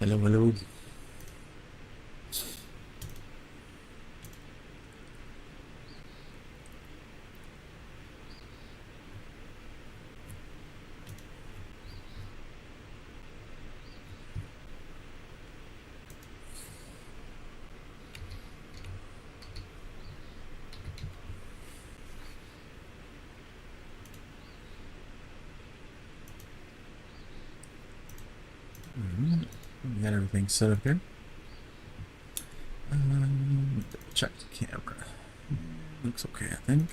Hello, hello. We got everything set up here. Check the camera. Looks okay, I think.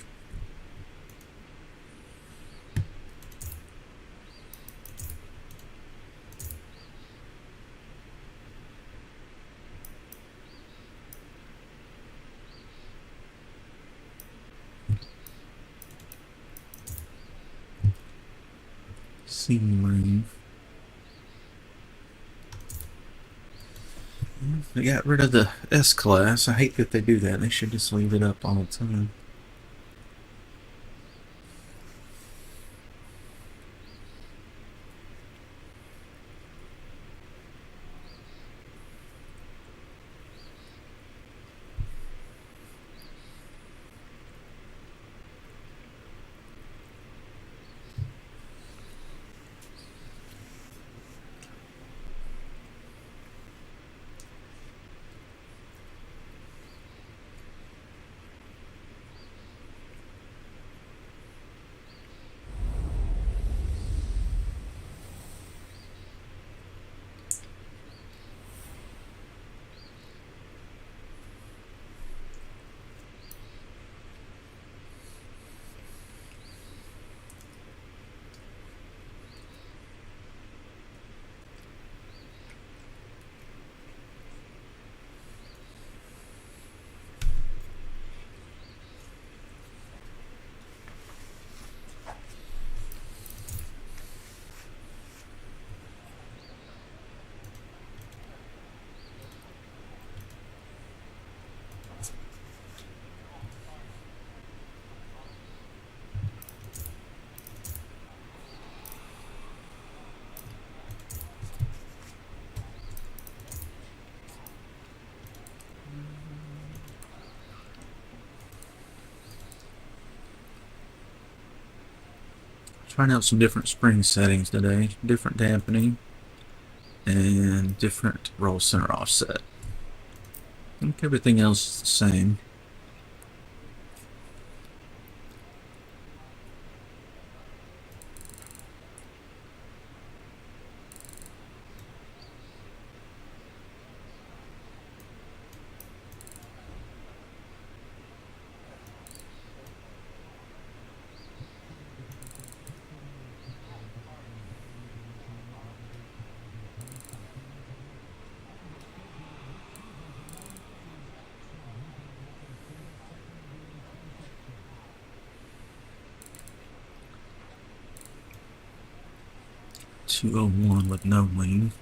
Seating room. They got rid of the S-Class. I hate that they do that. They should just leave it up all the time. Trying out some different spring settings today. Different dampening and different roll center offset. I think everything else is the same. .201 with no lean.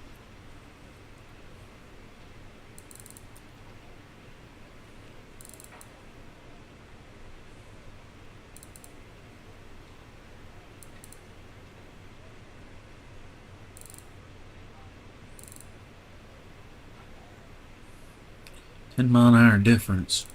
$10-mile-an-hour difference.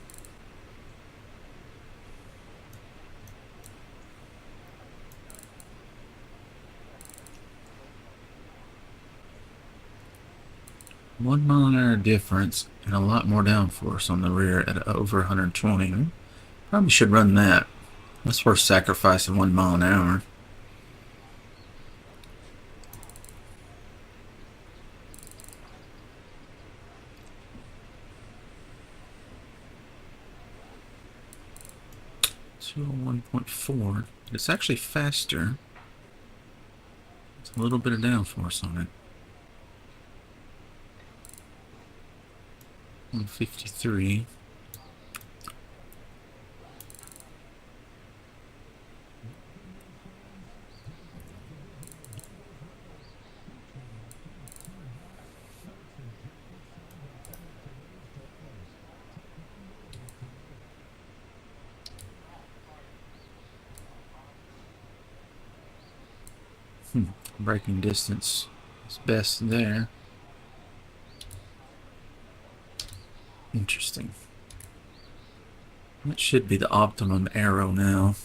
$1-mile-an-hour difference and a lot more downforce on the rear at over 120. Probably should run that. That's worth sacrificing 1 mile an hour. .4. It's actually faster. It's a little bit of downforce on it. 153. Braking distance is best there. Interesting. That should be the optimum aero now.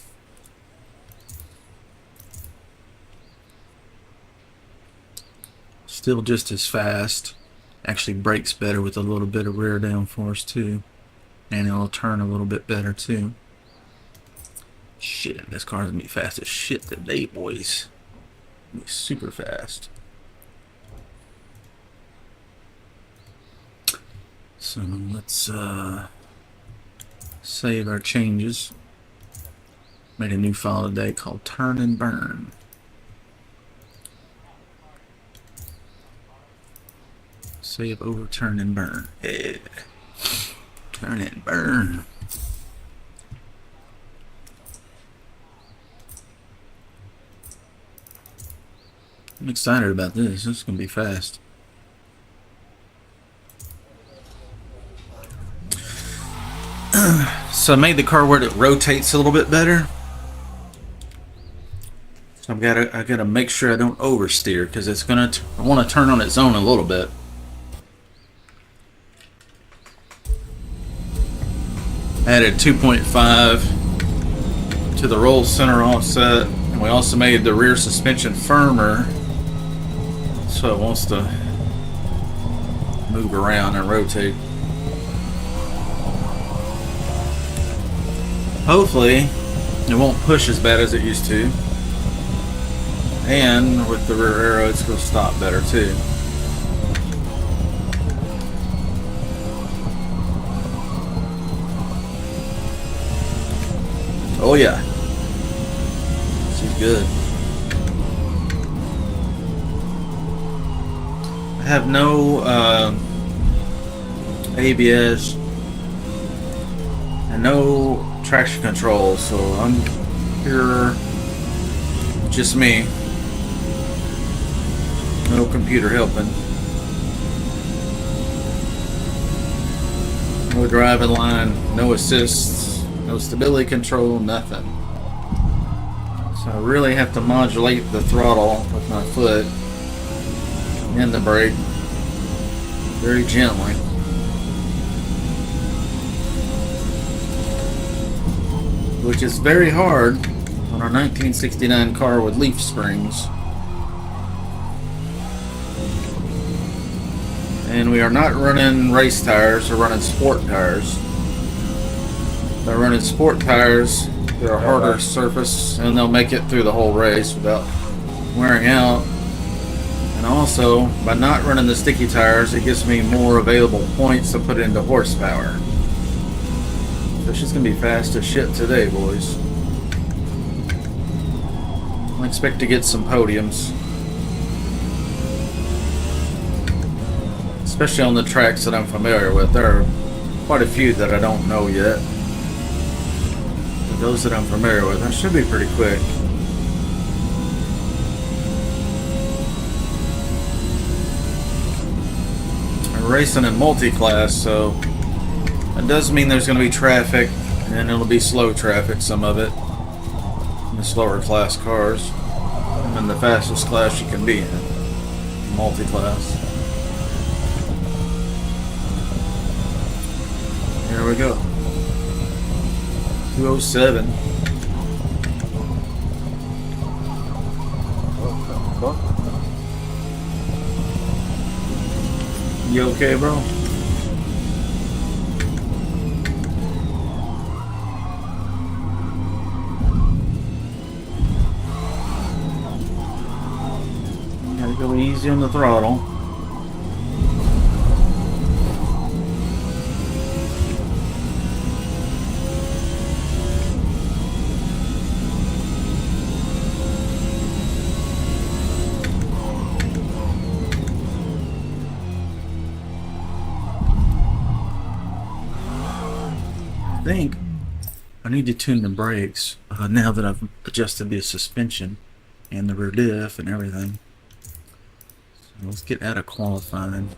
Still just as fast. Actually brakes better with a little bit of rear downforce too. And it'll turn a little bit better too. Shit, this car's gonna be fast as shit today, boys. Be super fast. So let's save our changes. Made a new file today called Turn and Burn. Save, overturn, and burn. Yeah. Turn and burn. I'm excited about this. This is going to be fast. So I made the car where it rotates a little bit better. So I gotta make sure I don't oversteer because it's gonna. I want to turn on its own a little bit. Added 2.5 to the roll center offset, and we also made the rear suspension firmer, so it wants to move around and rotate. Hopefully it won't push as bad as it used to, and with the rear arrow it's going to stop better too. Oh yeah, she's good. I have no ABS and no traction control, so I'm here, just me, no computer helping, no driving line, no assists, no stability control, nothing. So I really have to modulate the throttle with my foot and the brake very gently. Which is very hard on our 1969 car with leaf springs. And we are not running race tires, we're running sport tires. By running sport tires, they're a harder surface and they'll make it through the whole race without wearing out. And also, by not running the sticky tires, it gives me more available points to put into horsepower. So she's gonna be fast as shit today, boys. I expect to get some podiums, especially on the tracks that I'm familiar with. There are quite a few that I don't know yet, but those that I'm familiar with, I should be pretty quick. I'm racing in multi-class, so it does mean there's going to be traffic, and it'll be slow traffic, some of it, in the slower class cars. I'm in the fastest class you can be in, multi-class. Here we go. 207. You okay, bro? Go easy on the throttle. I think I need to tune the brakes now that I've adjusted the suspension and the rear diff and everything. Let's get out of qualifying.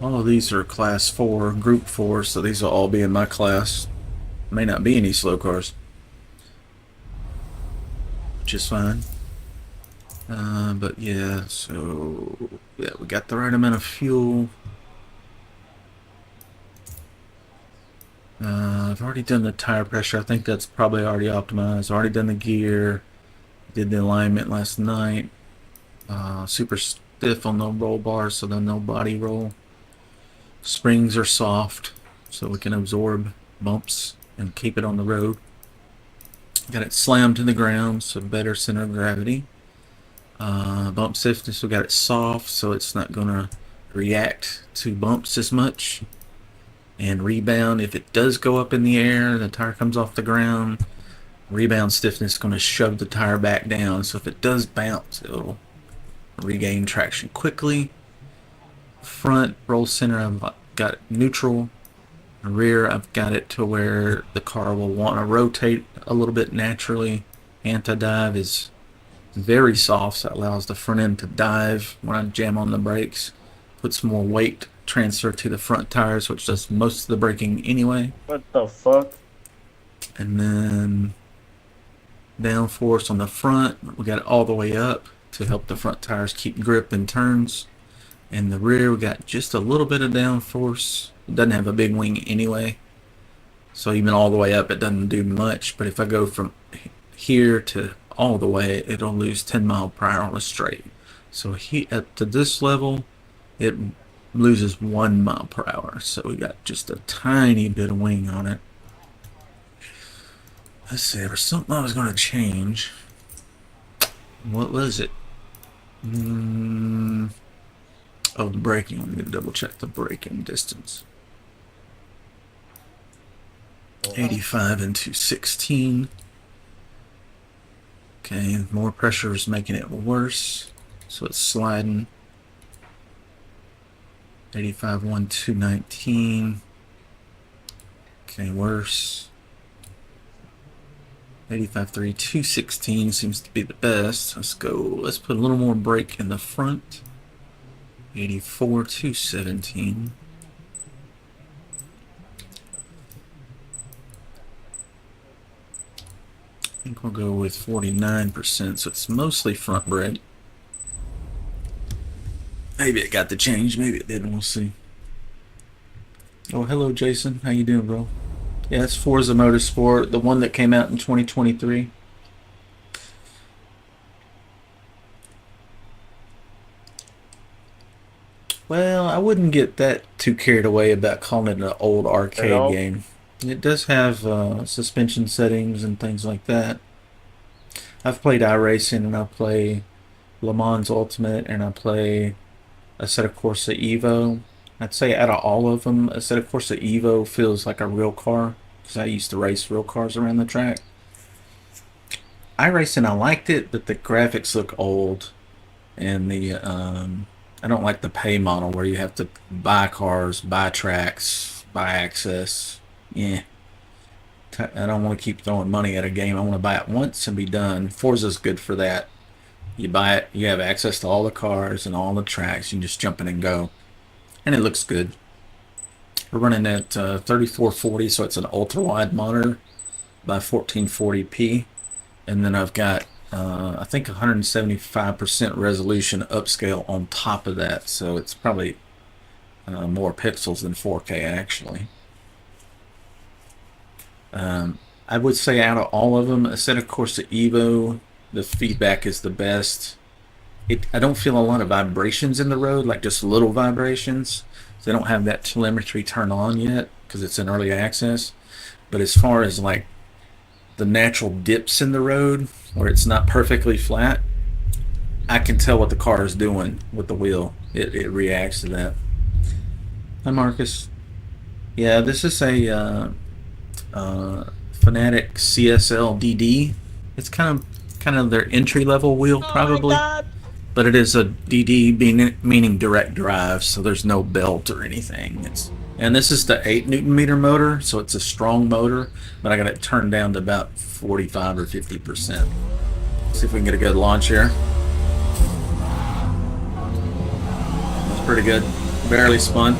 All of these are class 4, group 4, so these will all be in my class. May not be any slow cars, which is fine. But yeah, so yeah, we got the right amount of fuel. I've already done the tire pressure. I think that's probably already optimized. Already done the gear. Did the alignment last night. Super stiff on the roll bars, so then no body roll. Springs are soft, so we can absorb bumps and keep it on the road. Got it slammed to the ground, so better center of gravity. Bump stiffness, we got it soft, so it's not gonna react to bumps as much. And rebound, if it does go up in the air, the tire comes off the ground, rebound stiffness is going to shove the tire back down. So if it does bounce, it'll regain traction quickly. Front roll center, I've got it neutral. Rear, I've got it to where the car will want to rotate a little bit naturally. Anti-dive is very soft, so it allows the front end to dive when I jam on the brakes. Puts more weight transfer to the front tires, which does most of the braking anyway. What the fuck? And then downforce on the front, we got it all the way up to help the front tires keep grip in turns. And the rear, we got just a little bit of downforce. It doesn't have a big wing anyway, so even all the way up it doesn't do much. But if I go from here to all the way, it'll lose 10 miles per hour on a straight. So up to this level, it loses 1 mile per hour. So we got just a tiny bit of wing on it. Let's see, there was something I was going to change. What was it? Oh, the braking. Let me double check the braking distance. 85 into 16. Okay, more pressure is making it worse, so it's sliding. 85, 1, 219. Okay, worse. 85, 3, 216 seems to be the best. Let's go. Let's put a little more brake in the front. 84, 217. I think we'll go with 49%, so it's mostly front brake. Maybe it got the change, maybe it didn't, we'll see. Oh, hello Jason, how you doing, bro? Yeah, it's Forza Motorsport, the one that came out in 2023. Well, I wouldn't get that too carried away about calling it an old arcade game. It does have suspension settings and things like that. I've played iRacing, and I play Le Mans Ultimate, and I play Assetto Corsa Evo. I'd say out of all of them, Assetto Corsa Evo feels like a real car, because I used to race real cars around the track. iRacing, I liked it, but the graphics look old, and I don't like the pay model where you have to buy cars, buy tracks, buy access. Yeah. I don't want to keep throwing money at a game. I want to buy it once and be done. Forza's good for that. You buy it, you have access to all the cars and all the tracks. You can just jump in and go. And it looks good. We're running at 3440, so it's an ultra-wide monitor by 1440p. And then I've got, I think 175% resolution upscale on top of that. So it's probably more pixels than 4K actually. I would say out of all of them, Assetto Corsa Evo, the feedback is the best. I don't feel a lot of vibrations in the road, like just little vibrations. So they don't have that telemetry turned on yet because it's in early access. But as far as like the natural dips in the road where it's not perfectly flat, I can tell what the car is doing with the wheel. It reacts to that. Hi Marcus. Yeah, this is a Fanatic CSL DD. It's kind of their entry level wheel probably, but it is a DD meaning direct drive, so there's no belt or anything. And this is the 8 Newton meter motor, so it's a strong motor, but I got it turned down to about 45 or 50%. See if we can get a good launch here. That's pretty good. Barely spun.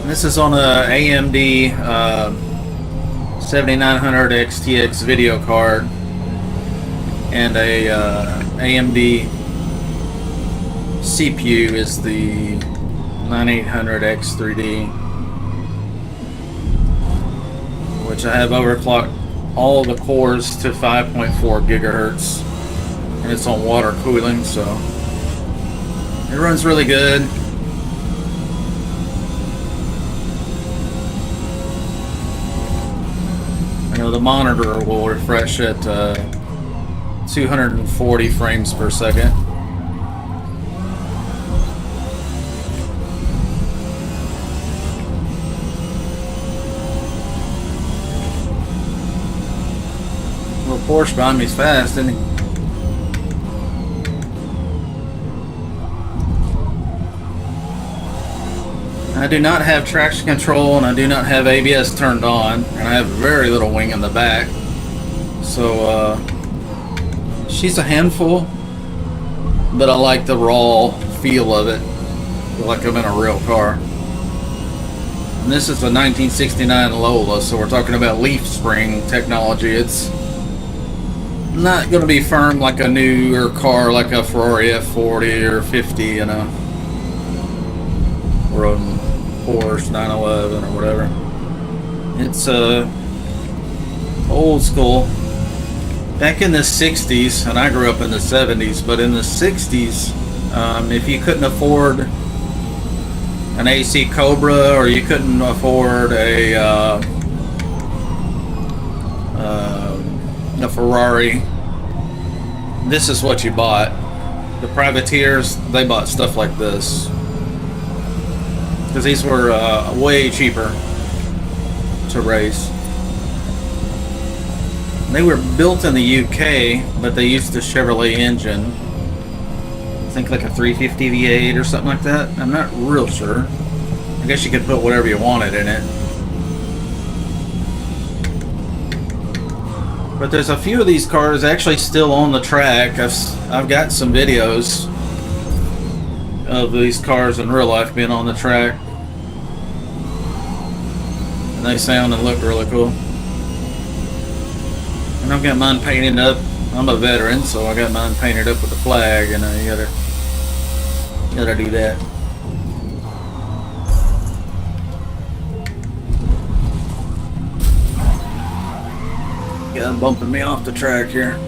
And this is on a AMD 7900 XTX video card and a AMD CPU is the 9800X3D, which I have overclocked all the cores to 5.4 gigahertz, and it's on water cooling, so it runs really good. You know, the monitor will refresh at 240 frames per second. Little Porsche behind me's fast, isn't he? I do not have traction control, and I do not have ABS turned on, and I have very little wing in the back. So she's a handful, but I like the raw feel of it. I feel like I'm in a real car. And this is a 1969 Lola, so we're talking about leaf spring technology. It's not going to be firm like a newer car, like a Ferrari F40 or 50, you know, or a Porsche 911 or whatever. It's old school. Back in the 60s, and I grew up in the 70s, but in the 60s, if you couldn't afford an AC Cobra, or you couldn't afford a Ferrari, this is what you bought. The privateers, they bought stuff like this, because these were way cheaper to race. They were built in the UK, but they used the Chevrolet engine. I think like a 350 V8 or something like that. I'm not real sure. I guess you could put whatever you wanted in it. But there's a few of these cars actually still on the track. I've got some videos of these cars in real life being on the track, and they sound and look really cool. And I've got mine painted up. I'm a veteran, so I got mine painted up with the flag, and you gotta do that. Guy bumping me off the track here.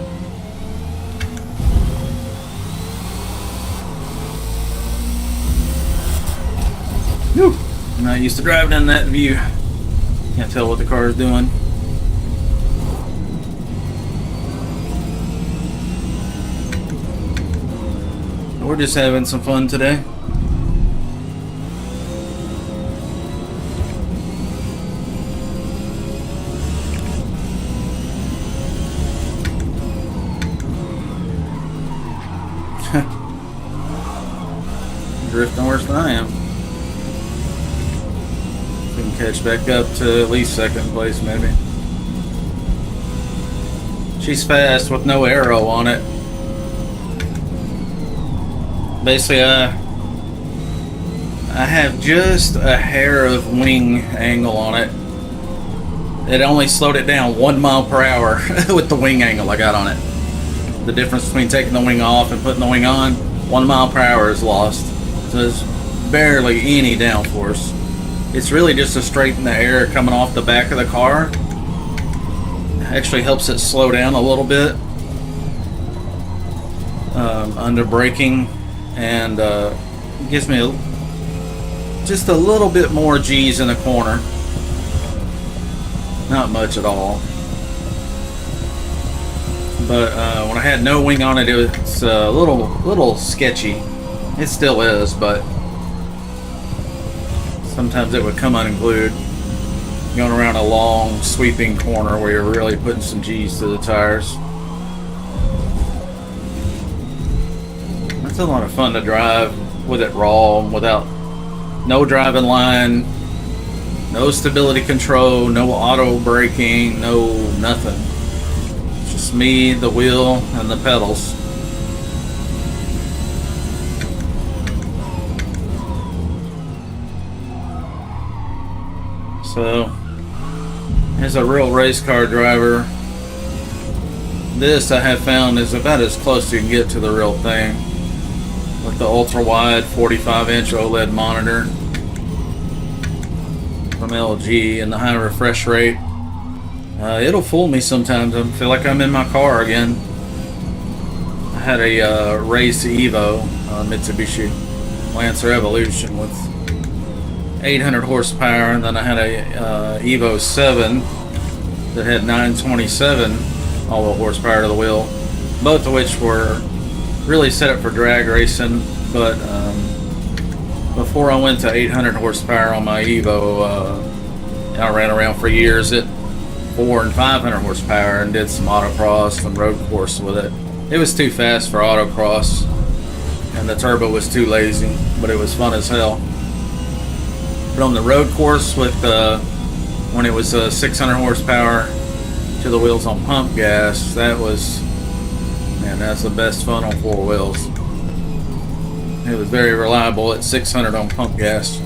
Whew. I'm not used to driving in that view. Can't tell what the car is doing. We're just having some fun today. Drifting worse than I am. We can catch back up to at least second place, maybe. She's fast with no arrow on it. Basically, I have just a hair of wing angle on it. It only slowed it down 1 mile per hour with the wing angle I got on it. The difference between taking the wing off and putting the wing on, 1 mile per hour is lost. So there's barely any downforce. It's really just to straighten the air coming off the back of the car. Actually helps it slow down a little bit under braking, and gives me just a little bit more G's in the corner. Not much at all. But when I had no wing on it, it was a little sketchy. It still is, but sometimes it would come unglued going around a long sweeping corner where you're really putting some G's to the tires. It's a lot of fun to drive with it raw, without no driving line, no stability control, no auto braking, no nothing. It's just me, the wheel, and the pedals. So As a real race car driver, this I have found is about as close as you can get to the real thing. With the ultra wide 45-inch OLED monitor from LG and the high refresh rate. It'll fool me sometimes. I feel like I'm in my car again. I had a race Evo Mitsubishi Lancer Evolution with 800 horsepower, and then I had a Evo 7 that had 927 all-wheel horsepower to the wheel, both of which were really set up for drag racing. But before I went to 800 horsepower on my Evo, I ran around for years at 400 and 500 horsepower and did some autocross and road course with it. It was too fast for autocross, and the turbo was too lazy, but it was fun as hell. But on the road course with when it was 600 horsepower to the wheels on pump gas, that was, man, that's the best fun on four wheels. It was very reliable at 600 on pump gas.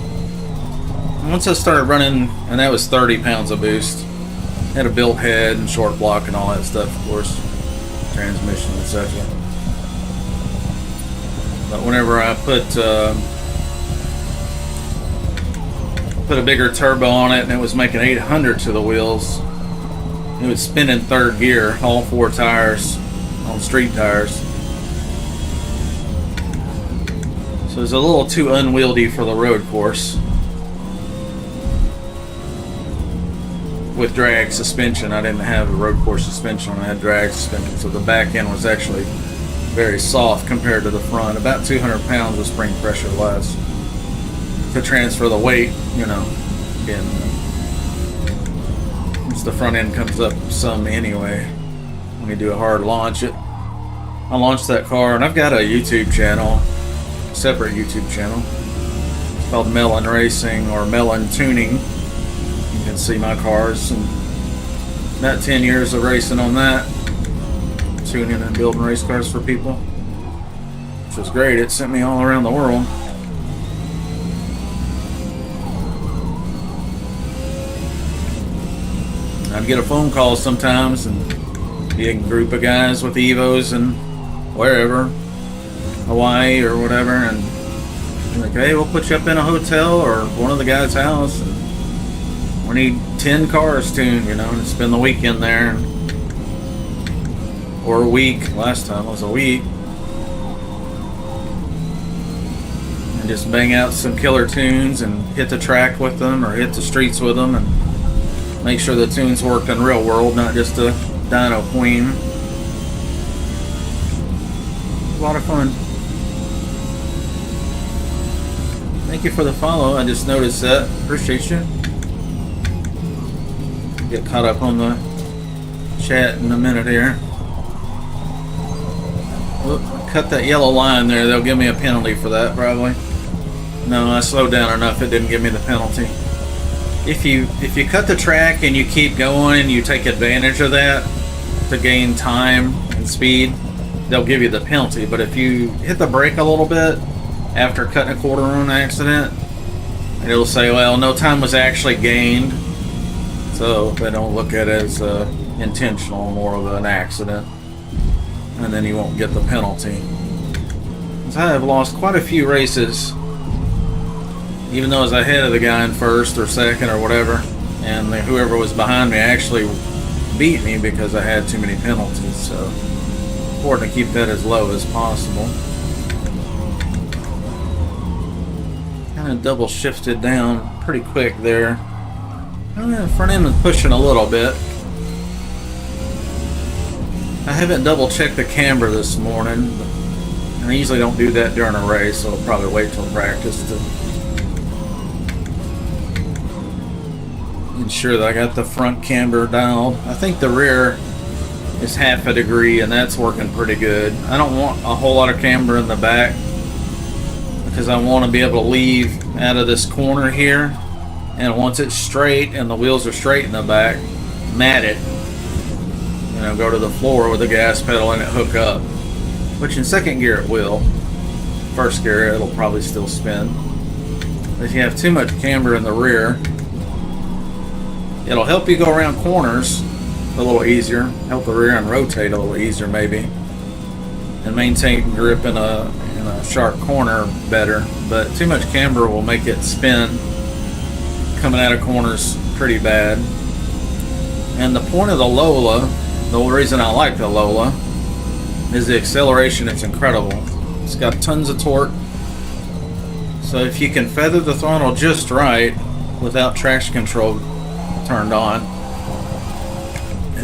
Once I started running, and that was 30 pounds of boost, had a built head and short block and all that stuff, of course, transmission, etc. But whenever I put a bigger turbo on it and it was making 800 to the wheels, it would spin in third gear, all four tires on street tires. So it was a little too unwieldy for the road course. With drag suspension, I didn't have a road course suspension, I had drag suspension, so the back end was actually very soft compared to the front, about 200 pounds of spring pressure less to transfer the weight, you know, and once the front end comes up some anyway, when you do a hard launch. I launched that car, and I've got a YouTube channel, separate YouTube channel, it's called Mellon Racing or Mellon Tuning. You can see my cars and about 10 years of racing on that, tuning and building race cars for people, which was great. It sent me all around the world. I'd get a phone call sometimes and be a group of guys with Evos and wherever, Hawaii or whatever, and like, hey, we'll put you up in a hotel or one of the guys' house. And we need 10 cars tuned, you know, and spend the weekend there. Or a week. Last time it was a week. And just bang out some killer tunes and hit the track with them or hit the streets with them and make sure the tunes worked in real world, not just a dyno queen. A lot of fun. Thank you for the follow. I just noticed that. Appreciate you. Get caught up on the chat in a minute here. Whoop, cut that yellow line there. They'll give me a penalty for that probably. No, I slowed down enough. It didn't give me the penalty. If you cut the track and you keep going and you take advantage of that to gain time and speed, they'll give you the penalty. But if you hit the brake a little bit after cutting a quarter on accident, it'll say, well, no time was actually gained. So they don't look at it as intentional, more of an accident, and then you won't get the penalty. So I have lost quite a few races, even though I was ahead of the guy in first or second or whatever, and whoever was behind me actually beat me because I had too many penalties. So important to keep that as low as possible. Kind of double shifted down pretty quick there. The front end is pushing a little bit. I haven't double checked the camber this morning. I usually don't do that during a race, so I'll probably wait till practice to ensure that I got the front camber dialed. I think the rear is half a degree, and that's working pretty good. I don't want a whole lot of camber in the back because I want to be able to leave out of this corner here. And once it's straight and the wheels are straight in the back, mat it, you know, go to the floor with the gas pedal and it hook up, which in second gear it will. First gear it'll probably still spin. If you have too much camber in the rear, It'll help you go around corners a little easier, help the rear end rotate a little easier maybe, and maintain grip in a sharp corner better. But too much camber will make it spin coming out of corners pretty bad. And the point of the Lola, the reason I like the Lola, is the acceleration. It's incredible. It's got tons of torque. So if you can feather the throttle just right without traction control turned on,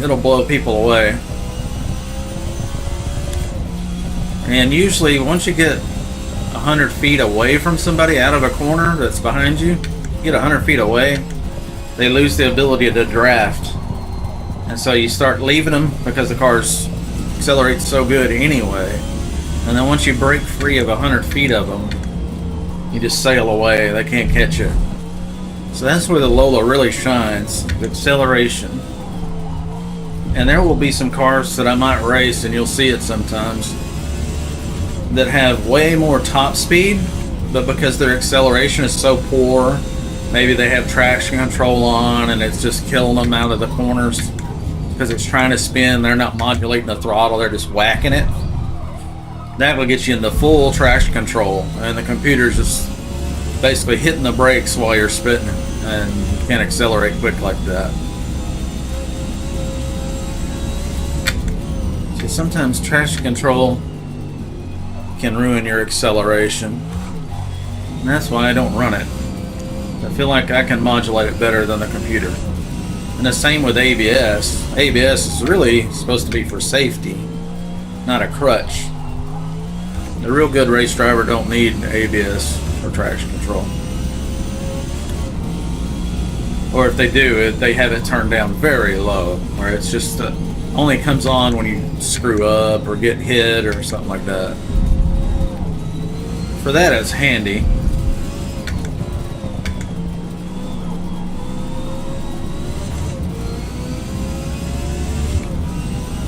it'll blow people away. And usually once you get 100 feet away from somebody out of a corner that's behind you, get 100 feet away, they lose the ability to draft. And so you start leaving them because the cars accelerate so good anyway. And then once you break free of 100 feet of them, you just sail away. They can't catch you. So that's where the Lola really shines, the acceleration. And there will be some cars that I might race, and you'll see it sometimes, that have way more top speed, but because their acceleration is so poor, maybe they have traction control on and it's just killing them out of the corners because it's trying to spin. They're not modulating the throttle, they're just whacking it. That will get you into full traction control, and the computer's just basically hitting the brakes while you're spitting, and you can't accelerate quick like that. So sometimes traction control can ruin your acceleration, and that's why I don't run it. I feel like I can modulate it better than the computer. And the same with ABS. ABS is really supposed to be for safety, not a crutch. The real good race driver don't need ABS for traction control. Or if they do, they have it turned down very low, where it's just only comes on when you screw up or get hit or something like that. For that, it's handy.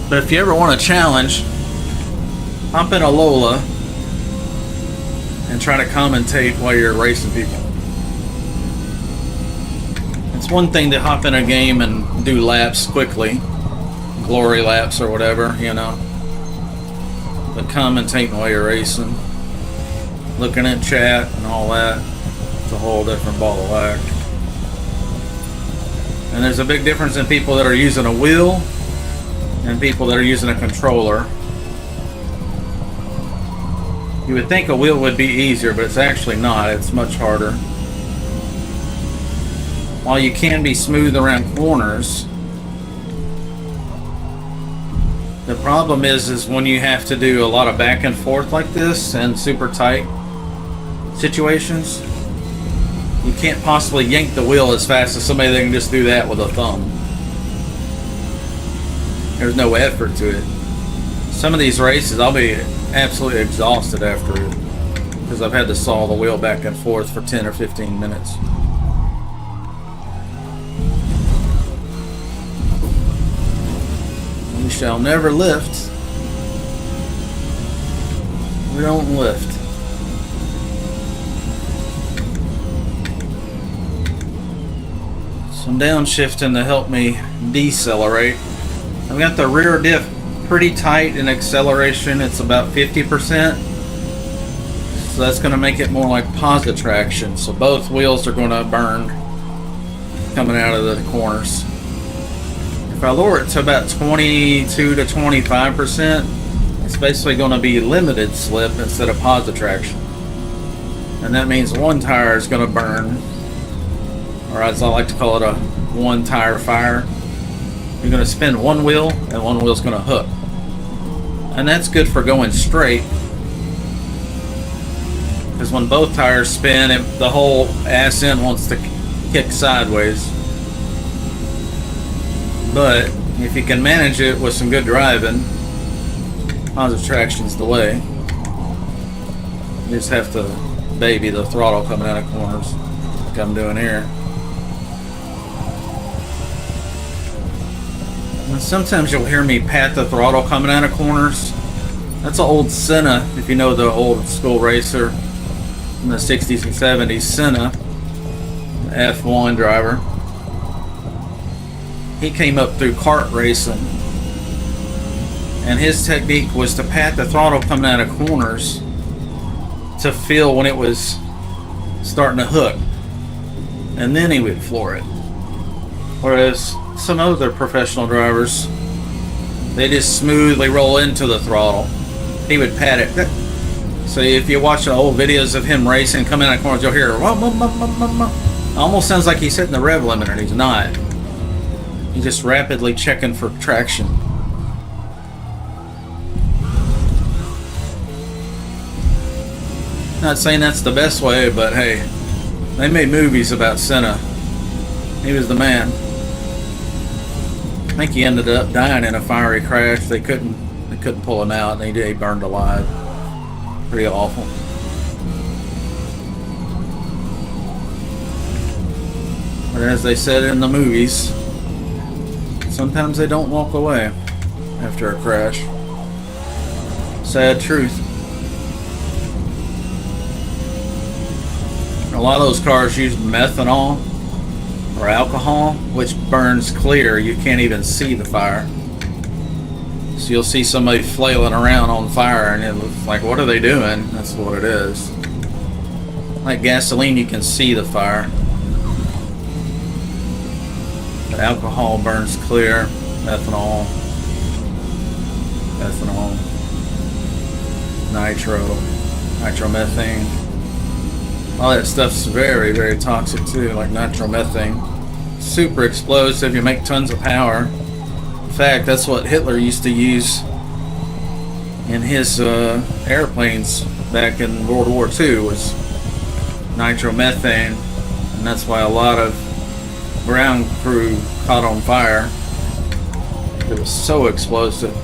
But if you ever want a challenge, hop in a Lola and try to commentate while you're racing people. It's one thing to hop in a game and do laps quickly, glory laps or whatever, you know. But commentating while you're racing, looking at chat and all that, it's a whole different ball of wax. And there's a big difference in people that are using a wheel and people that are using a controller. You would think a wheel would be easier, but it's actually not. It's much harder. While you can be smooth around corners, the problem is when you have to do a lot of back and forth like this and super tight situations, you can't possibly yank the wheel as fast as somebody that can just do that with a thumb. There's no effort to it. Some of these races I'll be absolutely exhausted after it because I've had to saw the wheel back and forth for 10 or 15 minutes. We shall never lift. We don't lift. Some downshifting to help me decelerate. I've got the rear diff pretty tight in acceleration. It's about 50%. So that's going to make it more like positive traction. So both wheels are going to burn coming out of the corners. If I lower it to about 22 to 25%, it's basically going to be limited slip instead of positive traction. And that means one tire is going to burn, or as I like to call it, a one tire fire. You're going to spin one wheel and one wheel's going to hook. And that's good for going straight, because when both tires spin, the whole ass end wants to kick sideways. But if you can manage it with some good driving, positive traction's the way. You just have to baby the throttle coming out of corners, like I'm doing here. And sometimes you'll hear me pat the throttle coming out of corners. That's an old Senna, if you know the old school racer in the 60s and 70s, Senna, F1 driver. he came up through kart racing, and his technique was to pat the throttle coming out of corners to feel when it was starting to hook, and then he would floor it. Whereas some other professional drivers, they just smoothly roll into the throttle. He would pat it. So if you watch the old videos of him racing, coming out of corners, you'll hear it almost sounds like he's hitting the rev limiter, and he's not. He's just rapidly checking for traction. Not saying that's the best way, but hey, they made movies about Senna. He was the man. I think he ended up dying in a fiery crash. They couldn't pull him out, and he burned alive. Pretty awful. But as they said in the movies, sometimes they don't walk away after a crash. Sad truth. A lot of those cars use methanol or alcohol, which burns clear. You can't even see the fire. So you'll see somebody flailing around on fire, and it looks like, what are they doing? That's what it is. Like gasoline, you can see the fire. But alcohol burns clear. Ethanol, nitromethane. All that stuff's very, very toxic too, like nitromethane. Super explosive, you make tons of power. In fact, that's what Hitler used to use in his airplanes back in World War II, was nitromethane, and that's why a lot of ground crew caught on fire. It was so explosive.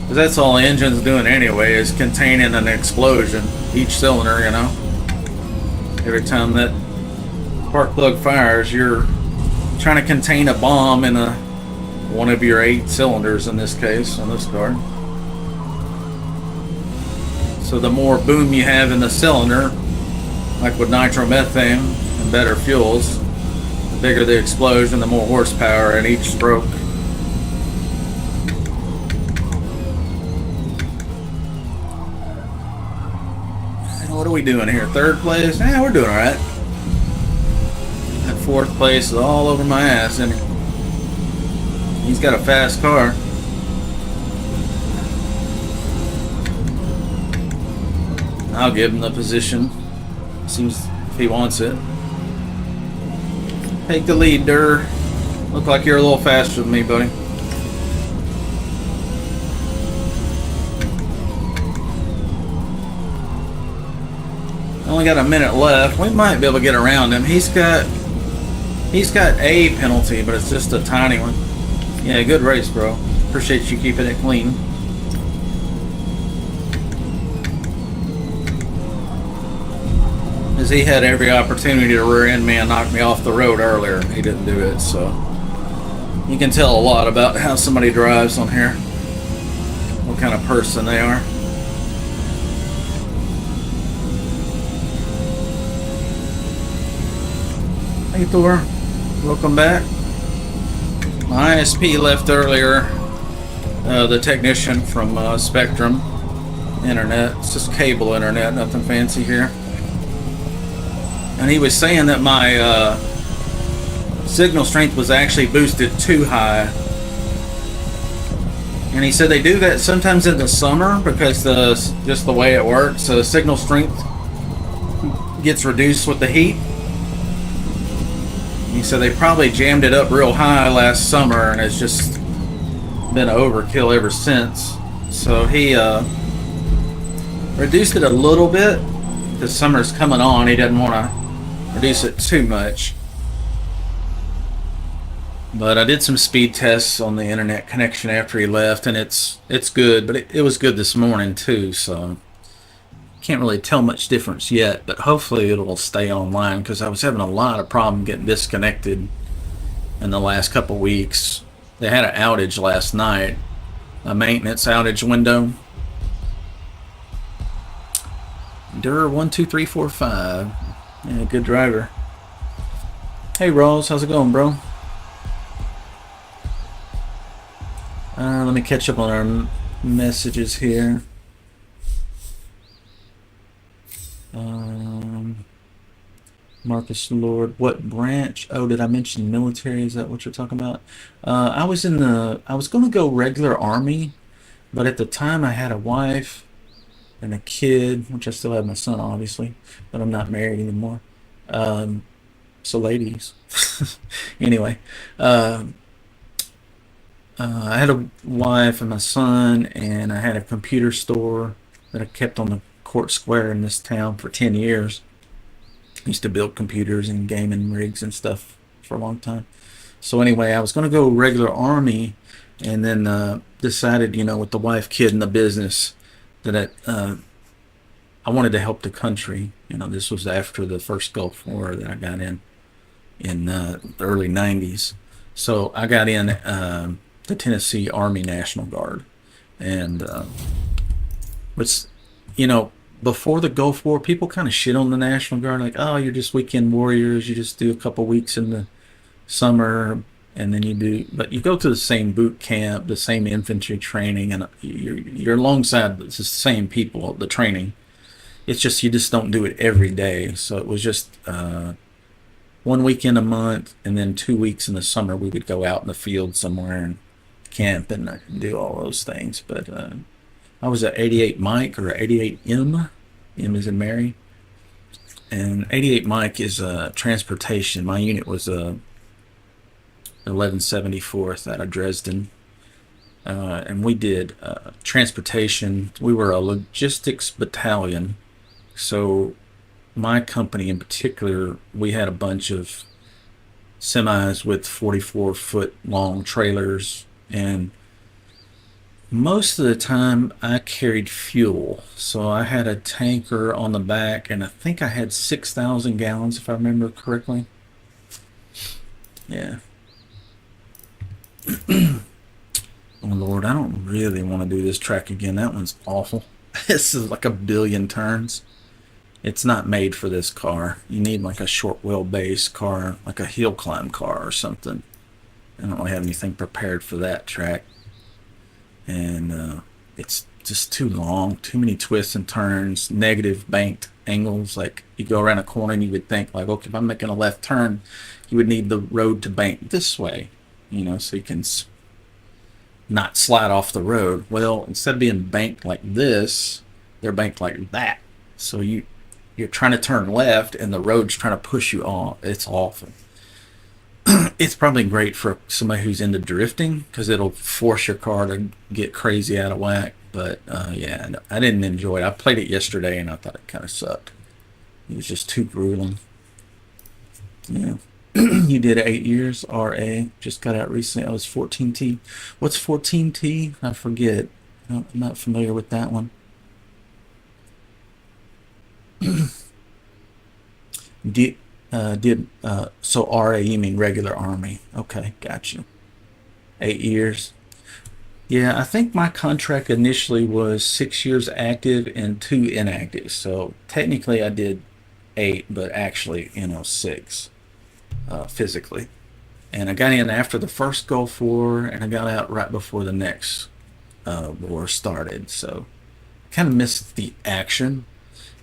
Because that's all the engine's doing anyway, is containing an explosion. Each cylinder, you know. Every time that spark plug fires, you're trying to contain a bomb in one of your 8 cylinders in this case, on this car. So the more boom you have in the cylinder, like with nitromethane and better fuels, the bigger the explosion, the more horsepower at each stroke. What are we doing here? 3rd place? Yeah, we're doing alright. That 4th place is all over my ass, and he's got a fast car. I'll give him the position. Seems if he wants it. Take the lead, Durr. Look like you're a little faster than me, buddy. Only got a minute left. We might be able to get around him. He's got a penalty, but it's just a tiny one. Yeah, good race, bro. Appreciate you keeping it clean. As he had every opportunity to rear end me and knock me off the road earlier. He didn't do it, so you can tell a lot about how somebody drives on here. What kind of person they are. Hey Thor, welcome back. My ISP left earlier, the technician from Spectrum Internet. It's just cable internet, nothing fancy here. And he was saying that my signal strength was actually boosted too high. And he said they do that sometimes in the summer because just the way it works, the signal strength gets reduced with the heat. He said they probably jammed it up real high last summer, and it's just been overkill ever since. So he reduced it a little bit because summer's coming on. He doesn't want to reduce it too much. But I did some speed tests on the internet connection after he left, and it's good. But it was good this morning too, so can't really tell much difference yet, but hopefully it'll stay online because I was having a lot of problem getting disconnected in the last couple weeks. They had an outage last night, a maintenance outage window. Durr 12345, yeah, good driver. Hey Rose, how's it going, bro? Let me catch up on our messages here. Um, Marcus Lord, what branch? Oh, did I mention military? Is that what you're talking about? I was going to go regular army, but at the time I had a wife and a kid, which I still have my son, obviously, but I'm not married anymore. Um, so ladies, anyway, uh, I had a wife and my son, and I had a computer store that I kept on the court square in this town for 10 years. I used to build computers and gaming rigs and stuff for a long time. So anyway, I was going to go regular army, and then decided, with the wife, kid, and the business, that I wanted to help the country. This was after the first Gulf War that I got in the early '90s. So I got in the Tennessee Army National Guard, and was, you know, before the Gulf War, people kind of shit on the National Guard, like, oh, you're just weekend warriors. You just do a couple weeks in the summer, and then but you go to the same boot camp, the same infantry training, and you're alongside the same people, the training. It's just you just don't do it every day. So it was just 1 weekend a month, and then 2 weeks in the summer we would go out in the field somewhere and camp and do all those things. But I was at 88 Mike, or 88 M. M is in Mary. And 88 Mike is transportation. My unit was 1174th out of Dresden. And we did transportation. We were a logistics battalion. So my company in particular, we had a bunch of semis with 44-foot long trailers, and most of the time I carried fuel. So I had a tanker on the back, and I think I had 6,000 gallons, if I remember correctly. Yeah. Oh Lord, I don't really want to do this track again. That one's awful. This is like a billion turns. It's not made for this car. You need like a short wheelbase car, like a hill climb car or something. I don't really have anything prepared for that track. And it's just too long, too many twists and turns, negative banked angles. Like you go around a corner and you would think like, okay, if I'm making a left turn, you would need the road to bank this way, so you can not slide off the road. Well, instead of being banked like this, they're banked like that. So you're trying to turn left and the road's trying to push you off. It's awful. It's probably great for somebody who's into drifting because it'll force your car to get crazy out of whack. But yeah, I didn't enjoy it. I played it yesterday and I thought it kind of sucked. It was just too grueling. Yeah. You did 8 years RA. Just got out recently. I was 14T. What's 14T? I forget. I'm not familiar with that one. So RA, you mean regular Army? Okay, got you. 8 years. Yeah, I think my contract initially was 6 years active and 2 inactive. So technically I did 8, but actually, 6 physically. And I got in after the first Gulf War, and I got out right before the next war started. So kind of missed the action.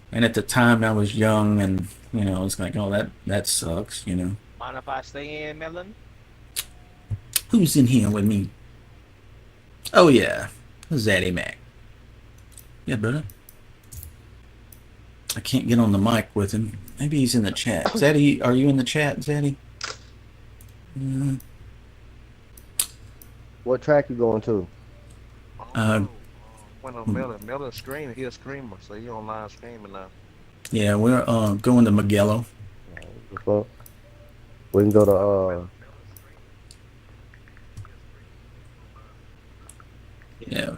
And at the time I was young, and I was like, oh, that sucks. Mind if I stay in, Melon? Who's in here with me? Oh yeah, Zaddy Mac. Yeah, brother. I can't get on the mic with him. Maybe he's in the chat. Zaddy, are you in the chat, Zaddy? What track you going to? I don't Uh, know. When I'm Melon screaming, he a screamer, so he online screaming now. yeah, we're going to Magello. The fuck? We can go to Yeah.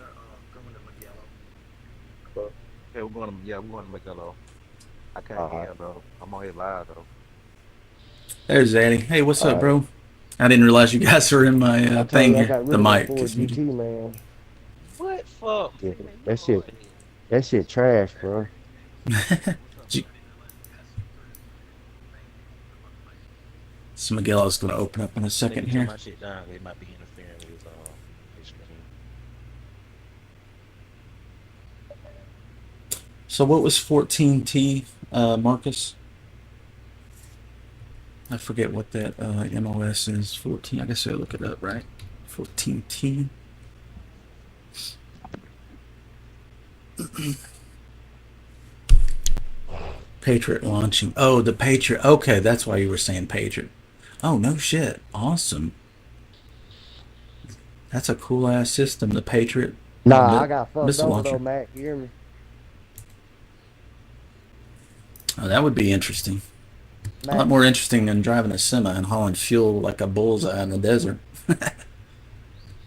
We're going to Megalo. I can't alright, hear though. I'm on here live though. There's Zaddy. Hey, what's up, alright. bro? I didn't realize you guys are in my I told thing you I here. got The rid of that mic Ford is muted. GT, man. What fuck? Yeah, Man, you that go shit, ahead. that shit trash, bro. So Miguel's going to open up in a second Nigga, turn here. my shit down. It might be interfering with his screen. So what was 14T, Marcus? I forget what that MOS is. 14. I guess I look it up, right? 14T. Patriot launching. Oh, the Patriot. Okay, that's why you were saying Patriot. Oh, no shit. Awesome. That's a cool ass system, the Patriot. Nah, I got fucked missile over launcher. though, Mac. You hear me? Oh, that would be interesting. A Mac. lot more interesting than driving a semi and hauling fuel like a bullseye in the desert. All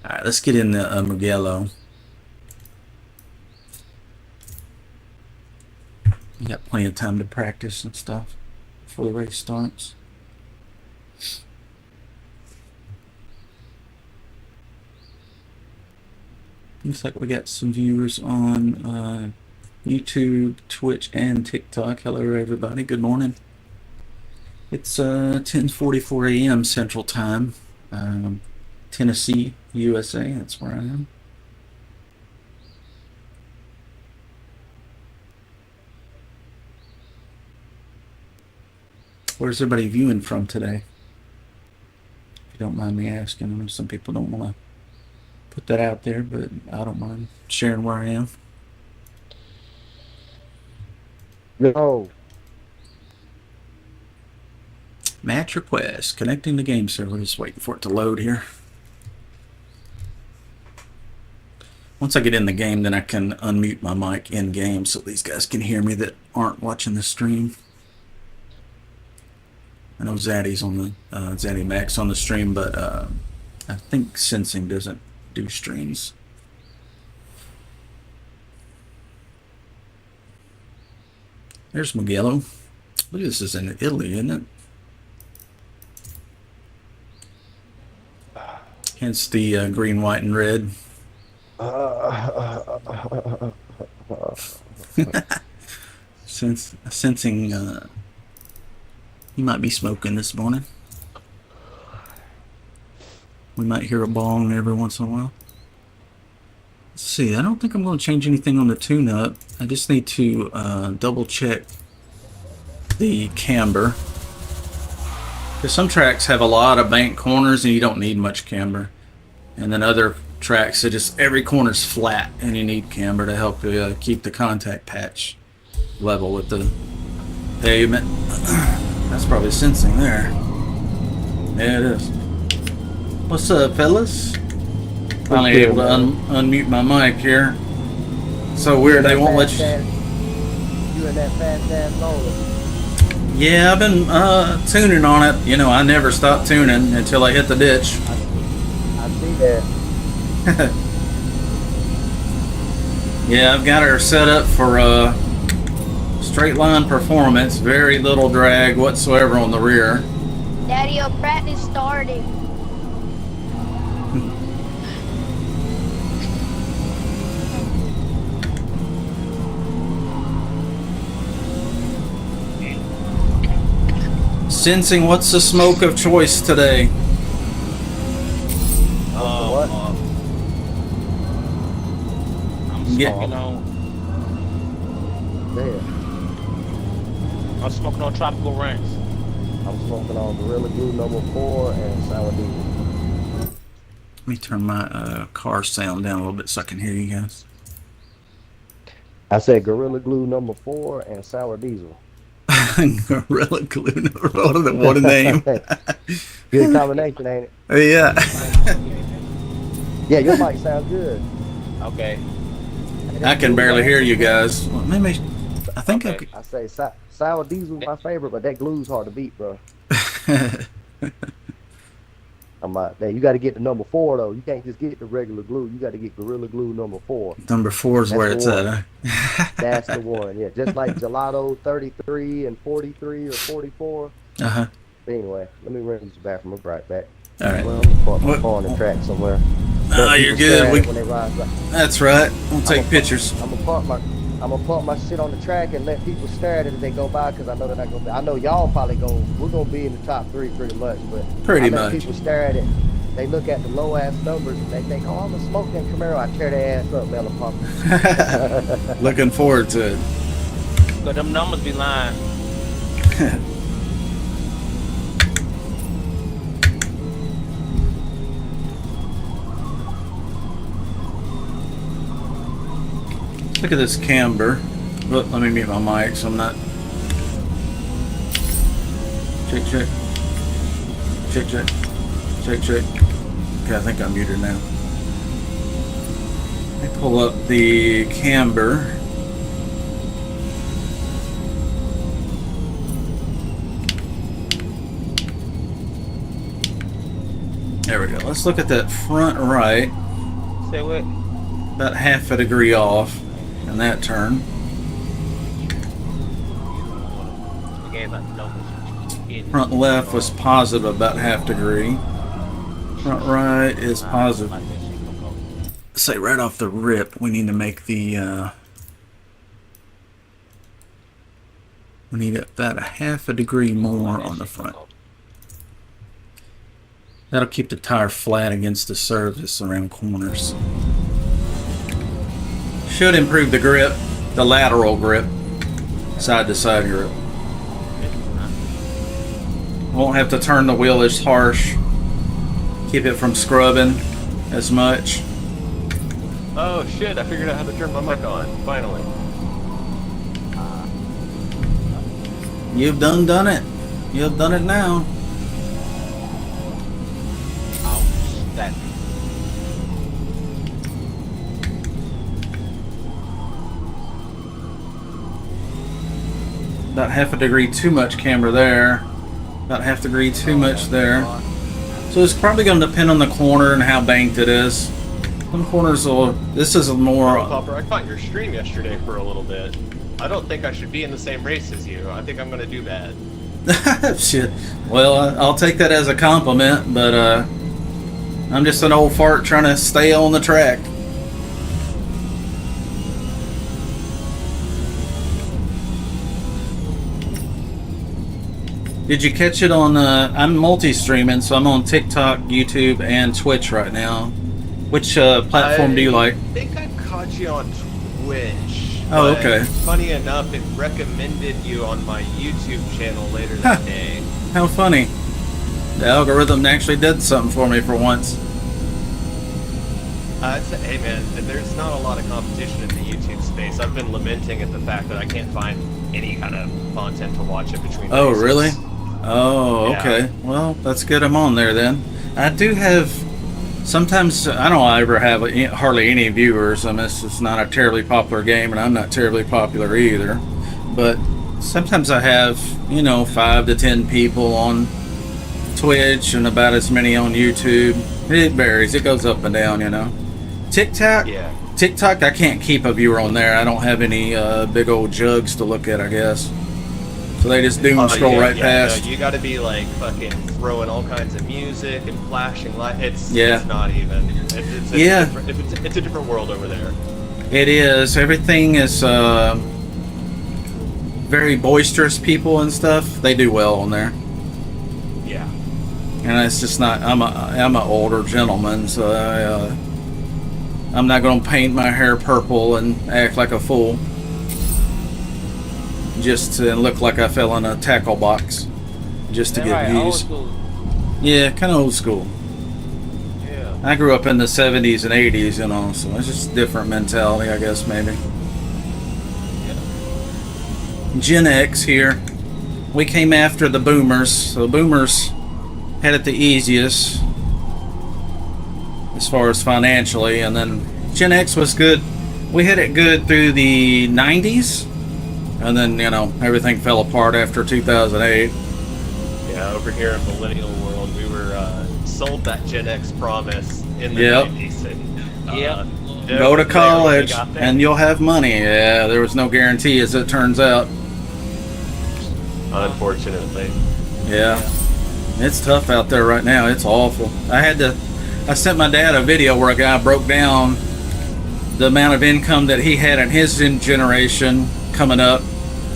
right, let's get in the Mugello. You got plenty of time to practice and stuff before the race starts. Looks like we got some viewers on YouTube, Twitch, and TikTok. Hello, everybody. Good morning. It's 10:44 a.m. Central Time, Tennessee, USA. That's where I am. Where's everybody viewing from today? If you don't mind me asking. I know some people don't want to put that out there, but I don't mind sharing where I am. Yo, Match request. Connecting the game server. Just waiting for it to load here. Once I get in the game, then I can unmute my mic in game so these guys can hear me that aren't watching the stream. I know Zaddy's on the Zaddy Max on the stream, but I think Sensing doesn't do streams. There's Mugello. Look, this is in Italy, isn't it? Hence the green, white, and red. Sensing he might be smoking this morning. We might hear a bong every once in a while. Let's see, I don't think I'm going to change anything on the tune-up. I just need to double check the camber. Because some tracks have a lot of bank corners and you don't need much camber. And then other tracks, just every corner's flat and you need camber to help you keep the contact patch level with the pavement. That's probably Sensing there. Yeah, it is. What's up, fellas? Finally able to unmute my mic here. So weird, they won't let you. You and that fast ass roller. Yeah, I've been tuning on it. You know, I never stop tuning until I hit the ditch. I see that. Yeah, I've got her set up for straight line performance. Very little drag whatsoever on the rear. Daddy, your practice started. Sensing, what's the smoke of choice today? What? I'm smoking on. Damn. I'm smoking on Tropical Ranks. I'm smoking on Gorilla Glue number 4 and Sour Diesel. Let me turn my car sound down a little bit so I can hear you guys. I said Gorilla Glue number 4 and Sour Diesel. Gorilla Glue, what a name. Good combination, ain't it? Yeah. Yeah, your mic sounds good. Okay. I can barely hear you guys. Well, maybe I think Okay. I say Sour Diesel's my favorite, but that glue's hard to beat, bro. I'm out there. You got to get the number 4 though. You can't just get the regular glue. You got to get Gorilla Glue number 4. Number 4 is That's where the it's one. at. Huh? That's the one. Yeah, just like Gelato 33 and 43 or 44. Uh-huh. But anyway, let me run to the bathroom. I'll be right back. All right. Well, I'm gonna park my What? car on the track somewhere. Oh, Let you're people stare good. at We, it when they ride by. that's right. We'll take pictures. I'm gonna park my I'm gonna pump my shit on the track and let people stare at it as they go by, because I know they're not gonna be. I know y'all probably we're gonna be in the top 3 pretty much, but Pretty I let much. people stare at it. They look at the low ass numbers and they think, oh, I'm gonna smoke that Camaro. I tear their ass up, Mellonpopr. Looking forward to it. But them numbers be lying. Look at this camber. Look, let me mute my mic so I'm not. Check, check. Check, check. Check, check. Okay, I think I'm muted now. I pull up the camber. There we go. Let's look at that front right. Say what? About half a degree off in that turn. Again, like numbers. Front left was positive about half degree. Front right is positive. Say right off the rip, we need to make the we need about a half a degree more on the front. That'll keep the tire flat against the surface around corners. Should improve the grip, the lateral grip, side to side grip. Won't have to turn the wheel as harsh. Keep it from scrubbing as much. Oh shit, I figured out how to turn my mic on, finally. You've done it. You've done it now. That About half a degree too much camber there. About half degree too much there. So it's probably going to depend on the corner and how banked it is. Some corners will. This is a more. Popper, I caught your stream yesterday for a little bit. I don't think I should be in the same race as you. I think I'm gonna do bad. Shit. Well, I'll take that as a compliment, but I'm just an old fart trying to stay on the track. Did you catch it on? I'm multi-streaming, so I'm on TikTok, YouTube, and Twitch right now. Which platform do you like? I think I caught you on Twitch. Oh, but okay. Funny enough, it recommended you on my YouTube channel later that day. How funny. The algorithm actually did something for me for once. Hey man, there's not a lot of competition in the YouTube space. I've been lamenting at the fact that I can't find any kind of content to watch in between Oh, races. really? Oh, Yeah. okay. Well, that's good. I'm on there then. I do have. Sometimes I don't ever have hardly any viewers. I mean, it's not a terribly popular game, and I'm not terribly popular either. But sometimes I have, 5 to 10 people on Twitch and about as many on YouTube. It varies. It goes up and down, TikTok. Yeah. TikTok, I can't keep a viewer on there. I don't have any big old jugs to look at, I guess. So they just doom scroll right past. No, you got to be like fucking throwing all kinds of music and flashing light. It's not even. It's a different world over there. It is. Everything is very boisterous people and stuff. They do well on there. Yeah. And it's just not. I'm an older gentleman, so I'm not going to paint my hair purple and act like a fool. Just to look like I fell in a tackle box, just to get views. Yeah, kind of old school. Yeah. I grew up in the 70s and 80s, so it's just a different mentality, I guess, maybe. Yeah. Gen X here. We came after the boomers, so the boomers had it the easiest as far as financially, and then Gen X was good. We had it good through the 90s, and then, everything fell apart after 2008. Yeah, over here in millennial world, we were sold that Gen X promise in the Yep. 90s. And, Go to there college we got there. and you'll have money. Yeah, there was no guarantee, as it turns out. Unfortunately. Yeah. It's tough out there right now. It's awful. I sent my dad a video where a guy broke down the amount of income that he had in his generation coming up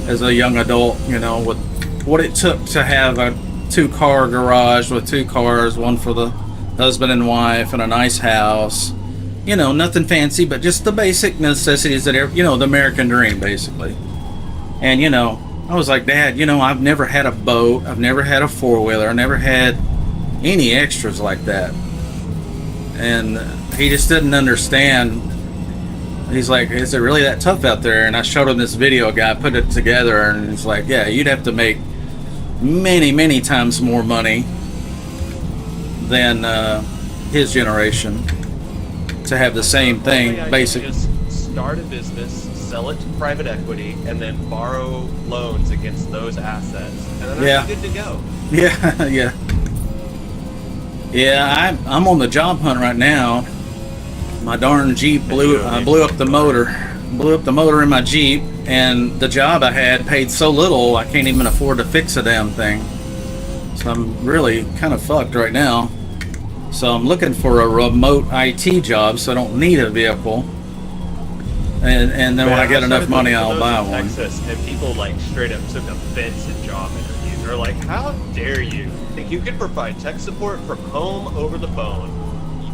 as a young adult, you know, with what it took to have a 2-car garage with 2 cars, one for the husband and wife, and a nice house. You know, nothing fancy, but just the basic necessities that, you know, the American dream, basically. And, you know, I was like, Dad, you know, I've never had a boat. I've never had a 4-wheeler. I never had any extras like that. And he just didn't understand. He's like, is it really that tough out there? And I showed him this video, a guy put it together, and he's like, yeah, you'd have to make many, many times more money than his generation to have the same thing, basically. Just start a business, sell it to private equity, and then borrow loans against those assets, and then Yeah. you're good to go. Yeah, yeah. Yeah, I'm on the job hunt right now. My darn Jeep blew up the motor. Blew up the motor in my Jeep, and the job I had paid so little I can't even afford to fix a damn thing. So I'm really kind of fucked right now. So I'm looking for a remote IT job so I don't need a vehicle. And then when I get enough money, I'll buy one. Texas, and people like straight up took offense in job interviews. They're like, "How dare you think you can provide tech support from home over the phone?"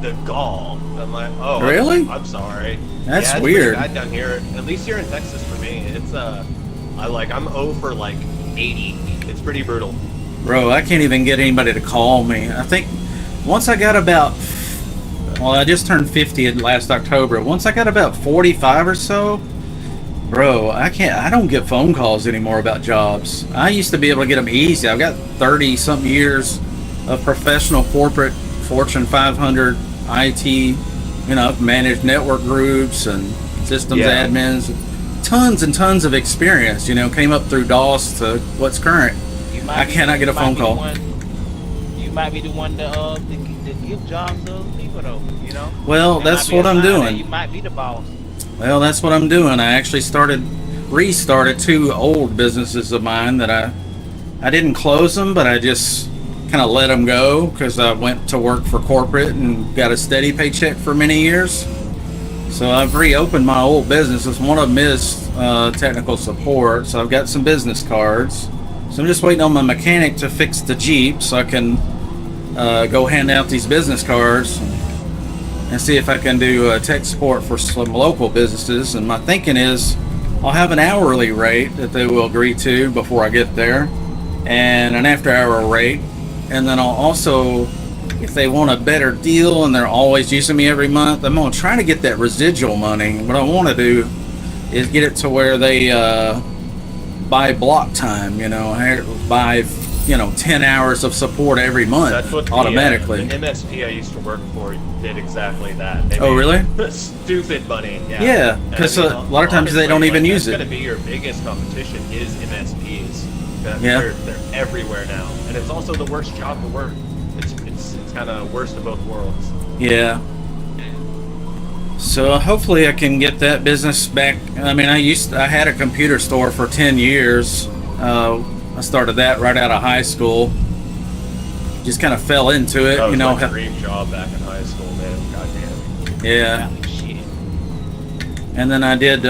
The gall. I'm like, "Oh, Really? I'm sorry." That's yeah, it's weird. pretty bad down here. At least here in Texas for me, it's I'm 0 for like 80. It's pretty brutal. Bro, I can't even get anybody to call me. I think once I got about, well, I just turned 50 last October. Once I got about 45 or so, bro, I don't get phone calls anymore about jobs. I used to be able to get them easy. I've got 30 something years of professional corporate Fortune 500 IT, you know, I've managed network groups and systems admins, tons and tons of experience, you know, came up through DOS to what's current. I cannot get a phone call. You might be the one to give jobs to other people, though. You know. Well, that's what I'm doing. You might be the boss. Well, that's what I'm doing. I actually restarted 2 old businesses of mine that I didn't close them, but I just kind of let them go because I went to work for corporate and got a steady paycheck for many years. So I've reopened my old businesses. One of them is technical support, so I've got some business cards. So I'm just waiting on my mechanic to fix the Jeep so I can go hand out these business cards and see if I can do tech support for some local businesses. And my thinking is I'll have an hourly rate that they will agree to before I get there, and an after-hour rate. And then I'll also, if they want a better deal and they're always using me every month, I'm going to try to get that residual money. What I want to do is get it to where they buy block time, you know, buy, you know, 10 hours of support every month. That's what automatically. The MSP I used to work for did exactly that. They Oh, really? Stupid money. Yeah. Yeah, because a lot of times they don't even use it. It's going to be your biggest competition is MSPs. Yeah. They're everywhere now, and it's also the worst job to work. It's kind of worst of both worlds. Yeah. So hopefully I can get that business back. I mean, I had a computer store for 10 years. I started that right out of high school. Just kind of fell into it, That was you know. my dream job back in high school, man. Goddamn. Yeah. Shit. And then I did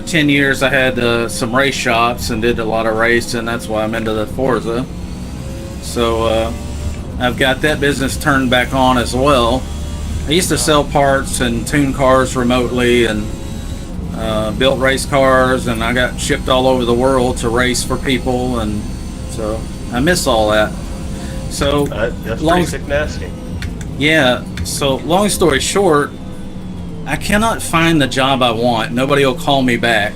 10 years. I had some race shops and did a lot of racing. That's why I'm into the Forza. So I've got that business turned back on as well. I used to sell parts and tune cars remotely and built race cars, and I got shipped all over the world to race for people, and so I miss all that. So That's pretty sick nasty. yeah, so long story short, I cannot find the job I want. Nobody will call me back.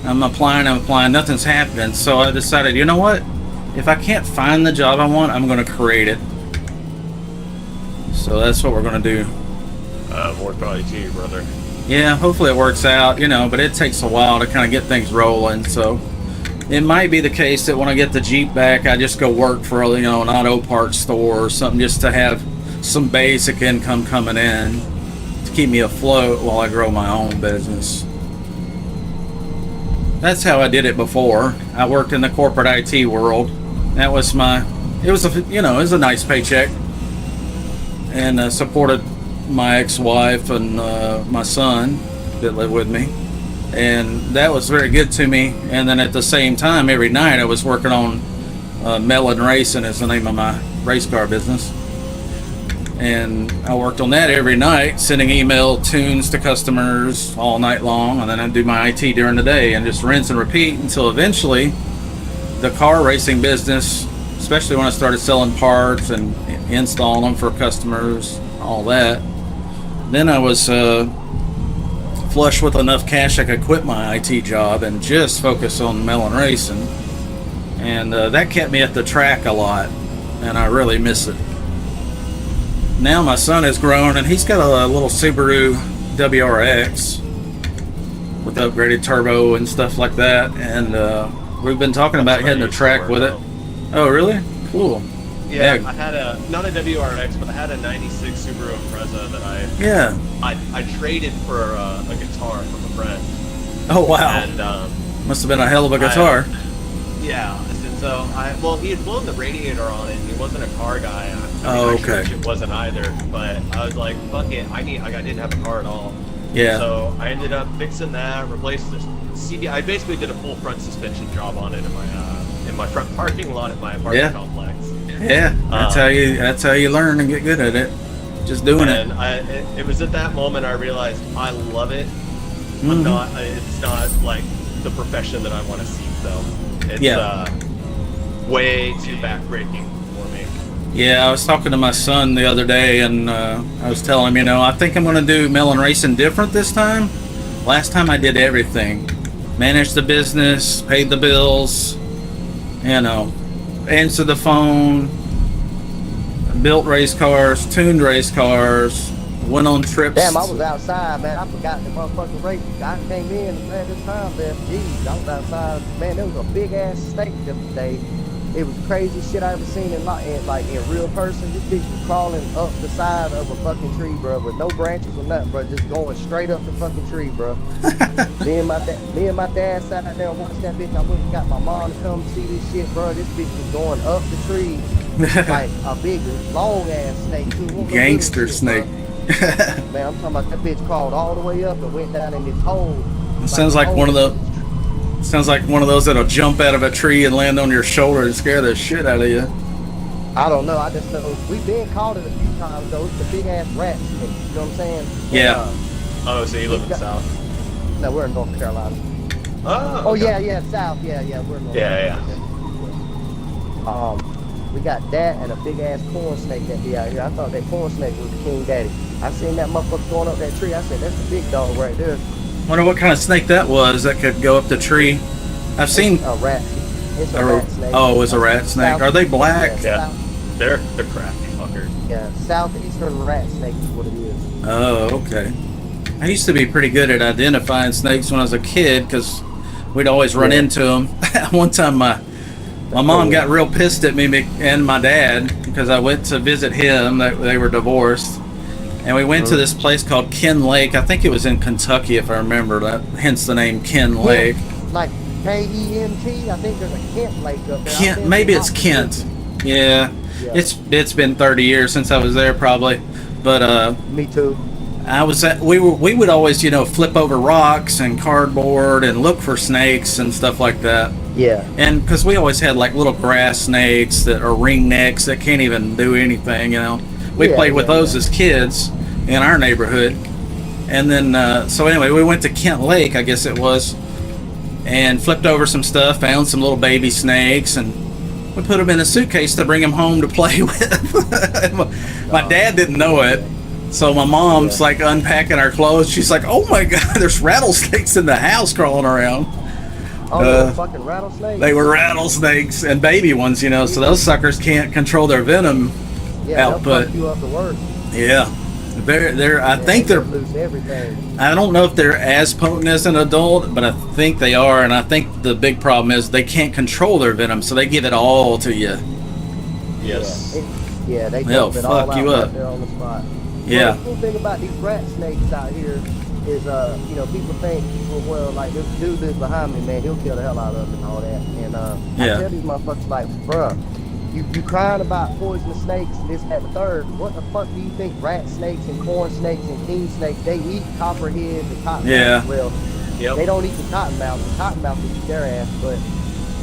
I'm applying, nothing's happening. So I decided, you know what? If I can't find the job I want, I'm going to create it. So that's what we're going to do. More probably to you, brother. Yeah, hopefully it works out, you know, but it takes a while to kind of get things rolling. So it might be the case that when I get the Jeep back, I just go work for, you know, an auto parts store or something just to have some basic income coming in to keep me afloat while I grow my own business. That's how I did it before. I worked in the corporate IT world. That was it was a nice paycheck, and supported my ex-wife and my son. that lived with me, and that was very good to me. And then at the same time, every night I was working on Mellon Racing is the name of my race car business, and I worked on that every night, sending email tunes to customers all night long, and then I'd do my IT during the day and just rinse and repeat until eventually the car racing business, especially when I started selling parts and installing them for customers, all that, then I was flush with enough cash I could quit my IT job and just focus on Mellon Racing, and that kept me at the track a lot, and I really miss it. Now my son has grown and he's got a little Subaru WRX with upgraded turbo and stuff like that, and we've been talking about hitting the track with it. Oh, really? Cool. Yeah, Yeah. I had not a WRX, but I had a '96 Subaru Impreza that Yeah. I traded for a guitar from a friend. Oh, wow. And Must have been a hell of a guitar. yeah, and so he had blown the radiator on it. And he wasn't a car guy. Oh, okay. It wasn't either, but I was like, fuck it. I didn't have a car at all. Yeah. So I ended up fixing that, replaced the CD. I basically did a full front suspension job on it in my front parking lot at my apartment complex. Yeah. That's how you learn and get good at it. Just doing it. And it was at that moment I realized I love it. Mhm. It's not like the profession that I want to seek though. It's way too backbreaking for me. Yeah, I was talking to my son the other day, and I was telling him, I think I'm going to do Mellon Racing different this time. Last time I did everything. Managed the business, paid the bills, answered the phone, built race cars, tuned race cars, went on trips. Damn, I was outside, man. I forgot the motherfucking race. I came in and man, this time there. Jeez, I was outside. Man, there was a big ass snake the other day. It was crazy shit I ever seen in real person. This bitch was crawling up the side of a fucking tree, bro, with no branches or nothing, bro, just going straight up the fucking tree, bro. me and my dad sat out there and watched that bitch. I went and got my mom to come see this shit, bro. This bitch was going up the tree like a big, long ass snake. Gangster snake. Man, I'm talking about that bitch crawled all the way up and went down in this hole. Sounds like one of those that'll jump out of a tree and land on your shoulder and scare the shit out of you. I don't know. I just know we've been caught it a few times though. It's a big ass rat snake. You know what I'm saying? Yeah. Oh, so you live in the South? No, we're in North Carolina. Oh. Okay. yeah, South. Yeah, we're in North Carolina. We got that and a big ass corn snake that be out here. I thought that corn snake was the king daddy. I seen that motherfucker going up that tree. I said, that's the big dog right there. Wonder what kind of snake that was that could go up the tree. I've seen a rat. It's a rat snake. Oh, it was a rat snake. Are they black? Yeah. They're crafty fuckers. Yeah, southeastern rat snake is what it is. Oh, okay. I used to be pretty good at identifying snakes when I was a kid because we'd always run into them. One time my mom got real pissed at me and my dad because I went to visit him. They were divorced. And we went to this place called Ken Lake. I think it was in Kentucky, if I remember that. Hence the name Ken Lake. Like K-E-N-T. I think there's a Kent Lake up there. Kent, maybe it's Kent. Yeah. It's been 30 years since I was there, probably. But me too. We would always flip over rocks and cardboard and look for snakes and stuff like that. Yeah. And because we always had like little grass snakes that are ringnecks that can't even do anything, We played with those as kids in our neighborhood. And then, so anyway, we went to Kent Lake, I guess it was, and flipped over some stuff, found some little baby snakes, and we put them in a suitcase to bring them home to play with. My dad didn't know it. So my mom's like unpacking our clothes. She's like, oh my God, there's rattlesnakes in the house crawling around. Oh, fucking rattlesnakes? They were rattlesnakes and baby ones, so those suckers can't control their venom output. They'll fuck you up the worst. Yeah. I think they're lose everything. I don't know if they're as potent as an adult, but I think they are, and I think the big problem is they can't control their venom, so they give it all to you. Yes. They They'll dump it all fuck out you up. right there on the spot. Yeah. The cool thing about these rat snakes out here is, people think, well, like this dude is behind me, man, he'll kill the hell out of them and all that. And I tell these motherfuckers, like, bruh, You crying about poisonous snakes, this, that, and the third. What the fuck do you think rat snakes and corn snakes and king snakes, they eat copperheads and cottonmouths? Yeah. Well, Yep. they don't eat the cottonmouths. The cottonmouths will eat their ass, but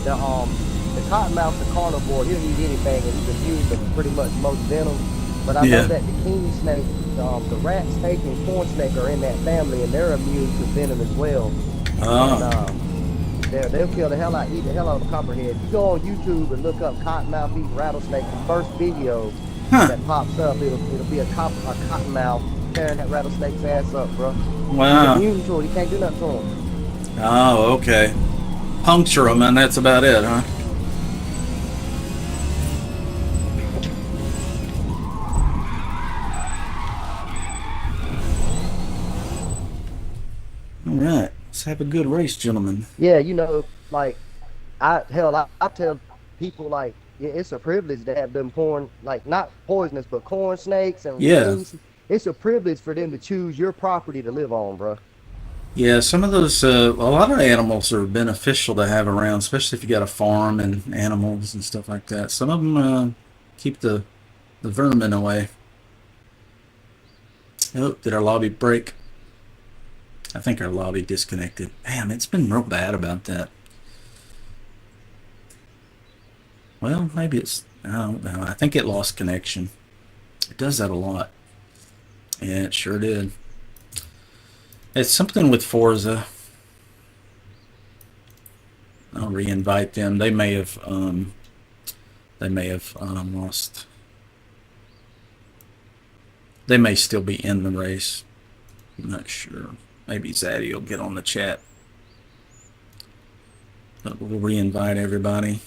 the cottonmouth's a carnivore. He'll eat anything, and he's immune to pretty much most venom. But I Yeah. know that the king snake, the rat snake and corn snake are in that family, and they're immune to venom as well. Oh. And they'll kill the hell out, eat the hell out of a copperhead. You go on YouTube and look up cottonmouth eating rattlesnake. The first video Huh. that pops up, it'll be a cottonmouth tearing that rattlesnake's ass up, bro. Wow. He's immune to it. He can't do nothing to him. Oh, okay. Puncture them, and that's about it, huh? All right. Let's have a good race, gentlemen. Yeah, you know, like I tell people like it's a privilege to have them corn, like not poisonous, but corn snakes and Yeah. things. It's a privilege for them to choose your property to live on, bro. Yeah, some of those, a lot of animals are beneficial to have around, especially if you got a farm and animals and stuff like that. Some of them keep the vermin away. Oh, did our lobby break? I think our lobby disconnected. Damn, it's been real bad about that. Well, maybe it's, I don't know. I think it lost connection. It does that a lot. Yeah, it sure did. It's something with Forza. I'll re-invite them. They may have lost. They may still be in the race. I'm not sure. Maybe Zaddy will get on the chat. But we'll re-invite everybody.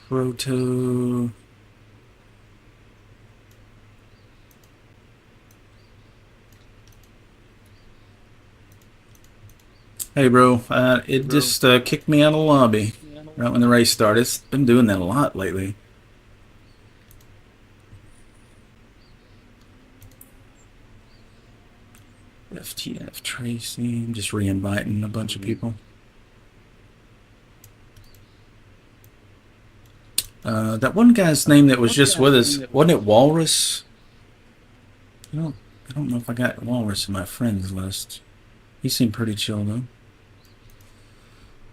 Proto. Hey, bro. It just kicked me out of the lobby right when the race started. It's been doing that a lot lately. FTF Tracy. I'm just re-inviting a bunch of people. That one guy's name that was just with us, wasn't it Walrus? I don't know if I got Walrus in my friends list. He seemed pretty chill though.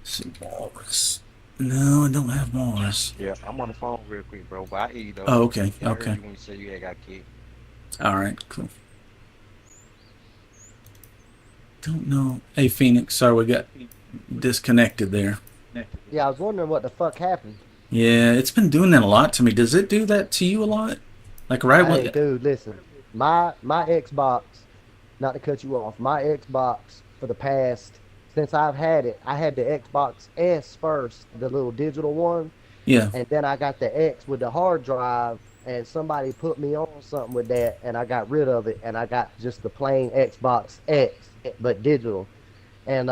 Let's see, Walrus. No, I don't have Walrus. Yeah, I'm on the phone real quick, bro. But I hear you though. Oh, okay, Yeah, I heard okay. you when you said you had got kicked. All right, cool. Don't know. Hey, Phoenix, sorry we got disconnected there. Yeah, I was wondering what the fuck happened. Yeah, it's been doing that a lot to me. Does it do that to you a lot? Like right Hey, when... dude, listen. My Xbox, not to cut you off, my Xbox for the past, since I've had it, I had the Xbox S first, the little digital one, Yeah. and then I got the X with the hard drive, and somebody put me on something with that, and I got rid of it, and I got just the plain Xbox X, but digital. And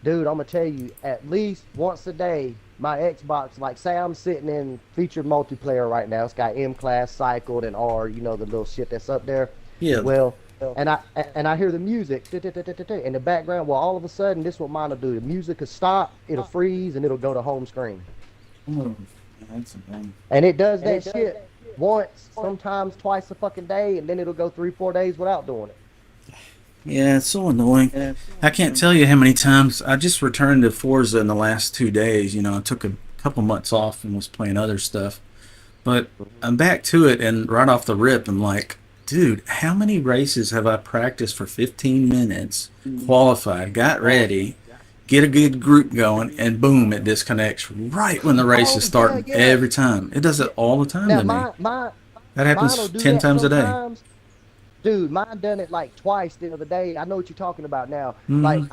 dude, I'm gonna tell you, at least once a day, my Xbox, like say I'm sitting in featured multiplayer right now, it's got M-Class, Cycled, and R, you know, the little shit that's up there. Yeah. Well, and I hear the music in the background. Well, all of a sudden, this is what mine will do. The music will stop, it'll freeze, and it'll go to home screen. That's a bum. And it does that shit once, sometimes twice a fucking day, and then it'll go 3-4 days without doing it. Yeah, it's so annoying. I can't tell you how many times I just returned to Forza in the last 2 days. You know, I took a couple months off and was playing other stuff. But I'm back to it, and right off the rip, I'm like, dude, how many races have I practiced for 15 minutes, qualified, got ready, get a good group going, and boom, it disconnects right when the race is starting every time. It does it all the time Now, to me. my That happens mine'll do 10 that times a day. sometimes. Dude, mine done it like twice the other day. I know what you're talking about now. Mhm.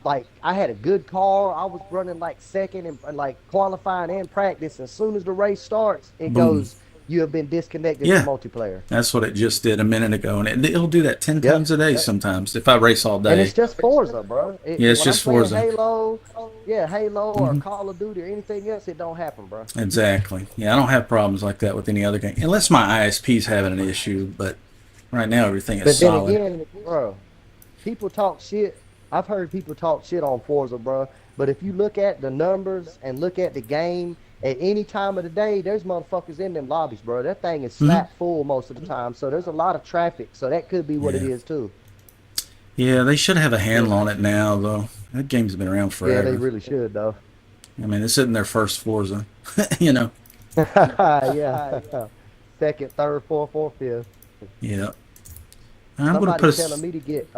Like I had a good car. I was running like second and like qualifying and practice. As soon as the race starts, it Boom. goes, you have been disconnected Yeah. from multiplayer. That's what it just did a minute ago, and it'll do that 10 times a day sometimes if I race all And day. it's just Forza, bro. Yeah, it's when just I'm playing Forza. Halo or Mhm. Call of Duty or anything else, it don't happen, bro. Exactly. Yeah, I don't have problems like that with any other game, unless my ISP's having an issue. But right now, everything But is then solid. again, bro, people talk shit. I've heard people talk shit on Forza, bro. But if you look at the numbers and look at the game, at any time of the day, there's motherfuckers in them lobbies, bro. That thing is slap full most of the time. So there's a lot of traffic. So that could be what it Yeah. is too. Yeah, they should have a handle on it now, though. That game's been around Yeah, forever. they really should though. I mean, this isn't their first Forza, you know. Yeah. Second, third, fourth, fifth. Yeah. I'm gonna Somebody's put a, telling me to get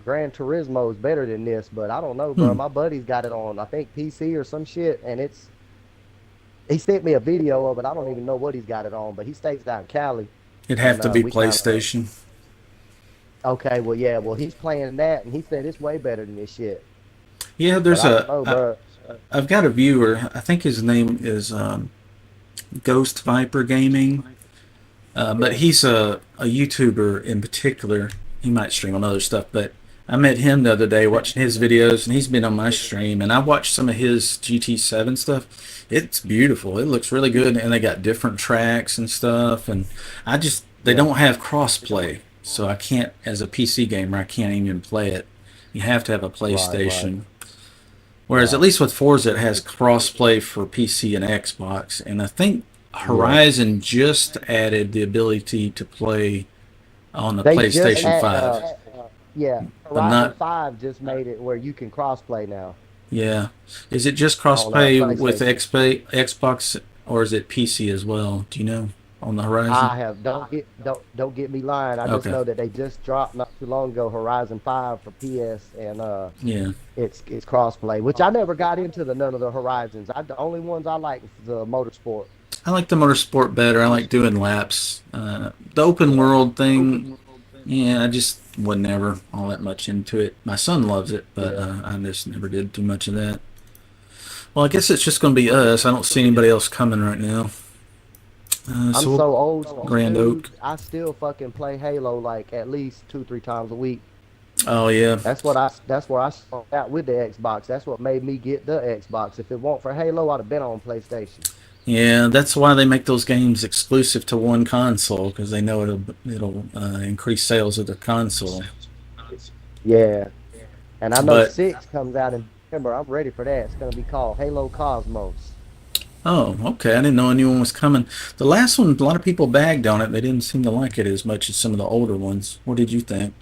Gran Turismo is better than this, but I don't know, bro. Hmm. My buddy's got it on, I think PC or some shit, and he sent me a video of it. I don't even know what he's got it on, but he stays down in Cali. it'd have And, to be we kinda- PlayStation. Okay, well, yeah, well, he's playing that, and he said it's way better than this shit. Yeah, But there's I don't know, a. bro. I've got a viewer. I think his name is Ghost Viper Gaming, but he's a YouTuber in particular. He might stream on other stuff, but I met him the other day watching his videos, and he's been on my stream, and I watched some of his GT7 stuff. It's beautiful. It looks really good, and they got different tracks and stuff, and they don't have crossplay, so I can't, as a PC gamer, I can't even play it. You have to have a PlayStation. Whereas at least with Forza, it has crossplay for PC and Xbox, and I think Horizon just added the ability to play on the They just PlayStation had, 5. yeah, But Horizon not- 5 just made it where you can crossplay now. Yeah. Is it just On crossplay with PlayStation. Xbox, or is it PC as well? Do you know on the Horizon? I have don't get me lying. I just Okay. know that they just dropped not too long ago Horizon 5 for PS, and Yeah. it's crossplay, which I never got into none of the Horizons. The only ones I like is the Motorsport. I like the Motorsport better. I like doing laps. The open world thing, yeah, I just was never all that much into it. My son loves it, but I just never did too much of that. Well, I guess it's just going to be us. I don't see anybody else coming right now. I'm So so old school, Grand dude, Oak. I still fucking play Halo like at least 2-3 times a week. Oh yeah, That's where I started out with the Xbox. That's what made me get the Xbox. If it weren't for Halo, I'd have been on PlayStation. yeah. That's why they make those games exclusive to one console, because they know it'll increase sales of the console. Yeah. And I know But- 6 comes out in December. I'm ready for that. It's gonna be called Halo Cosmos. Oh, okay. I didn't know anyone was coming. The last one, a lot of people bagged on it. They didn't seem to like it as much as some of the older ones. What did you think?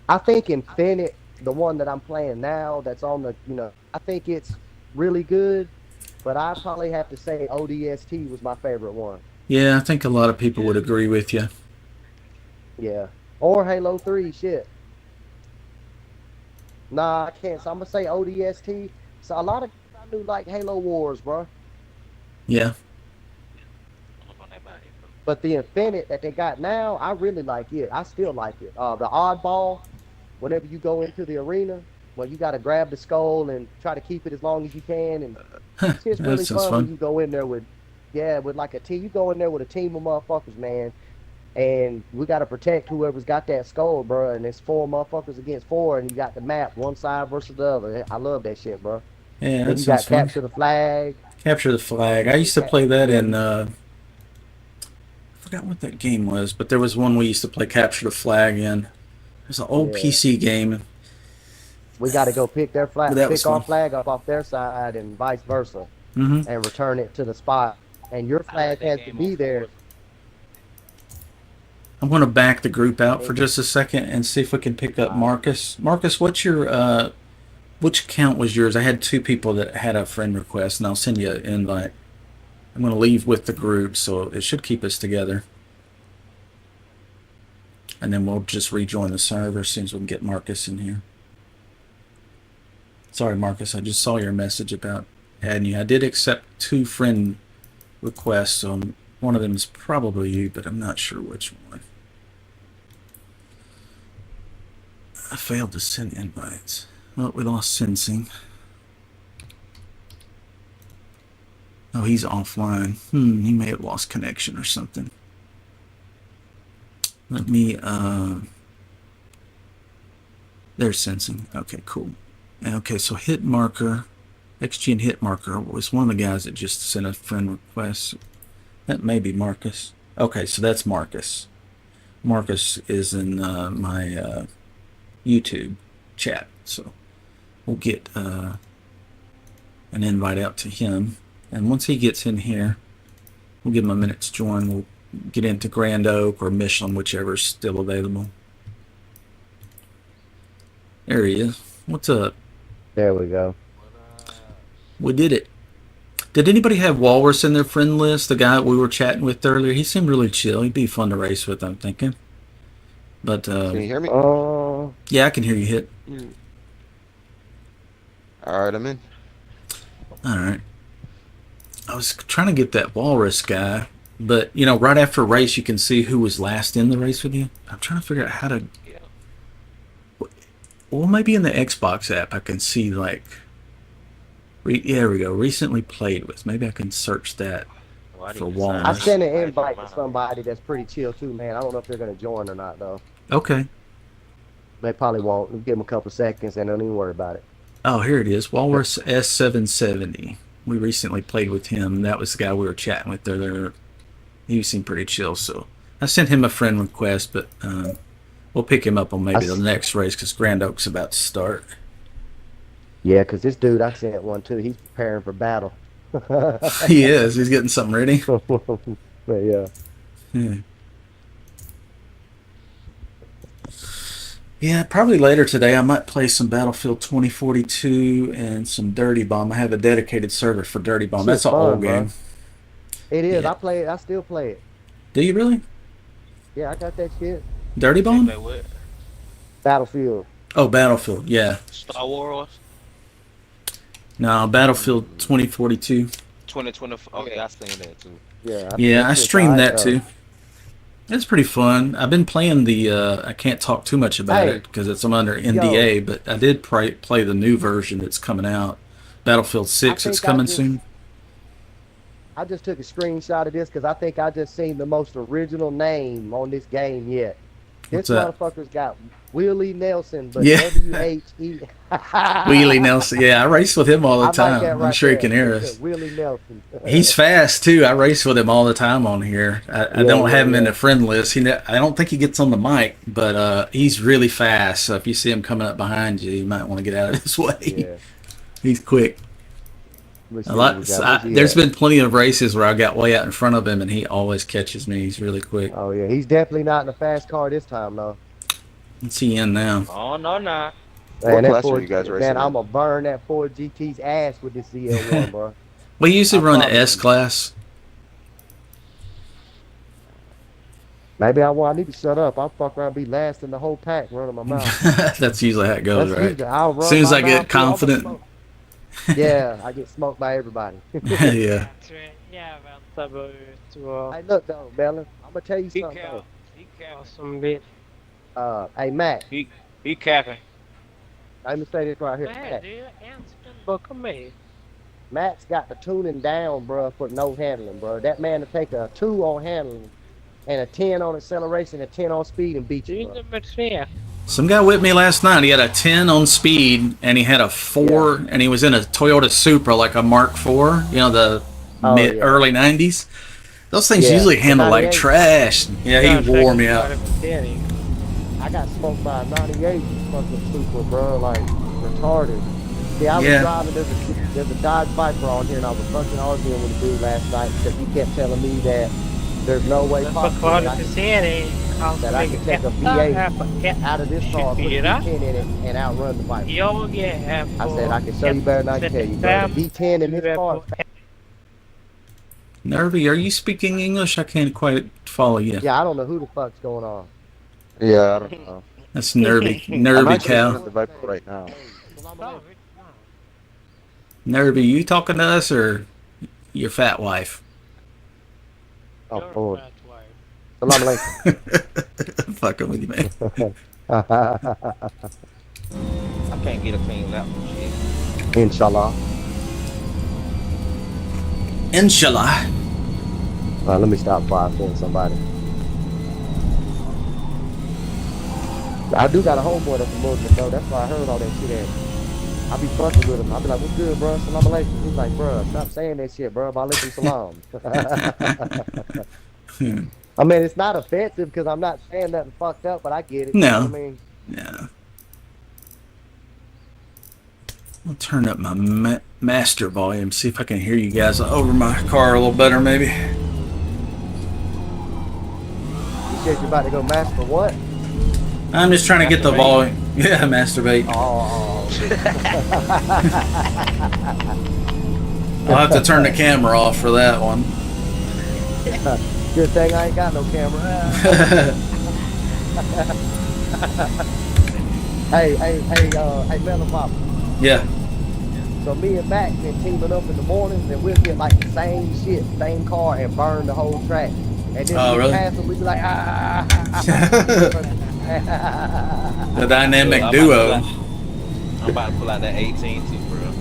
I think Infinite, the one that I'm playing now, that's on the, I think it's really good, but I probably have to say ODST was my favorite one. Yeah, I think a lot of people would agree with you. Yeah. Or Halo 3, shit. Nah, I can't. So I'm gonna say ODST. So a lot of I knew like Halo Wars, bro. Yeah. But the Infinite that they got now, I really like it. I still like it. The oddball, whenever you go into the arena, well, you got to grab the skull and try to keep it as long as you can. And it's just That really sounds fun when fun. you go in there with like a team. You go in there with a team of motherfuckers, man. And we got to protect whoever's got that skull, bro. And it's 4 motherfuckers against 4, and you got the map, one side versus the other. I love that shit, bro. Yeah, Then that you got sounds fun. capture the flag. Capture the Flag. I used to play that in, I forgot what that game was, but there was one we used to play Capture the Flag in. It was an old Yeah. PC game. We got to go pick their flag, But that was pick our fun. flag up off their side, and vice versa, Hmm. and return it to the spot. And your flag that has to game be on there. I'm going to back the group out for just a second and see if we can pick up Marcus. Marcus, what's your which account was yours? I had 2 people that had a friend request, and I'll send you an invite. I'm going to leave with the group, so it should keep us together. And then we'll just rejoin the server as soon as we can get Marcus in here. Sorry, Marcus, I just saw your message about adding you. I did accept 2 friend requests, so one of them is probably you, but I'm not sure which one. I failed to send invites. Well, we lost sensing. Oh, he's offline. He may have lost connection or something. Let me, there's sensing. Okay, cool. Okay, so hit marker, XG and hit marker was one of the guys that just sent a friend request. That may be Marcus. Okay, so that's Marcus. Marcus is in my YouTube chat, so we'll get an invite out to him. And once he gets in here, we'll give him a minute to join. We'll get into Grand Oak or Michelin, whichever's still available. There he is. What's up? There we go. We did it. Did anybody have Walrus in their friend list? The guy we were chatting with earlier, he seemed really chill. He'd be fun to race with, I'm thinking. But Can you hear me? yeah, I can hear you hit. All right, I'm in. All right. I was trying to get that Walrus guy, but you know, right after a race, you can see who was last in the race with you. I'm trying to figure out how to. Well, maybe in the Xbox app, I can see like. Yeah, there we go. Recently played with. Maybe I can search that for Walrus. I sent an invite to somebody that's pretty chill too, man. I don't know if they're gonna join or not though. Okay. They probably won't. We'll give them a couple seconds and don't even worry about it. Oh, here it is. Walrus S770. We recently played with him. That was the guy we were chatting with there. He seemed pretty chill, so I sent him a friend request, but we'll pick him up on maybe the next race because Grand Oak's about to start. Yeah, because this dude I sent one too. He's preparing for battle. He is. He's getting something ready. But yeah. Yeah, probably later today I might play some Battlefield 2042 and some Dirty Bomb. I have a dedicated server for Dirty Bomb. That's an old game. It is. Yeah. I play it. I still play it. Do you really? Yeah, I got that shit. Dirty Bomb? Battlefield. Oh, Battlefield. Yeah. Star Wars. No, Battlefield 2042. 2020. Okay, I seen that too. Yeah. Yeah, I streamed that too. It's pretty fun. I've been playing the. I can't talk too much about it because it's under NDA. But I did play the new version that's coming out. Battlefield 6. It's coming soon. I just took a screenshot of this because I think I just seen the most original name on this game yet. This motherfucker's got Willie Nelson, but W-H-E. Willie Nelson. Yeah, I race with him all the time. Like I'm sure he can hear us. Willie Nelson. He's fast too. I race with him all the time on here. I don't have him in the friend list. I don't think he gets on the mic, but he's really fast. So if you see him coming up behind you, you might want to get out of his way. Yeah. He's quick. There's been plenty of races where I got way out in front of him and he always catches me. He's really quick. Oh yeah, he's definitely not in a fast car this time though. What's he in now? Oh no. Man, what class are you guys racing? Man, I'm gonna burn that Ford GT's ass with this ZL1, bro. We usually run the S class. Maybe I need to shut up. I'll fuck around, be last in the whole pack, running my mouth. That's usually how it goes, right? As soon as I get confident. Yeah, I get smoked by everybody. Yeah. Hey, look though, Mellon, I'm gonna tell you something. Hey, Matt. He capping. Let me say this right here. Matt's got the tuning down, bro, for no handling, bro. That man to take a 2 on handling and a 10 on acceleration, a 10 on speed, and beat you, bro. Some guy with me last night. He had a 10 on speed, and he had a 4, and he was in a Toyota Supra, like a Mark IV. You know, the early '90s. Those things usually handle like trash. Yeah, he wore me out. I got smoked by a 98 fucking Supra, bro, like retarded. See, I was driving. There's a Dodge Viper on here, and I was fucking arguing with a dude last night because he kept telling me that there's no way possible that I can take a V8 out of this car, put a V10 in it, and outrun the Viper. I said, I can show you better than I can tell you, bro. The V10 in this car. Nervy, are you speaking English? I can't quite follow you. Yeah, I don't know who the fuck's going on. Yeah, I don't know. That's Nervy cow. The Viper right now. Nervy, you talking to us or your fat wife? Oh, Lord. Salam alaikum. Fucking with you, man. I can't get a clean lap. Shit. Inshallah. Inshallah. Let me stop before I offend somebody. I do got a homeboy that's a Muslim, though. That's why I heard all that shit at. I be fucking with him. I be like, what's good, bro? Salam alaikum. He's like, bro, stop saying that shit, bro. Alaikum salam. I mean, it's not offensive because I'm not saying nothing fucked up, but I get it. No. You know what I mean? Yeah. I'll turn up my master volume, see if I can hear you guys over my car a little better, maybe. You said you're about to go master what? I'm just trying to get the Masturbate? volume. Yeah, masturbate. Oh. I'll have to turn the camera off for that one. Good thing I ain't got no camera. hey, Mellonpopr. Yeah. So me and Mac been teaming up in the mornings, and we'll get like the same shit, same car, and burn the whole track. And then Oh, we really? pass them, we be like, The dynamic Look, duo. I'm about to pull out that 18 too, bro.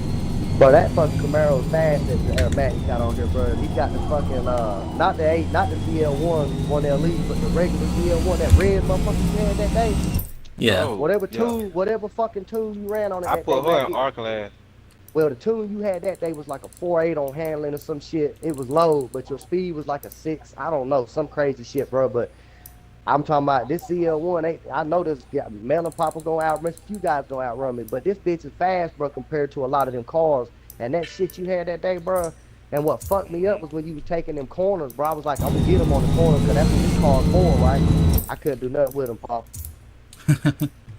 Bro, that fucking Camaro's fast that Mac got on here, bro. He got the fucking not the ZL1 1LE, but the regular ZL1, that red motherfucker you had that day. Yeah. Oh, Whatever yeah. tune, whatever fucking tune you ran on it. I that put day, her Mac, in R class. well, the tune you had that day was like a 4.8 on handling or some shit. It was low, but your speed was like a 6. I don't know, some crazy shit, bro. But I'm talking about this ZL1. I know this Mellonpopr gonna outrun you guys gonna outrun me, but this bitch is fast, bro, compared to a lot of them cars. And that shit you had that day, bro. And what fucked me up was when you was taking them corners, bro. I was like, I'm gonna get them on the corners, because that's what this car's for, right? I couldn't do nothing with them, Pop.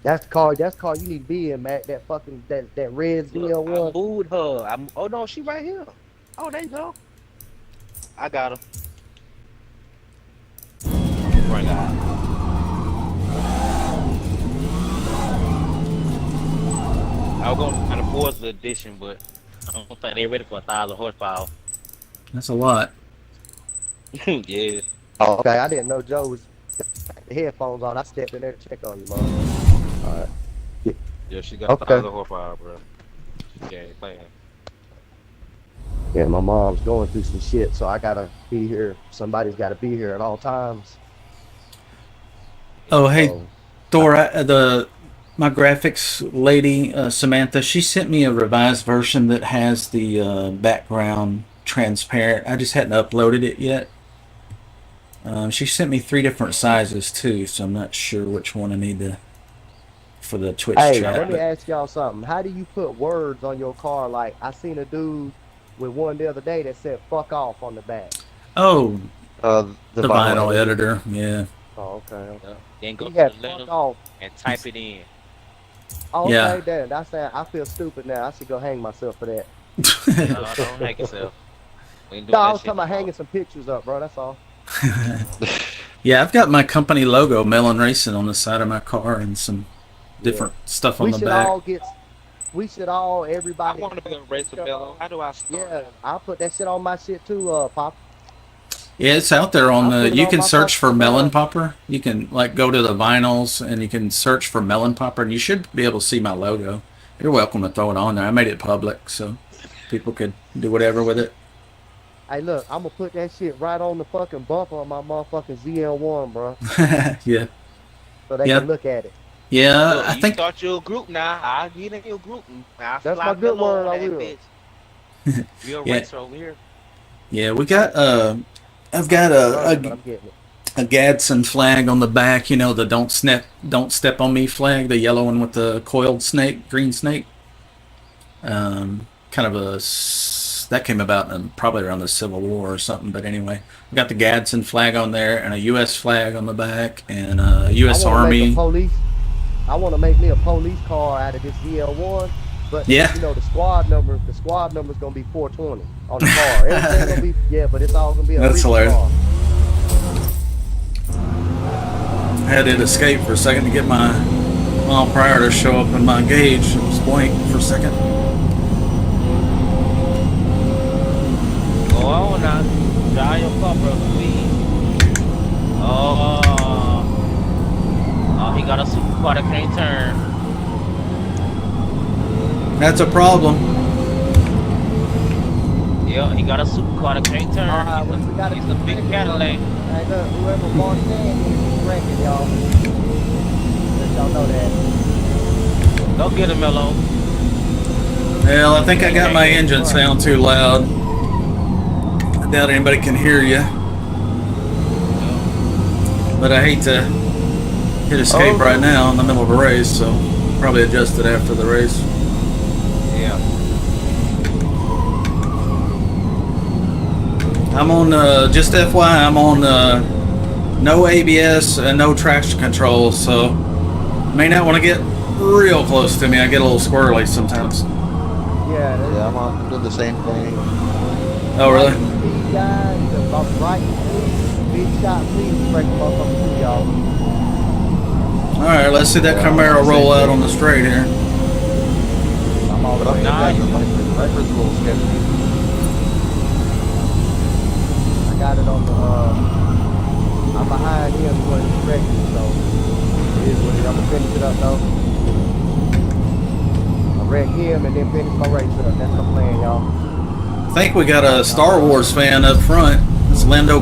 That's the car you need to be in, Matt. That fucking that red Look, I ZL1. moved her. Oh no, she right here. Oh, there you go. I got her. Bring her out. I was gonna try the Forza edition, but I don't think they're ready for 1,000 horsepower. That's a lot. Yeah. Oh, okay, I didn't know Joe was the headphones on. I stepped in there to check on you, man. All right. Yeah, she got Okay. 1,000 horsepower, bro. She ain't playing. Yeah, my mom's going through some shit, so I gotta be here. Somebody's gotta be here at all times. Oh, hey, So, Thor, my graphics lady, Samantha, she sent me a revised version that has the background transparent. I just hadn't uploaded it yet. She sent me 3 different sizes too, so I'm not sure which one I need to for the Twitch hey, chat. let me but- ask y'all something. How do you put words on your car? Like, I seen a dude with one the other day that said "fuck off" on the back. Oh, The the vinyl editor. Yeah. Oh, okay. Yeah. Then go He to had the "fuck letter off." and type it in. Oh, okay, Yeah. then. That's that. I feel stupid now. I should go hang myself for that. No, don't hang yourself. We ain't doing No, I that was shit talking about no more. hanging some pictures up, bro. That's all. Yeah, I've got my company logo, Mellon Racing, on the side of my car and some different stuff on We the should back. all get. We should all, I everybody. want to be a racer, Bello. How do I start? Yeah, I'll put that shit on my shit too, Pop. Yeah, it's out there on I'll the. put it You on can my search for fucking Mellonpopr. You can like go to the vinyls and you can search for Mellonpopr, and you should be able to see my logo. You're welcome to throw it on there. I made it public so people could do whatever with it. Hey, look, I'm gonna put that shit right on the fucking bumper on my motherfucking ZL1, bro, Yeah, so they Yeah. can look at it. yeah. Look, I you think start your group now. I'll get in your group. I'll That's fly my good Bello word, on I that will. bitch. You're a Yeah. racer over here. yeah we got I've got Right, but I'm getting it. a Gadsden flag on the back. You know, the don't step on me flag, the yellow one with the coiled snake, green snake. Kind of that came about in probably around the Civil War or something. But anyway, we got the Gadsden flag on there and a U.S. flag on the back and a U.S. I wanna make Army. a police. I want to make me a police car out of this ZL1, but Yeah. you know the squad number's gonna be 420 on the car. Everything gonna be but it's all gonna be a That's police hilarious. car. I had it escape for a second to get my mile per hour to show up in my gauge. It was blank for a second. Go on now. Drive your car, bro. Please. Oh, he got a super car that can't turn. That's a problem. Yeah, he got a super car that can't turn. Alright, well, we gotta He's a big Cadillac. Hey, look, whoever marked that is wrecking, y'all. Let y'all know that. Go get him, Mello. Well, I think I got my engine sound too loud. I doubt anybody can hear you. But I hate to hit escape right now in the middle of a race, so probably adjust it after the race. Yeah. I'm on, just FYI, I'm on no ABS and no traction control, so you may not want to get real close to me. I get a little squirrely sometimes. Yeah, that's Yeah, I'm doing the same thing. Oh, really? speed guys, the right, big shot, please break the motherfucker through, y'all. Alright, let's see that Camaro roll out on the straight here. I'm all the way Nice. back. Viper's a little sketchy. I got it on the, I'm behind him when he's wrecking, so it is what it is. I'm gonna finish it up though. I wreck him and then finish my race up. That's my plan, y'all. I think we got a Star Wars fan up front. It's Lando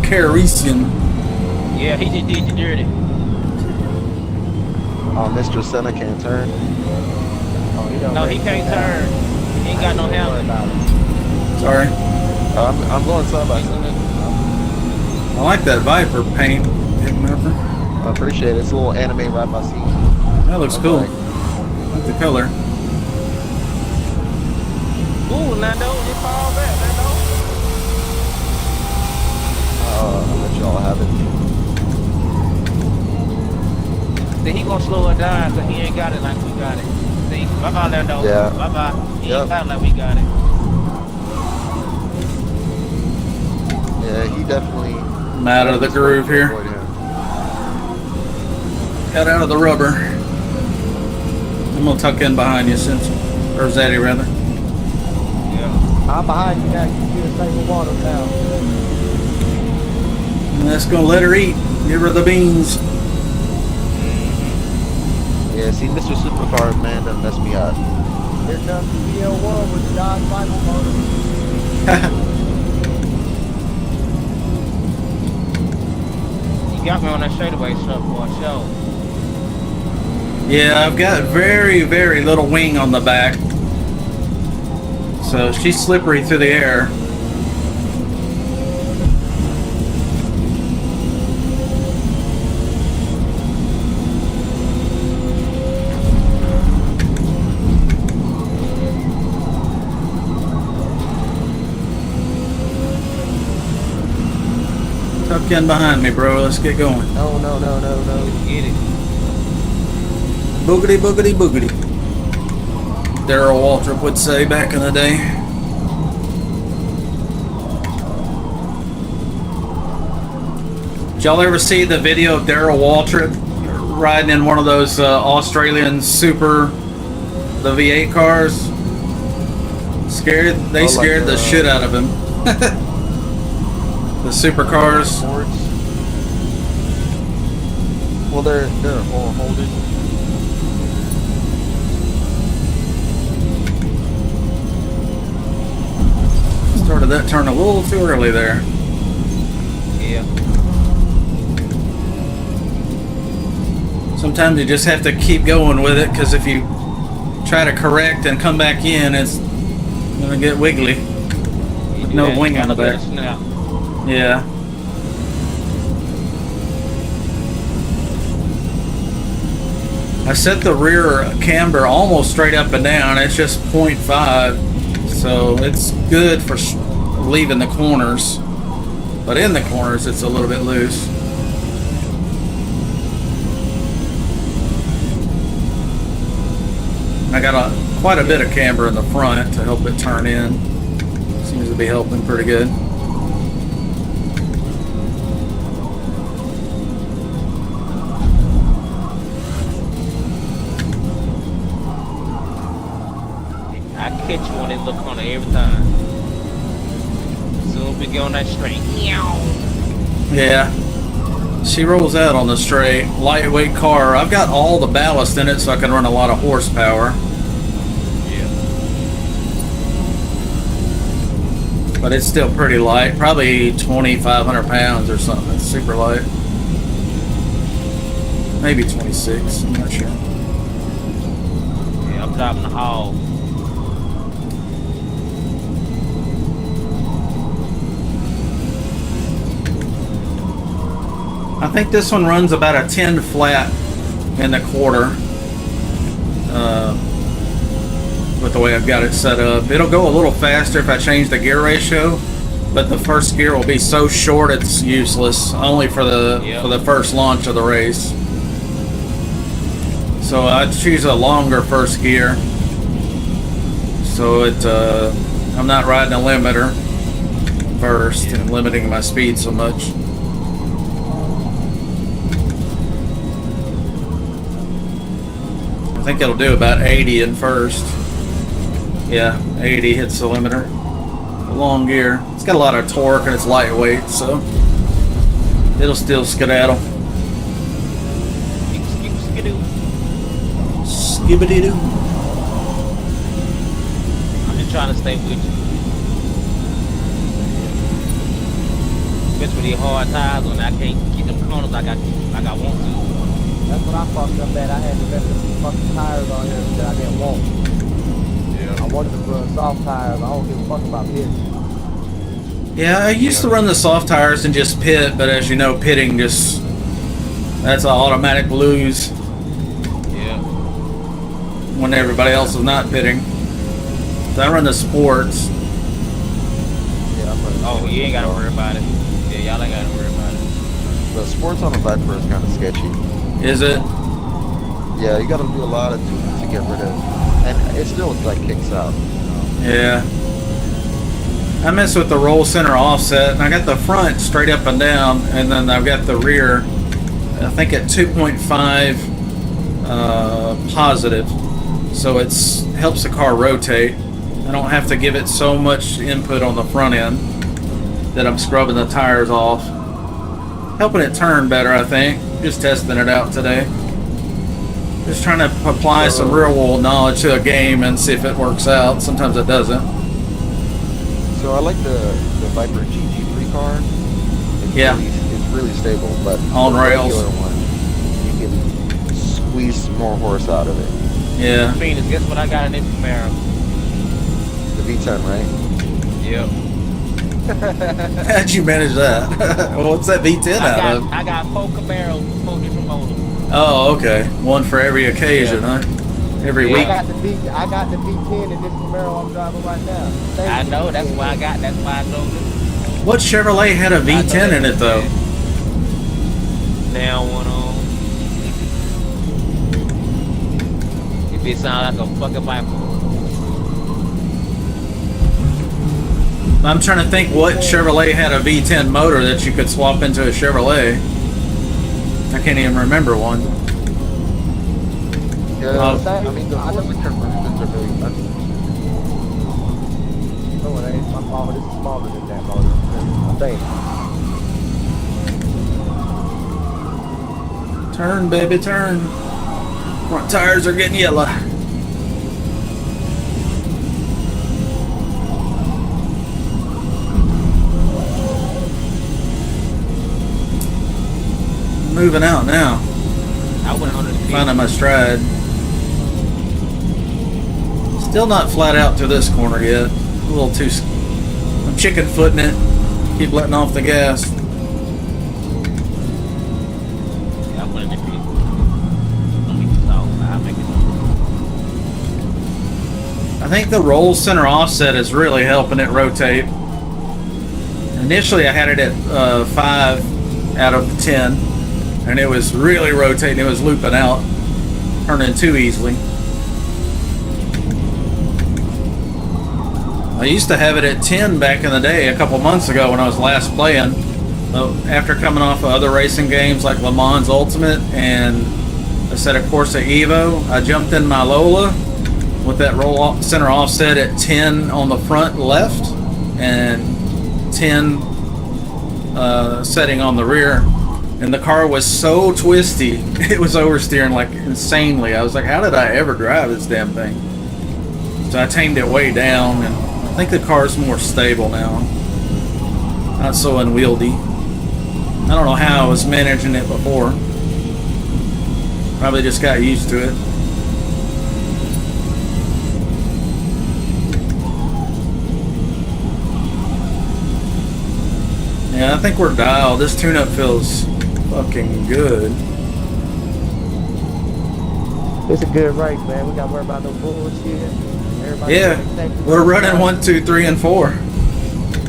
Calrissian. Yeah, he just did the dirty. Oh, Mr. Senna can't turn. Oh, he don't No, race he can't this time. turn. He ain't got no Don't worry helmet. about it. Sorry. I'm going side by side. I like that Viper paint. Remember? I appreciate it. It's a little anime right by seat. That looks cool. I like the color. Ooh, Nando, he fall back, Nando. I'll let y'all have it. Then he gonna slow it down because he ain't got it like we got it. See? Bye-bye, Nando. Yeah. Bye-bye. He Yep. ain't got it like we got it. Yeah, he definitely. I'm out of the groove here. Avoid him. Got out of the rubber. I'm gonna tuck in behind you, since, or Zaddy rather. Yeah. I'm behind you now. You can get a tank of water now. And that's gonna let her eat. Give her the beans. Yeah, see, Mr. Supercar man done messed me up. Here comes the BL1 with the Dodge Viper motor. You got me on that straightaway stuff for a show. Yeah, I've got very, very little wing on the back. So she's slippery through the air. Tuck in behind me, bro. Let's get going. No. Get it. Boogity, boogity, boogity. Daryl Waltrip would say back in the day. Did y'all ever see the video of Daryl Waltrip riding in one of those Australian Super, the V8 cars? They scared the shit out of him. The supercars. Well, they're all holding. Started that turn a little too early there. Yeah. Sometimes you just have to keep going with it, because if you try to correct and come back in, it's gonna get wiggly. You do No that, wing you on the gotta back. let it snap. Yeah. I set the rear camber almost straight up and down. It's just 0.5, so it's good for leaving the corners. But in the corners, it's a little bit loose. I got quite a bit of camber in the front to help it turn in. Seems to be helping pretty good. I catch you on that little corner every time. Soon as we get on that straight. Yeah. She rolls out on the straight. Lightweight car. I've got all the ballast in it so I can run a lot of horsepower. Yeah. But it's still pretty light. Probably 2,500 pounds or something. It's super light. Maybe 26. I'm not sure. Yeah, I'm dropping the hog. I think this one runs about a 10 flat in the quarter. with the way I've got it set up. It'll go a little faster if I change the gear ratio, but the first gear will be so short it's useless, only for the first launch of the race. So I choose a longer first gear, so I'm not riding a limiter first and limiting my speed so much. I think it'll do about 80 in first. Yeah, 80 hits the limiter. A long gear. It's got a lot of torque and it's lightweight, so it'll still skedaddle. Skibbity-doo. I'm just trying to stay with you. Especially these hard tires when I can't get them corners like I want to. That's what I fucked up at. I had to rest some fucking tires on here that I didn't want. Yeah. I wanted to run soft tires. I don't give a fuck about pitch. Yeah, I used to run the soft tires and just pit, but as you know, pitting that's an automatic lose Yeah. when everybody else is not pitting. So I run the sports. Yeah, I'm running. Oh, you ain't gotta worry about it. Yeah, y'all ain't gotta worry about it. The sports on a Viper is kind of sketchy. Is it? Yeah, you got to do a lot of tuning to get rid of, and it still like kicks out. Yeah. I mess with the roll center offset, and I got the front straight up and down, and then I've got the rear, I think at 2.5 positive, so it helps the car rotate. I don't have to give it so much input on the front end that I'm scrubbing the tires off. Helping it turn better, I think. Just testing it out today. Just trying to apply some real world knowledge to a game and see if it works out. Sometimes it doesn't. So I like the Viper GG3 car. It's really stable, but On the rails. regular one, you can squeeze more horse out of it. Yeah. Phoenix, guess what I got in this Camaro? The V10, right? Yep. How'd you manage that? Well, what's that V10 out of? I got 4 Camaros, 4 different motors. Oh, okay. One for every occasion, huh? Every Yeah. week. I got the V10 in this Camaro I'm driving right now. I know, that's why I drove this. What Chevrolet had a V10 in it though? Now one on. If it sound like a fucking Viper. I'm trying to think what Chevrolet had a V10 motor that you could swap into a Chevrolet. I can't even remember one. Yeah, Oh. I mean, the Forza conversions are really funny. No, it ain't. My fault. This is smaller than that motor. I think. Turn, baby, turn. Front tires are getting yellow. Moving out now. I went under the Finding my stride. Still not flat out to this corner yet. A little too. I'm chicken footing it. Keep letting off the gas. I went in the pit. Don't need to talk. I'll make it. I think the roll center offset is really helping it rotate. Initially, I had it at 5 out of 10, and it was really rotating. It was looping out, turning too easily. I used to have it at 10 back in the day, a couple months ago when I was last playing. After coming off of other racing games like Le Mans Ultimate and a set of Corsa Evo, I jumped in my Lola with that roll center offset at 10 on the front left and 10 setting on the rear. And the car was so twisty, it was oversteering like insanely. I was like, how did I ever drive this damn thing? So I tamed it way down, and I think the car's more stable now. Not so unwieldy. I don't know how I was managing it before. Probably just got used to it. Yeah, I think we're dialed. This tune-up feels fucking good. It's a good race, man. We got to worry about no bullshit. Everybody Yeah, doing safety we're first running drive. 1, 2, 3, and 4.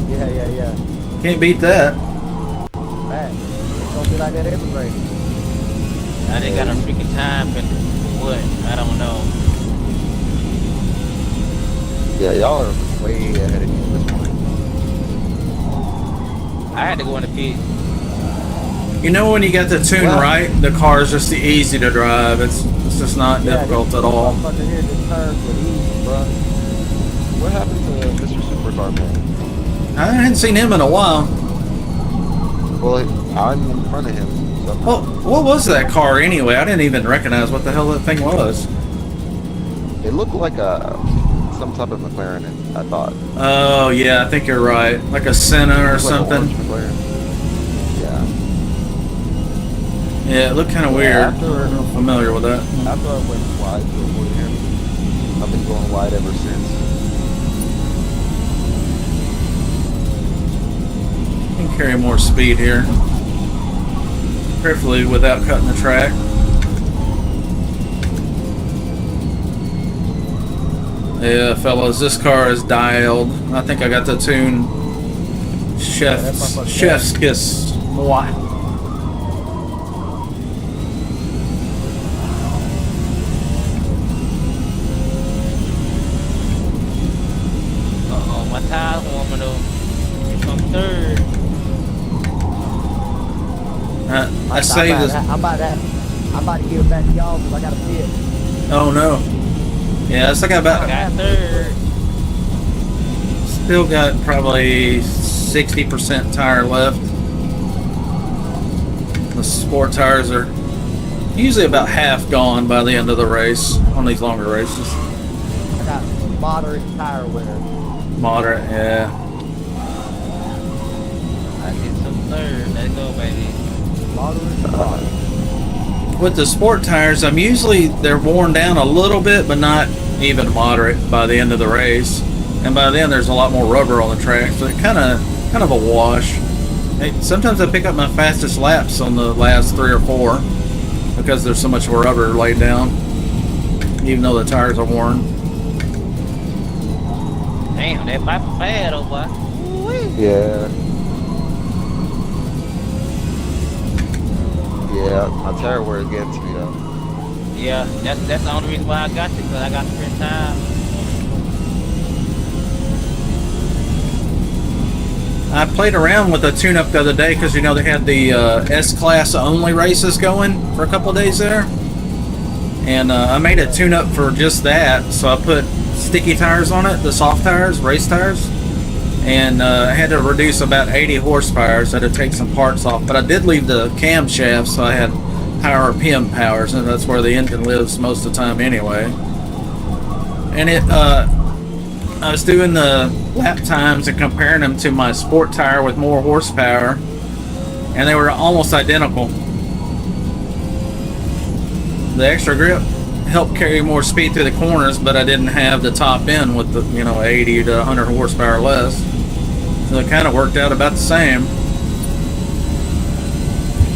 Yeah. Can't beat that. Man, it's gonna be like that every race. I didn't got a freaking time, but what? I don't know. Yeah, y'all are way ahead of me at this point. I had to go in the pit. You know when you get the tune Well- right, the car's just easy to drive. It's just not Yeah, difficult this at all. motherfucker here just turns with ease, bro. What happened to Mr. Supercar Man? I hadn't seen him in a while. Well, I'm in front of him. So Well, what was that car anyway? I didn't even recognize what the hell that thing was. it looked like some type of McLaren, I thought. Oh yeah, I think you're right. Like a Senna or It looked like an something. orange McLaren. Yeah. Yeah, it looked kind of weird. after- I'm not familiar with that. After I went wide to avoid him, I've been going wide ever since. You can carry more speed here. Prayerfully without cutting the track. Yeah, fellas, this car is dialed. I think I got the tune Chef's Kiss. Mwah. Uh-oh, my tires warming up. I'm third. I saved this. I'm about to give it back to y'all because I got a pit. Oh no. Yeah, it's like I about. got third. Still got probably 60% tire left. The sport tires are usually about half gone by the end of the race on these longer races. I got moderate tire wear. Moderate, yeah. I get some third. Let's go, baby. Moderate. With the sport tires, they're worn down a little bit, but not even moderate by the end of the race. And by then, there's a lot more rubber on the track, so it kind of a wash. Sometimes I pick up my fastest laps on the last 3 or 4 because there's so much rubber laid down, even though the tires are worn. Damn, that pipe is bad, oh boy. Yeah. Yeah, my tire wear is getting to me though. Yeah, that's the only reason why I got it, because I got spent time. I played around with a tune-up the other day because they had the S-Class only races going for a couple of days there. And I made a tune-up for just that, so I put sticky tires on it, the soft tires, race tires. And I had to reduce about 80 horsepower, so I had to take some parts off. But I did leave the camshaft, so I had higher RPM powers, and that's where the engine lives most of the time anyway. And I was doing the lap times and comparing them to my sport tire with more horsepower, and they were almost identical. The extra grip helped carry more speed through the corners, but I didn't have the top end with the 80 to 100 horsepower less. So it kind of worked out about the same.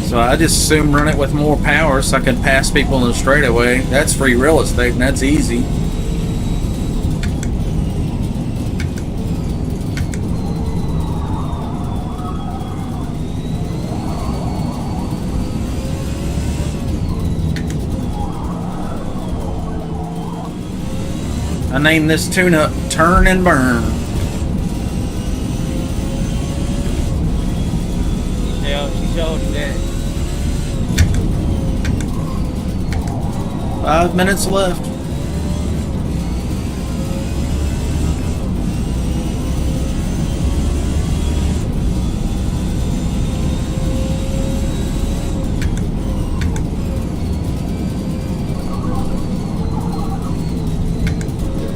So I just assumed run it with more power so I could pass people in the straightaway. That's free real estate, and that's easy. I named this tune-up Turn and Burn. She showed you that. 5 minutes left.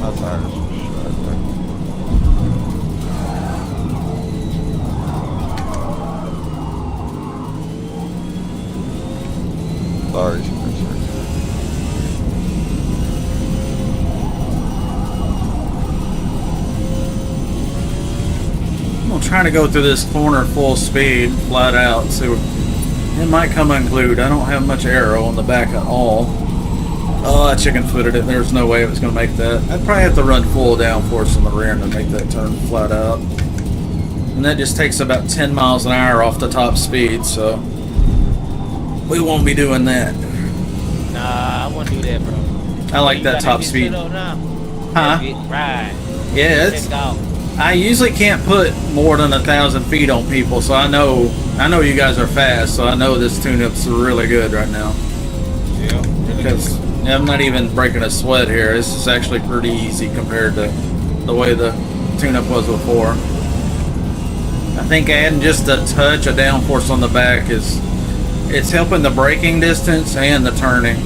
My tires are shot. Sorry, sorry. I'm gonna try to go through this corner full speed, flat out. So it might come unglued. I don't have much aero on the back at all. Oh, I chicken footed it. There's no way it was going to make that. I'd probably have to run full downforce on the rear end to make that turn flat out. And that just takes about 10 miles an hour off the top speed, so we won't be doing that. Nah, I wouldn't do that, bro. I like You that gotta top get speed. set up now. Huh? Get right. Yeah, it's, Check out. I usually can't put more than 1,000 feet on people, so I know you guys are fast, so I know this tune-up's really good right now. Yeah. Because I'm not even breaking a sweat here. This is actually pretty easy compared to the way the tune-up was before. I think adding just a touch of downforce on the back it's helping the braking distance and the turning.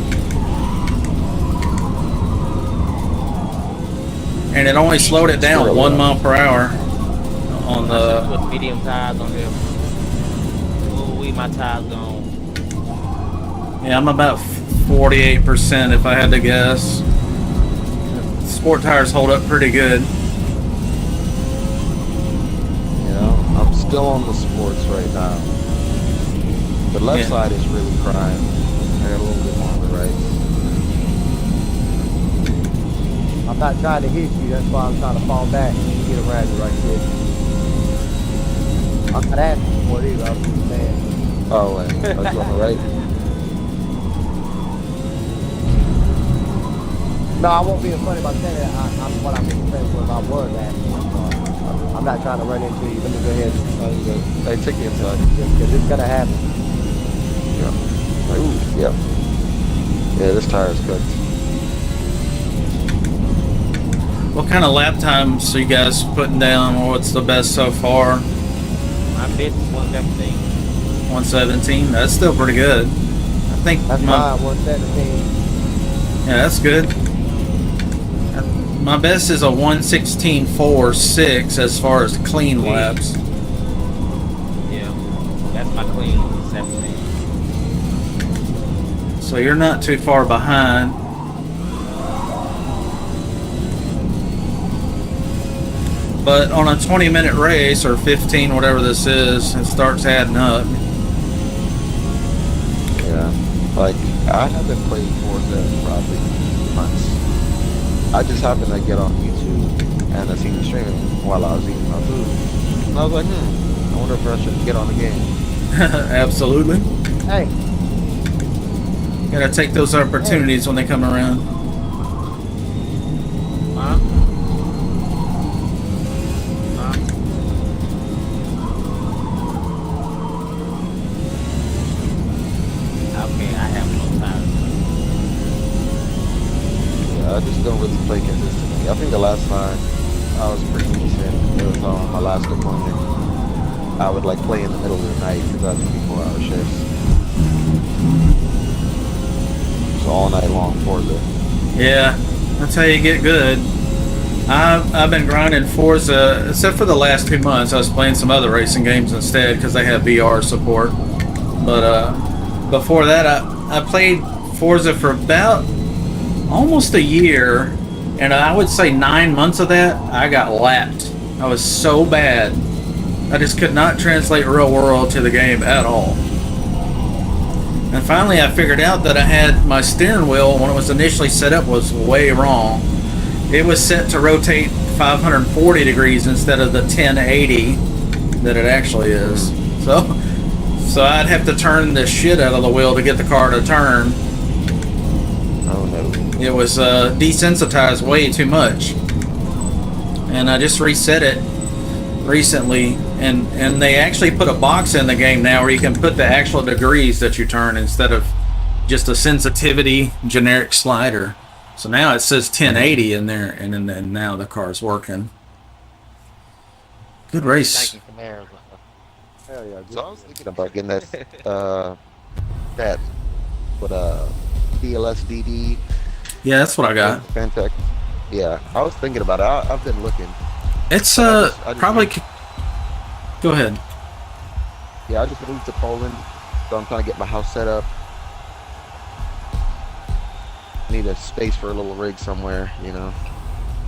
And it only slowed it down 1 mile per hour on the. Put medium tires on there. Ooh, my tires gone. Yeah, I'm about 48% if I had to guess. Sport tires hold up pretty good. I'm still on the sports right now. The left side is really crying. I got a little bit more on the right. I'm not trying to hit you, that's why I'm trying to fall back and get around you right quick. I'm not asking for it either, I'm just saying. Oh, wait. Are you on the right? No, I won't be in front of my saying that. What I'm saying was I was asking. I'm not trying to run into you. Let me go ahead. Oh, you good. Hey, take the inside. Because it's going to happen. Yeah. Ooh, yeah. Yeah, this tire is cooked. What kind of lap times are you guys putting down? What's the best so far? My best is 117. 117? That's still pretty good. I think That's fine, 117. yeah, that's good. My best is a 116.46 as far as clean laps. Yeah. That's my clean 17. So you're not too far behind. But on a 20-minute race, or 15, whatever this is, it starts adding up. Yeah. Like, I haven't played Forza in probably months. I just happened to get on YouTube and I seen the streaming while I was eating my food. And I was like, I wonder if I should get on the game. Absolutely. Hey. Gotta take those opportunities when they come around. Huh? Okay, I have no time. Yeah, I just don't really play consistently. I think the last time I was pretty decent, it was on my last deployment. I would like play in the middle of the night because I had 24-hour shifts. So all night long Forza. Yeah, that's how you get good. I've been grinding Forza, except for the last 2 months. I was playing some other racing games instead because they have VR support. But before that, I played Forza for about almost a year, and I would say 9 months of that, I got lapped. I was so bad. I just could not translate real world to the game at all. And finally I figured out that I had my steering wheel, when it was initially set up, was way wrong. It was set to rotate 540 degrees instead of the 1080 that it actually is. So I'd have to turn the shit out of the wheel to get the car to turn. Oh no. It was desensitized way too much. And I just reset it recently, and they actually put a box in the game now where you can put the actual degrees that you turn instead of just a sensitivity generic slider. So now it says 1080 in there, and then now the car's working. Good race. Thank you for there. Hell yeah. So I was thinking about getting that that DLSDD. Yeah, that's what I got. Fantech. Yeah, I was thinking about it. I've been looking. It's I just probably. Go ahead. Yeah, I just moved to Poland, so I'm trying to get my house set up. Need a space for a little rig somewhere, you know.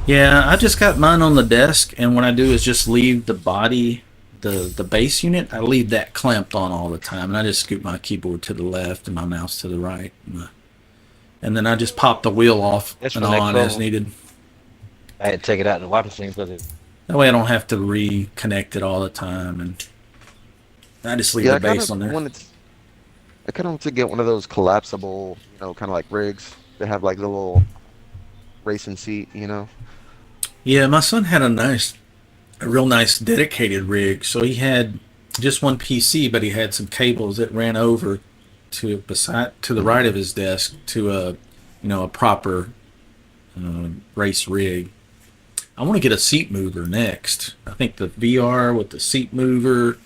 Yeah, I just got mine on the desk, and what I do is just leave the body, the base unit, I leave that clamped on all the time, and I just scoot my keyboard to the left and my mouse to the right. And and then I just pop the wheel off That's and the next on as level. needed. I had to take it out in the washing machine because it. That way I don't have to reconnect it all the time, and I just leave Yeah, the base on there. I kind of want to get one of those collapsible, kind of like rigs that have like the little racing seat. Yeah, my son had a real nice dedicated rig. So he had just one PC, but he had some cables that ran over to the right of his desk to a proper race rig. I want to get a seat mover next. I think the VR with the seat mover,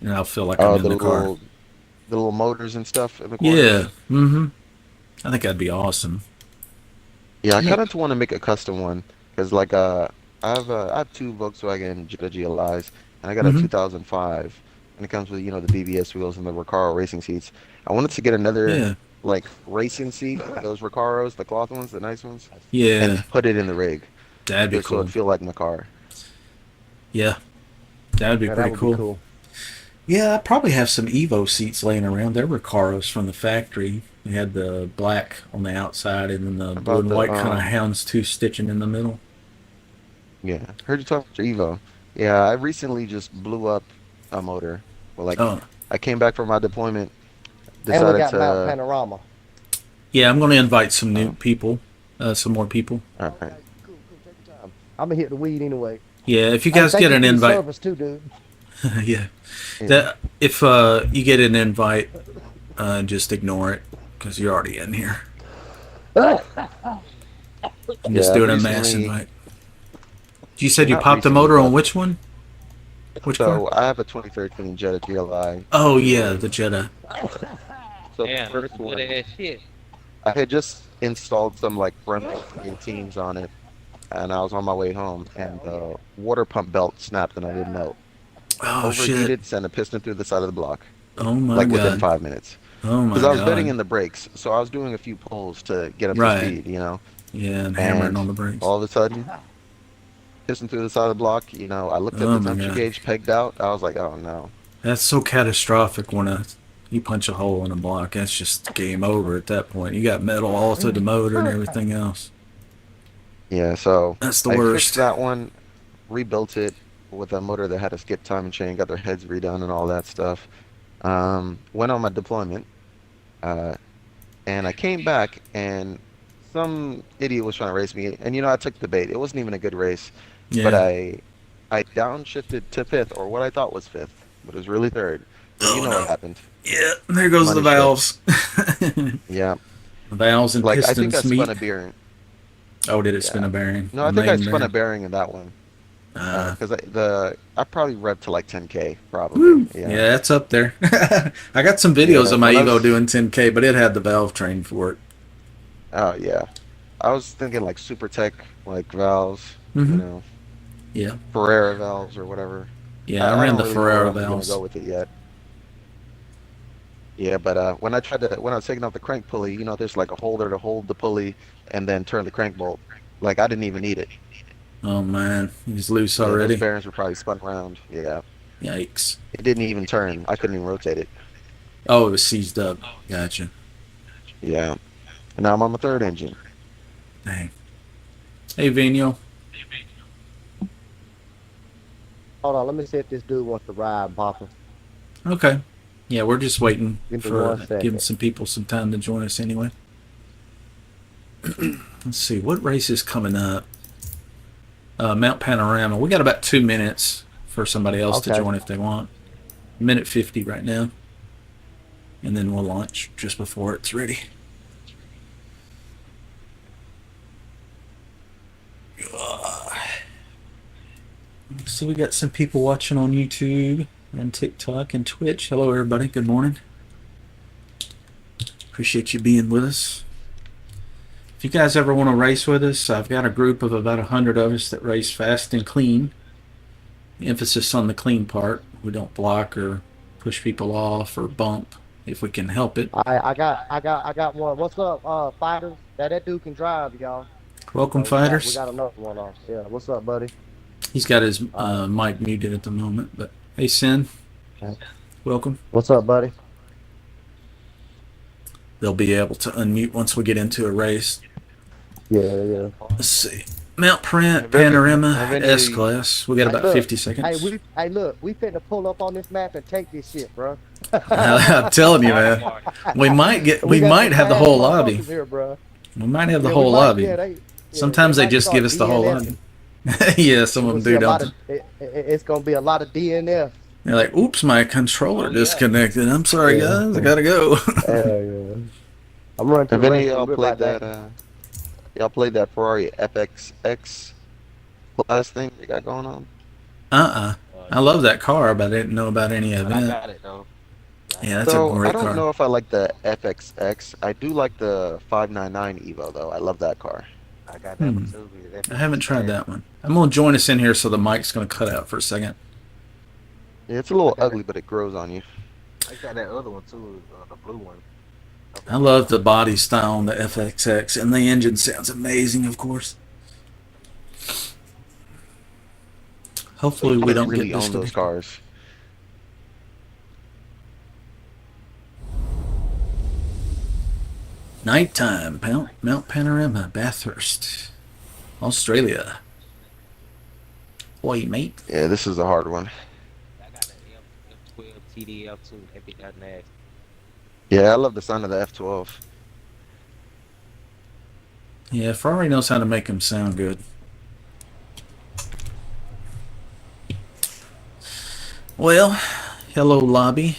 and I'll feel like I'm in the car. The little motors and stuff in the corner. Yeah. Mm-hmm. I think that'd be awesome. Yeah, I kind of want to make a custom one because I have two Volkswagen Jetta GLIs and I got a Mm-hmm. 2005 and it comes with the BBS wheels and the Recaro racing seats. I wanted to get another Yeah. like racing seat, those Recaros, the cloth ones, the nice ones, Yeah. and put it in the rig That'd be just so cool. it'd feel like my car. Yeah. That'd be Yeah, pretty that would cool. be cool. Yeah, I probably have some Evo seats laying around. They're Recaros from the factory. They had the black on the outside and then the blue About and the white kind of houndstooth stitching in the middle. Yeah, heard you talk to Evo. Yeah, I recently just blew up a motor. Well, like Oh, I came back from my deployment, And we decided got Mount to. Panorama. yeah, I'm going to invite some new Oh. people, some more people. All right. Cool, cool. Take your time. I'm gonna hit the weed anyway. Yeah, if you Hey, guys thank get you an for your invite, service too, dude. yeah, Yeah. if you get an invite, just ignore it because you're already in here. I'm just Yeah, doing a mass recently- invite. You said you Not popped the recently, motor on but- which one? Which So car? I have a 2013 Jetta GLI. Oh yeah, the Jetta. So Damn, the first good one, ass shit. I had just installed some like front teams on it, and I was on my way home, and the water pump belt snapped, and I didn't know. Oh Overheated, shit. sent a piston through the side of the block, Oh my like within god. 5 minutes. Oh my Because I was god. bedding in the brakes, so I was doing a few pulls to get up Right. to speed, Yeah, and hammering And on the brakes. All of a sudden, piston through the side of the block. I looked at Oh the my temperature God. gauge pegged out. I was like, oh no. That's so catastrophic when you punch a hole in a block. That's just game over at that point. You got metal all through the motor and everything else. Yeah, so That's the I worst. fixed that one, rebuilt it with a motor that had a skip timing chain, got their heads redone and all that stuff. Went on my deployment, and I came back and some idiot was trying to race me, and I took the bait. It wasn't even a good race, Yeah. but I downshifted to fifth, or what I thought was fifth, but it was really third. And Oh, you know no. what happened? Yeah, there goes the Money valves. Yeah, Valves and like I think pistons I meet. spun a bearing. Oh, did it spin Yeah. a bearing? No, I A think I main spun a bearing? bearing in that one. Ah. Because I probably revved to like 10K, probably. Woo. Yeah. Yeah, that's up there. I got some videos Yeah, of my when I Evo was- doing 10K, but it had the valve train for it. Oh yeah. I was thinking like Super Tech, like valves, Mhm. Yeah. Ferrera valves or whatever. Yeah, I ran don't the really know where Ferrera I'm gonna valves. go with it yet. Yeah, but when I was taking off the crank pulley, there's like a holder to hold the pulley and then turn the crank bolt. Like I didn't even need it. Oh man, he's loose Yeah, already. those bearings were probably spun around. Yeah, Yikes. it didn't even turn. I couldn't even rotate it. Oh, it was seized up. Gotcha. Yeah, and now I'm on my third engine. Dang. Hey, Vino. Hold on, let me see if this dude wants to ride, Papa. Okay. Yeah, we're just waiting Give me for 1 second. giving some people some time to join us anyway. Let's see, what race is coming up? Mount Panorama. We got about 2 minutes for somebody else to Okay. join if they want. Minute 50 right now. And then we'll launch just before it's ready. So we got some people watching on YouTube and TikTok and Twitch. Hello, everybody. Good morning. Appreciate you being with us. If you guys ever want to race with us, I've got a group of about 100 of us that race fast and clean. Emphasis on the clean part. We don't block or push people off or bump if we can help it. I got one. What's up, fighters? That dude can drive, y'all. Welcome, We fighters. got another one on. Yeah, what's up, buddy? He's got his mic muted at the moment, but hey, Sin. Okay. Welcome. What's up, buddy? they'll be able to unmute once we get into a race. Yeah. Let's see. Mount Print, Have any- Panorama, have any- S-Class. We got about Look, 50 seconds. Hey, look, we finna pull up on this map and take this shit, bro. I'm telling you, man. We might got have the some whole bad lobby. motherfuckers here, bro. We might have the Yeah, whole lobby. yeah, Sometimes they might just start give us the whole DNF. lobby. Yeah, some of them do, don't they? It's gonna be a lot of DNF. They're like, oops, my controller Oh, yeah. disconnected. I'm sorry, Yeah. guys. I gotta go. Yeah. I'm running to Have the any restroom of y'all real played like that? Y'all played that Ferrari FXX class thing they got going on? I love that car, but I didn't know about any of But I it. got it though. Yeah, that's So a I great don't car. know if I like the FXX. I do like the 599 Evo though. I love that car. I got that one too. I haven't tried that one. I'm gonna join us in here so the mic's gonna cut out for a second. Yeah, it's a little ugly, but it grows on you. I got that other one too, the blue one. I love the body style on the FXX, and the engine sounds amazing, of course. Hopefully we don't really get own those disconnected. cars. Nighttime, Mount Panorama, Bathurst, Australia. Boy, mate. Yeah, this is a hard one. I got the F12 TDL too. That be that nasty. Yeah, I love the sound of the F12. Yeah, Ferrari knows how to make them sound good. Well, hello lobby.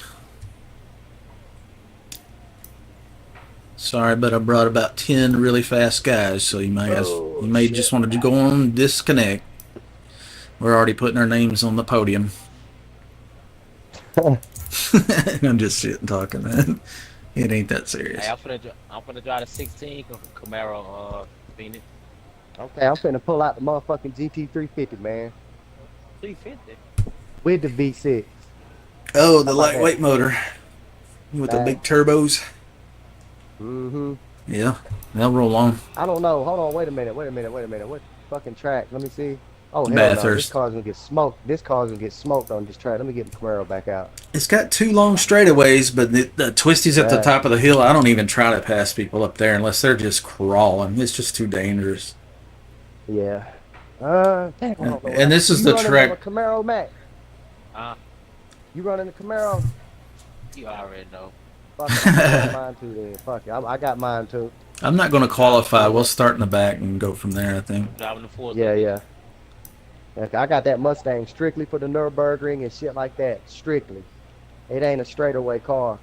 Sorry, but I brought about 10 really fast guys, so you may just want to go on and disconnect. We're already putting our names on the podium. I'm just sitting talking, man. It ain't that serious. Hey, I'm finna drive the 16 Camaro, Phoenix. Okay, I'm finna pull out the motherfucking GT350, man, 350. with the V6. Oh, the How about lightweight motor with the big turbos. Mm-hmm. Yeah, they'll roll on. I don't know. Hold on. Wait a minute. What fucking track? Let me see. Oh, hell no. This Bathurst. car's gonna get smoked. This car's gonna get smoked on this track. Let me get the Camaro back out. It's got 2 long straightaways, but the twisties at the Right. top of the hill, I don't even try to pass people up there unless they're just crawling. It's just too dangerous. Yeah. Damn, I don't know And this is you the running track. on a Camaro, Mac? You running the Camaro? You already know. Fuck it, I got mine too. Then fuck it. I got mine too. I'm not going to qualify. We'll start in the back and go from there, I think. Driving the Forza. Yeah. Like, I got that Mustang strictly for the Nürburgring and shit like that. Strictly. It ain't a straightaway car.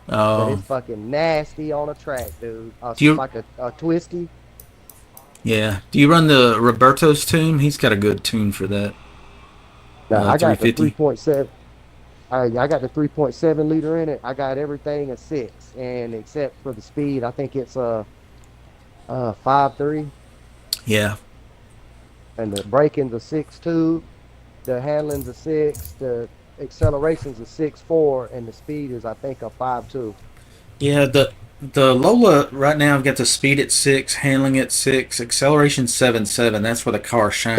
But Oh, it's fucking nasty on a track, dude. Do you- Like a twisty. yeah. Do you run the Roberto's tune? He's got a good tune for that. No, I got the 350. 3.7. I got the 3.7 liter in it. I got everything a 6, and except for the speed, I think it's a 5.3, Yeah. and the braking's a 6.2, the handling's a 6, the acceleration's a 6.4, and the speed is I think a 5.2. Yeah, the Lola right now I've got the speed at 6, handling at 6, acceleration 7.7. That's where the car shines.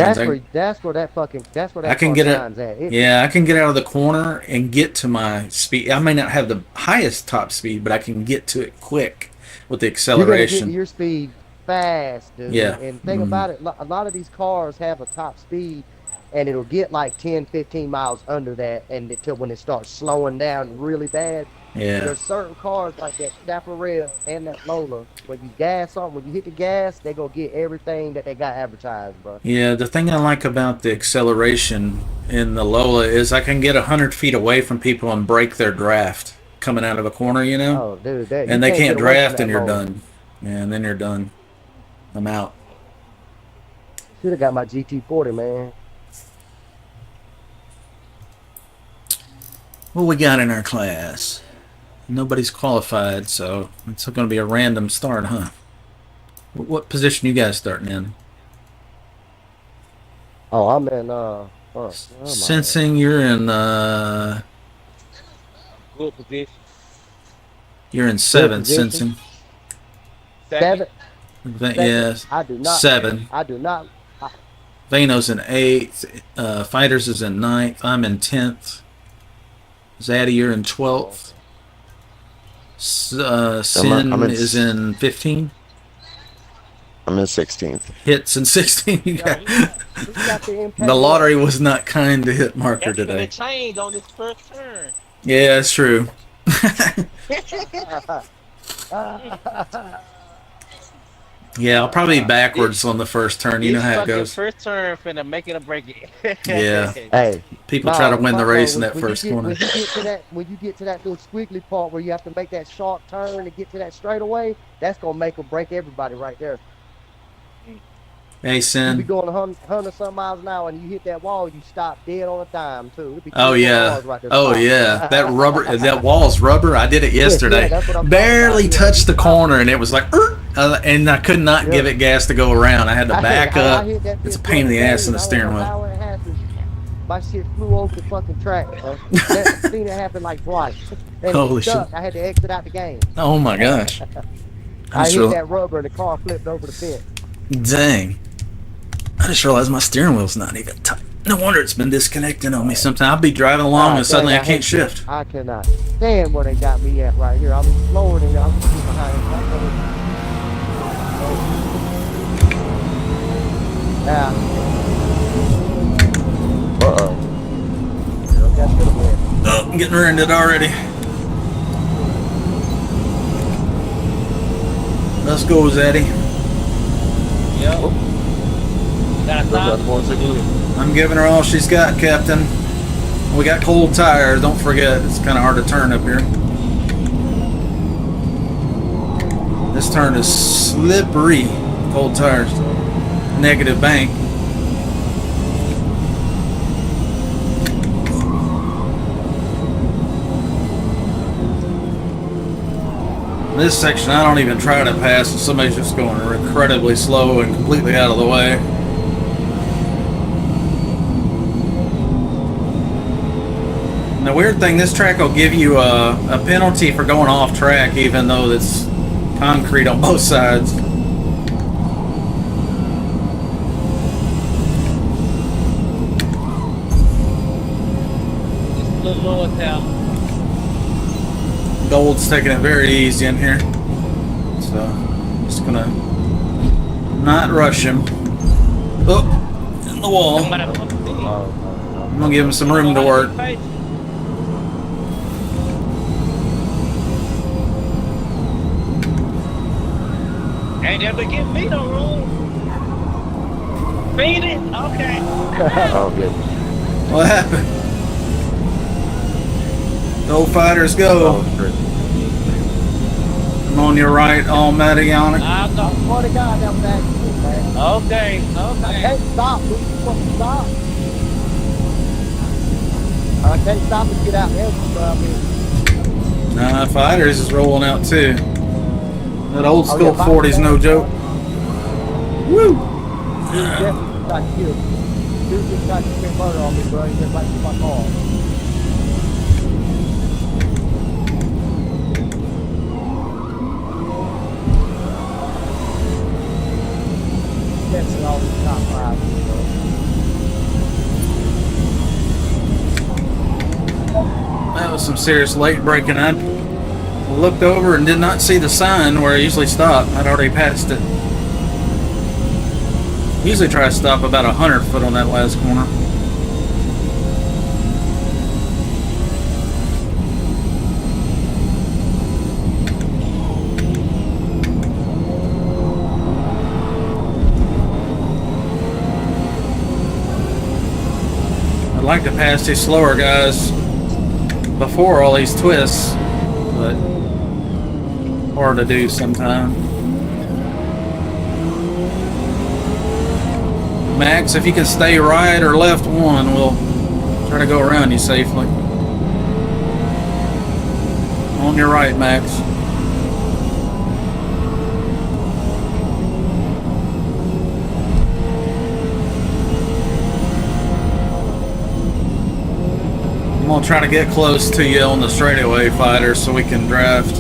That's where that I car can get it- shines at. Yeah, I can get out of the corner and get to my speed. I may not have the highest top speed, but I can get to it quick with the You're gonna acceleration. get your speed fast, dude. Yeah. And think about it, a lot of these cars have a top speed, and it'll get like 10, 15 miles under that, and until when it starts slowing down really bad. Yeah. There's certain cars like that Chaparral and that Lola, when you gas on, when you hit the gas, they gonna get everything that they got advertised, bro. Yeah, the thing I like about the acceleration in the Lola is I can get 100 feet away from people and break their draft coming out of a corner, you know? Oh, dude, that, And you they can't get away from draft that and you're Lola. done. Yeah, and then you're done. I'm out. Should have got my GT40, man. What we got in our class? Nobody's qualified, so it's going to be a random start, huh? What position you guys starting in? Oh, I'm in oh my Sensing, you're in Good position. you're in 7, position. sensing. Seven. Yes. I do not. 7. I do not. Vano's in 8th. Fighters is in 9th. I'm in 10th. Zaddy, you're in 12th. Sin I'm in is in 15. I'm in 16th. Hits in 16. He got the impact. The lottery was not kind to hit marker That's gonna today. change on this first turn. Yeah, that's true. Yeah, I'll probably be backwards on the first turn. You know how it fucking goes. first turn finna make it or break it. Yeah. Hey, People try to win the race in when that first corner. When you get to that little squiggly part where you have to make that sharp turn to get to that straightaway, that's gonna make or break everybody right there. Hey, You be Sin. going 100 some miles an hour and you hit that wall, you stop dead on a dime too. It'd be Oh 3 yeah. cars right there Oh stopped. yeah. That rubber. That wall's rubber. I did it yesterday. that's what I'm talking Barely about. Yeah, touched you the stop. corner, and it was like, and I could not give it gas to go around. I had to back I up. hit that It's a bitch pain in the other ass day, in the and I steering don't know wheel. how it happened. My shit flew over the fucking track. I've seen it happen like twice. And Holy it stuck. shit. I had to exit out the game. Oh my gosh. I hit real- that rubber and the car flipped over the fence. Dang. I just realized my steering wheel's not even tight. No wonder it's been disconnecting on me. Sometimes I'll be driving along and suddenly I can't shift. I cannot stand where they got me at right here. I'm slower than I'm behind. Now, that's gonna win. Oh, I'm getting rented already. Let's go, Zaddy. Yep. Got a stop. I'm giving her all she's got, Captain. We got cold tires, don't forget. It's kind of hard to turn up here. This turn is slippery. Cold tires. Negative bank. This section I don't even try to pass if somebody's just going incredibly slow and completely out of the way. And the weird thing, this track will give you a penalty for going off track even though it's concrete on both sides. Just a little lower down. Gold's taking it very easy in here. So, just gonna not rush him. Oh, in the wall. Somebody up the city. I'm gonna give him some room to work. Ain't never give me no room. Beat it? Okay. Oh, good. What happened? Go fighters, go. I'm on your right, all Medionic. I I swear to God, that was accident, man. Okay. I Okay. can't stop. Who you supposed to stop? I can't stop and get out there. Nah, fighters is rolling out too. That old school yeah, 40's no joke. Woo! Dude definitely got killed. Dude just got to murder on me, bro. He just like my car. That's all the top 5, bro. That was some serious late braking. I looked over and did not see the sign where I usually stop. I'd already passed it. Usually try to stop about 100 foot on that last corner. I'd like to pass these slower guys before all these twists, but hard to do sometimes. Max, if you can stay right or left one, we'll try to go around you safely. On your right, Max. I'm gonna try to get close to you on the straightaway, fighter, so we can draft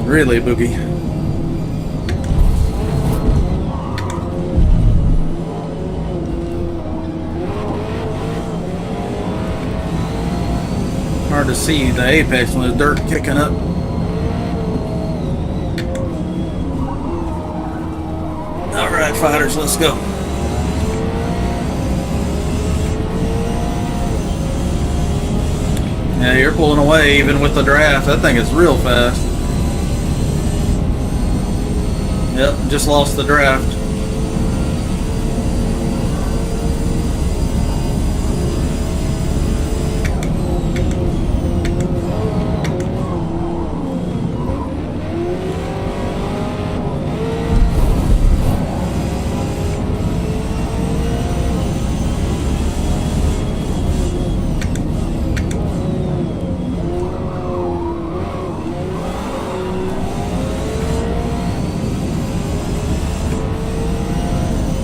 really boogie. Hard to see the apex when the dirt kicking up. fighters, let's go. Yeah, you're pulling away even with the draft. That thing is real fast. Yep, just lost the draft.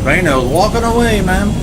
Reno's walking away, man.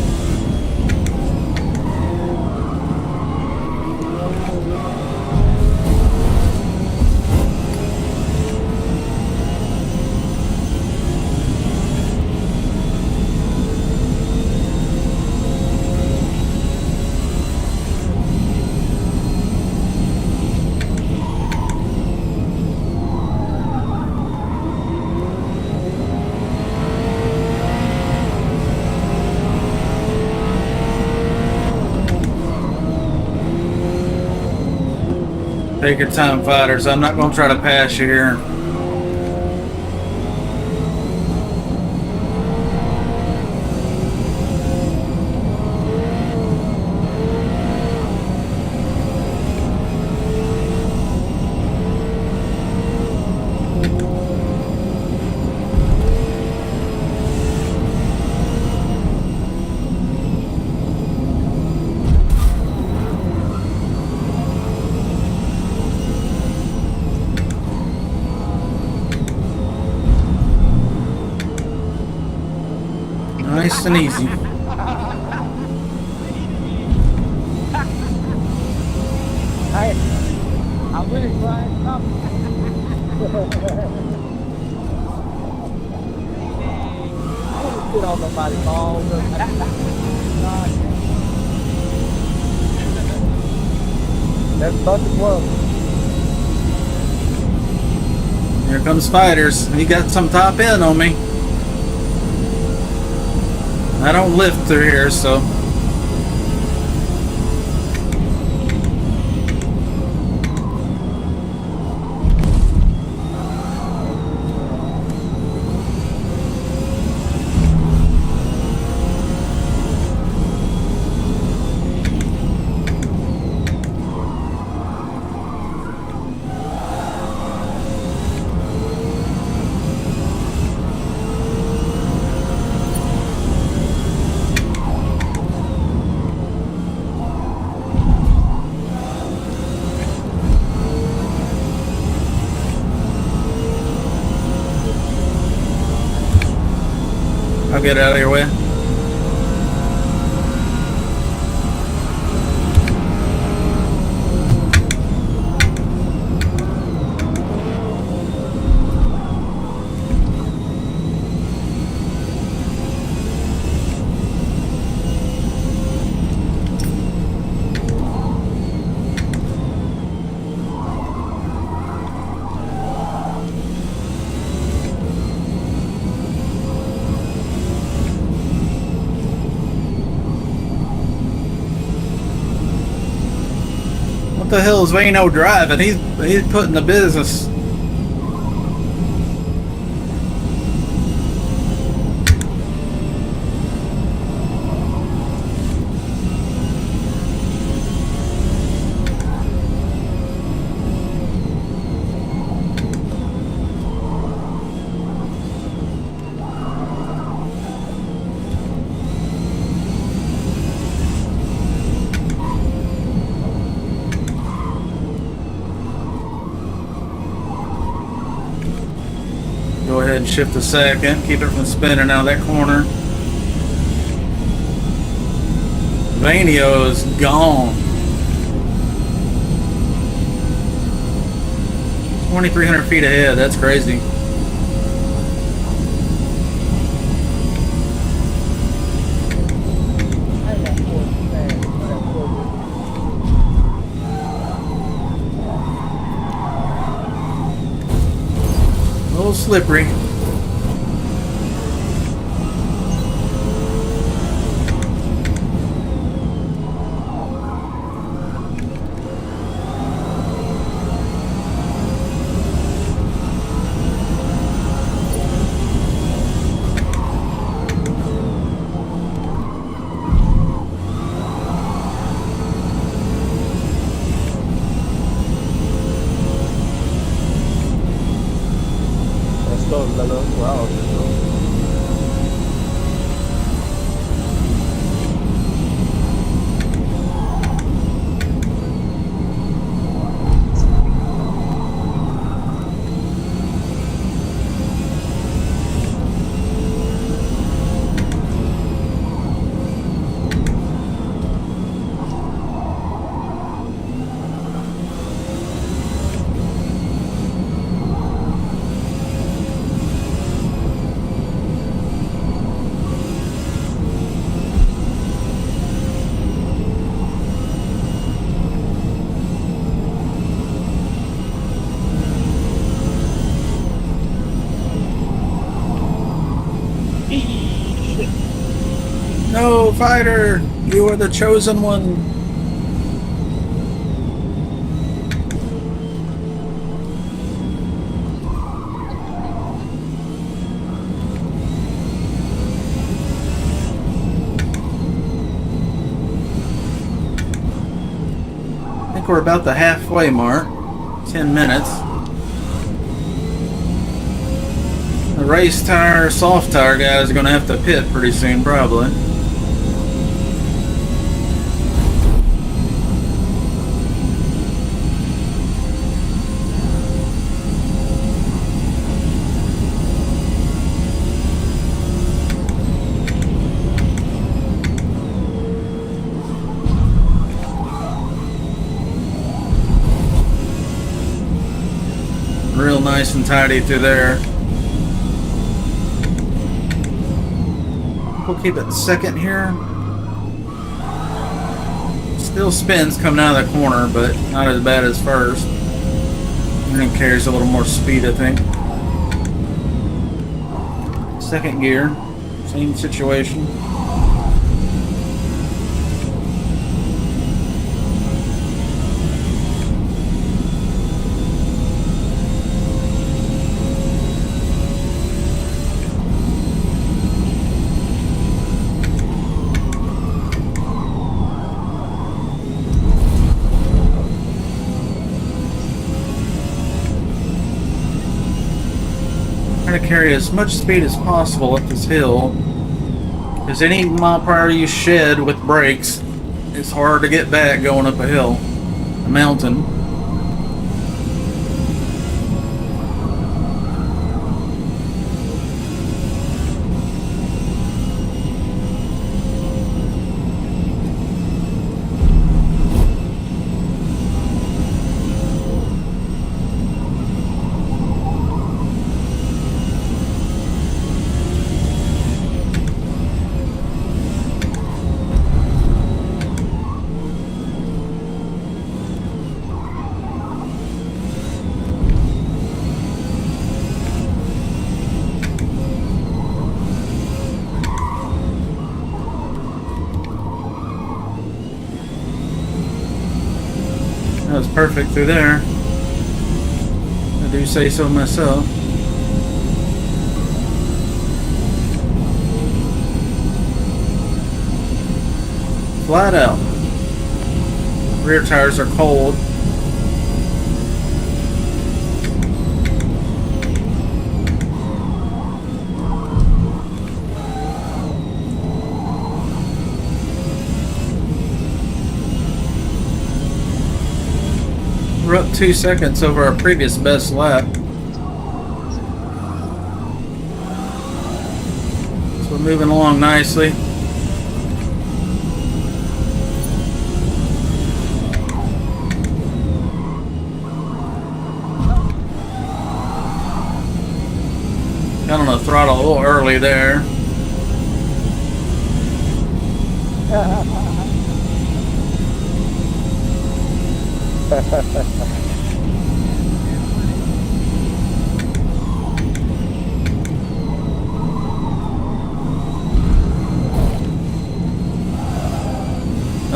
Take your time, fighters. I'm not going to try to pass you here. Nice and easy. I'm really trying to stop. I don't sit on nobody's balls. That's fucking work. Here comes fighters. He got some top end on me. I don't lift through here, so. I'll get out of your way. What the hell is Vano driving? He's putting the business. Go ahead and shift a second. Keep it from spinning out of that corner. Vanio is gone. 2,300 feet ahead. That's crazy. A little slippery. Wow. No, fighter! You are the chosen one! I think we're about the halfway mark. 10 minutes. The race tire, soft tire guys are going to have to pit pretty soon, probably. Real nice and tidy through there. We'll keep it second here. Still spins coming out of the corner, but not as bad as first. And it carries a little more speed, I think. Second gear, same situation. Trying to carry as much speed as possible up this hill, because any mile per hour you shed with brakes, it's hard to get back going up a hill, a mountain. That was perfect through there. I do say so myself. Flat out. Rear tires are cold. We're up 2 seconds over our previous best lap. So we're moving along nicely. Got on the throttle a little early there.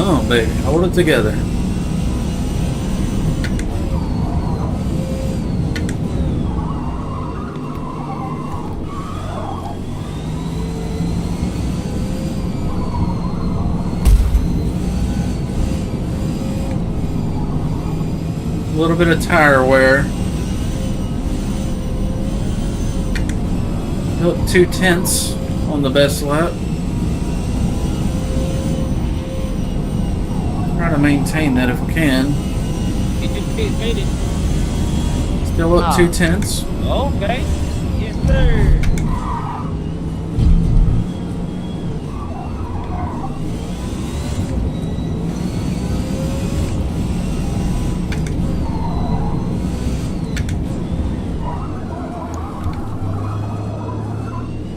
Oh, baby, hold it together. A little bit of tire wear. Up 2/10 on the best lap. Try to maintain that if we can. Did you made it? Still up Ah. 2/10. Okay. Yes, sir.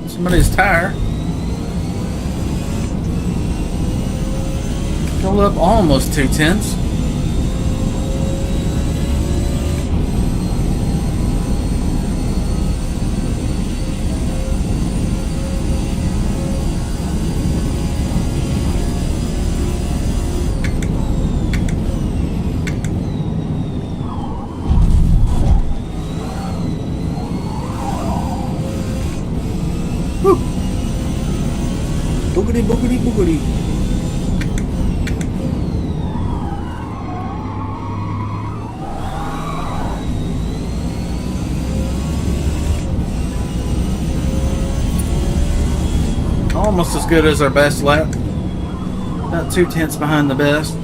Somebody's tire. Still up almost 2/10. Boogity, boogity, boogity. Almost as good as our best lap. About 2/10 behind the best.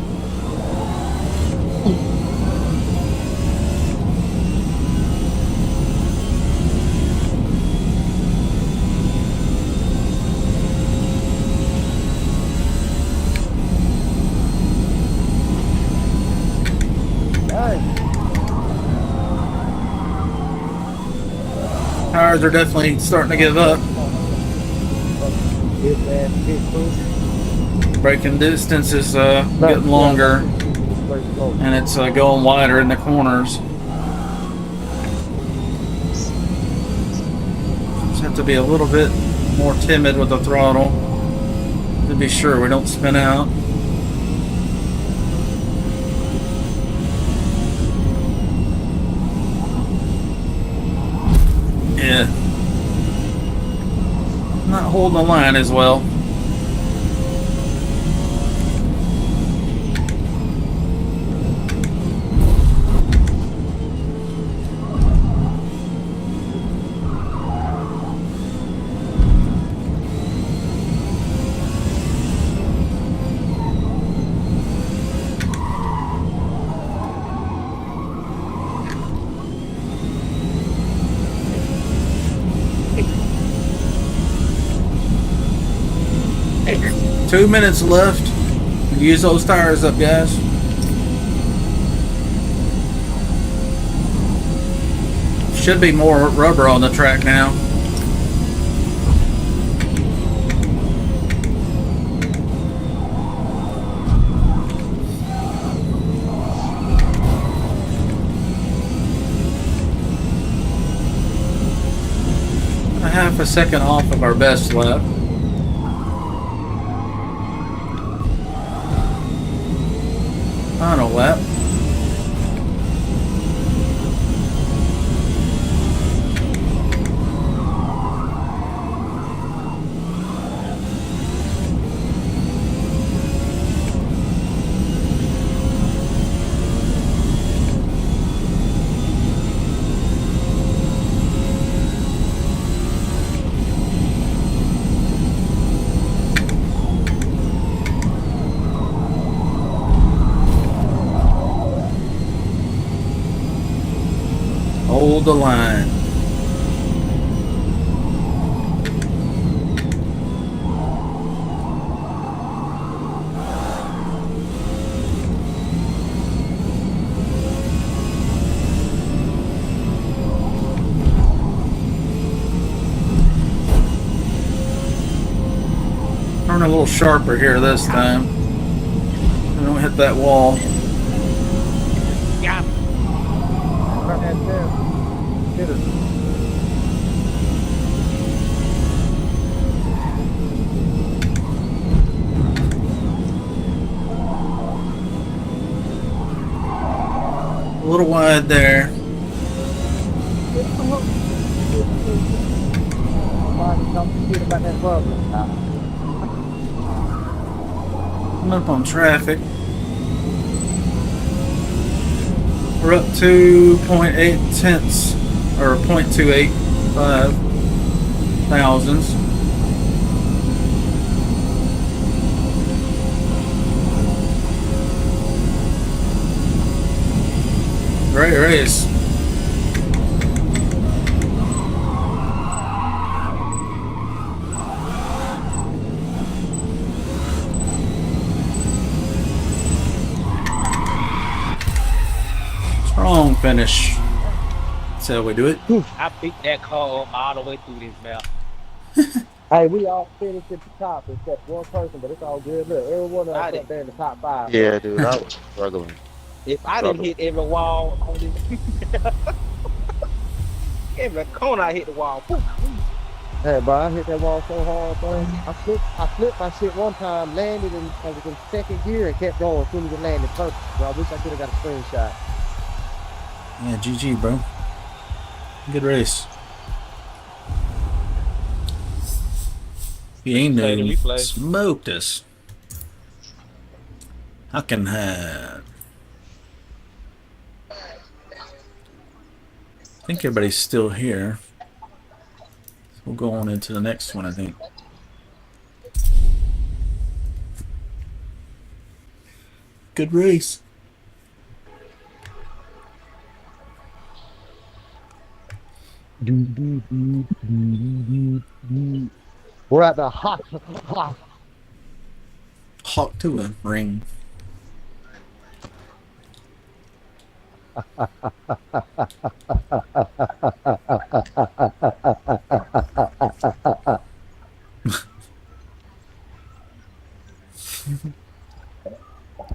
Hey, Tires are definitely starting to give up. hit that, hit push. Braking distance is getting longer, and it's going wider in the corners. Just have to be a little bit more timid with the throttle to be sure we don't spin out. Yeah. Not holding the line as well. Two minutes left. Use those tires up, guys. Should be more rubber on the track now. A half a second off of our best lap. Final lap. Hold the line. Turn a little sharper here this time. We don't hit that wall. Yeah. Right at there. Hit it. A little wide there. Somebody come to shit about that bubble. I'm up on traffic. We're up 2.8 tenths, or 0.285. thousands. Great race. Strong finish. That's how we do it. I picked that car up all the way through this map. Hey, we all finished at the top except one person, but it's all good. Look, every one of us up there in the top 5. Yeah, dude, I was struggling. If I didn't hit every wall on this, every corner I hit the wall. Woo. Hey, bro, I hit that wall so hard, bro. I flipped my shit one time, landed in, I was in second gear and kept going as soon as it landed perfect. Bro, I wish I could have got a screenshot. Yeah, GG, bro. Good race. He ain't Play the no replay. smoked us. How can that? I think everybody's still here. So we'll go on into the next one, I think. Good race. We're at the hot. Hawk to a ring.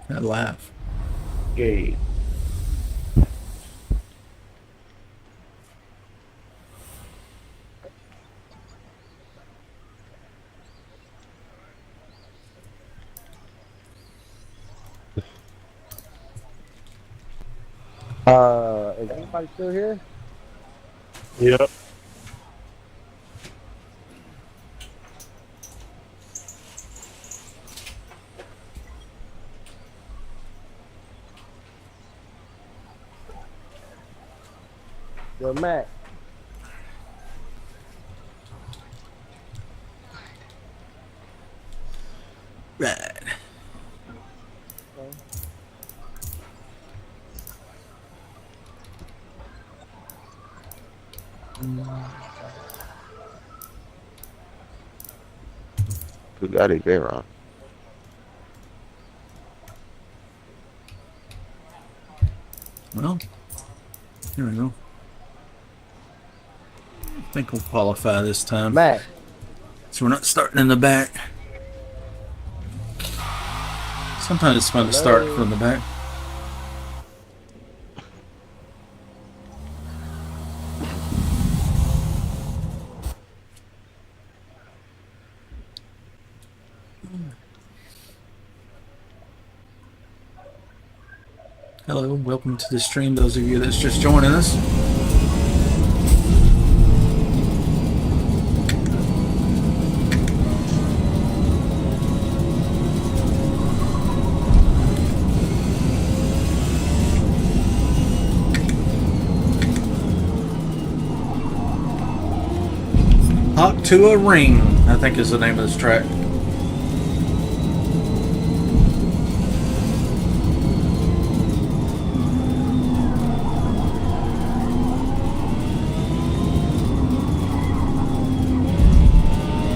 That laugh. Gay. Is anybody still here? Yep. Yo, Matt. Right. Bugatti Veyron. Well, here we go. I think we'll qualify this time. Matt. So we're not starting in the back. Sometimes it's fun to start from the back. Hello, welcome to the stream, those of you that's just joining us. Hawk to a ring, I think is the name of this track.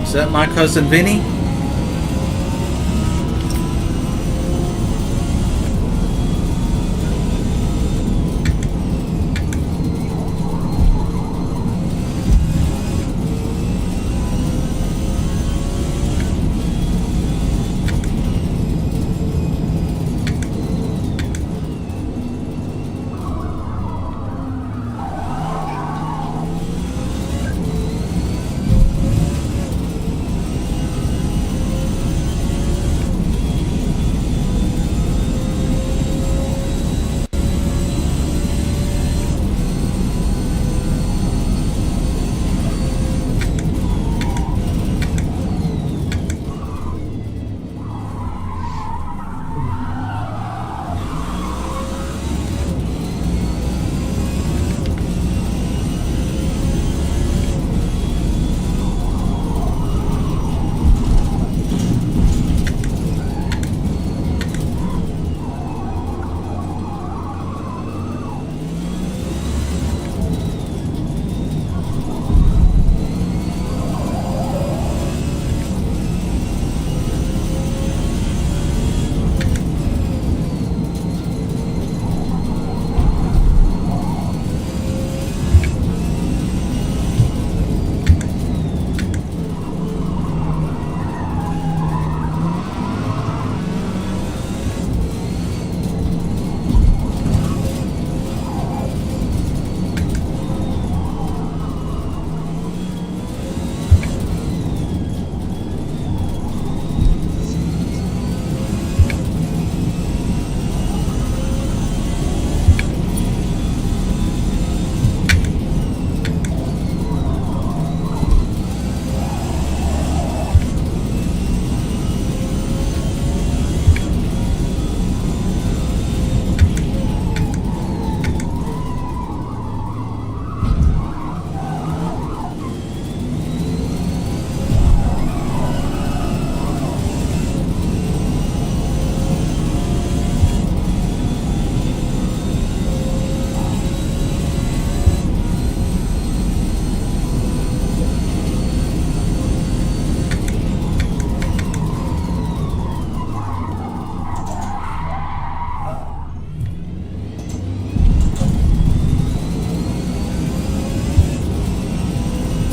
Is that my cousin Vinny?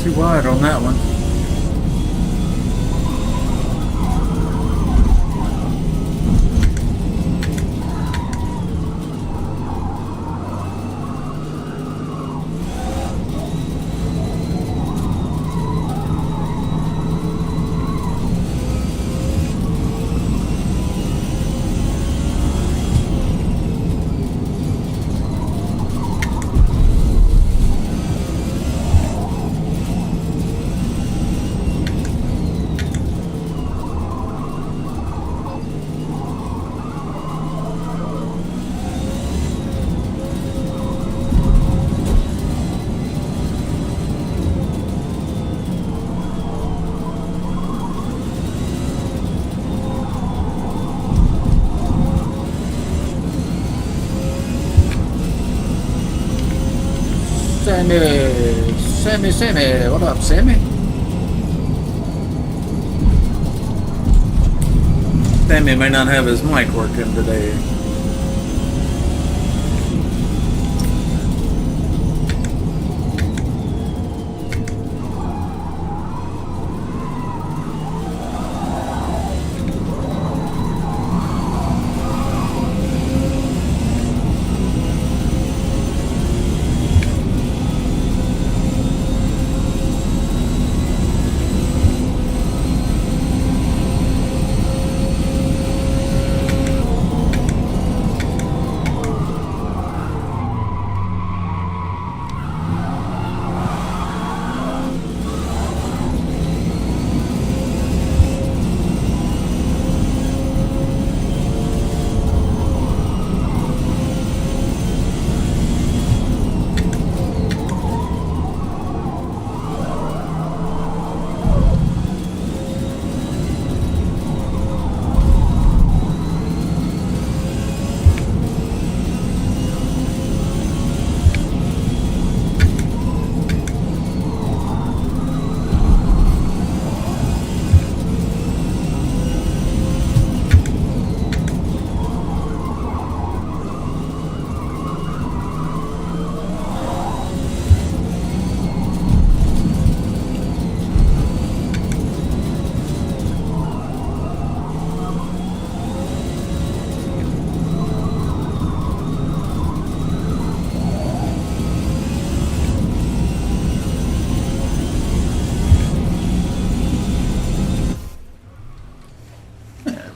too wide on that one. Sammy, what up, Sammy? Sammy may not have his mic working today.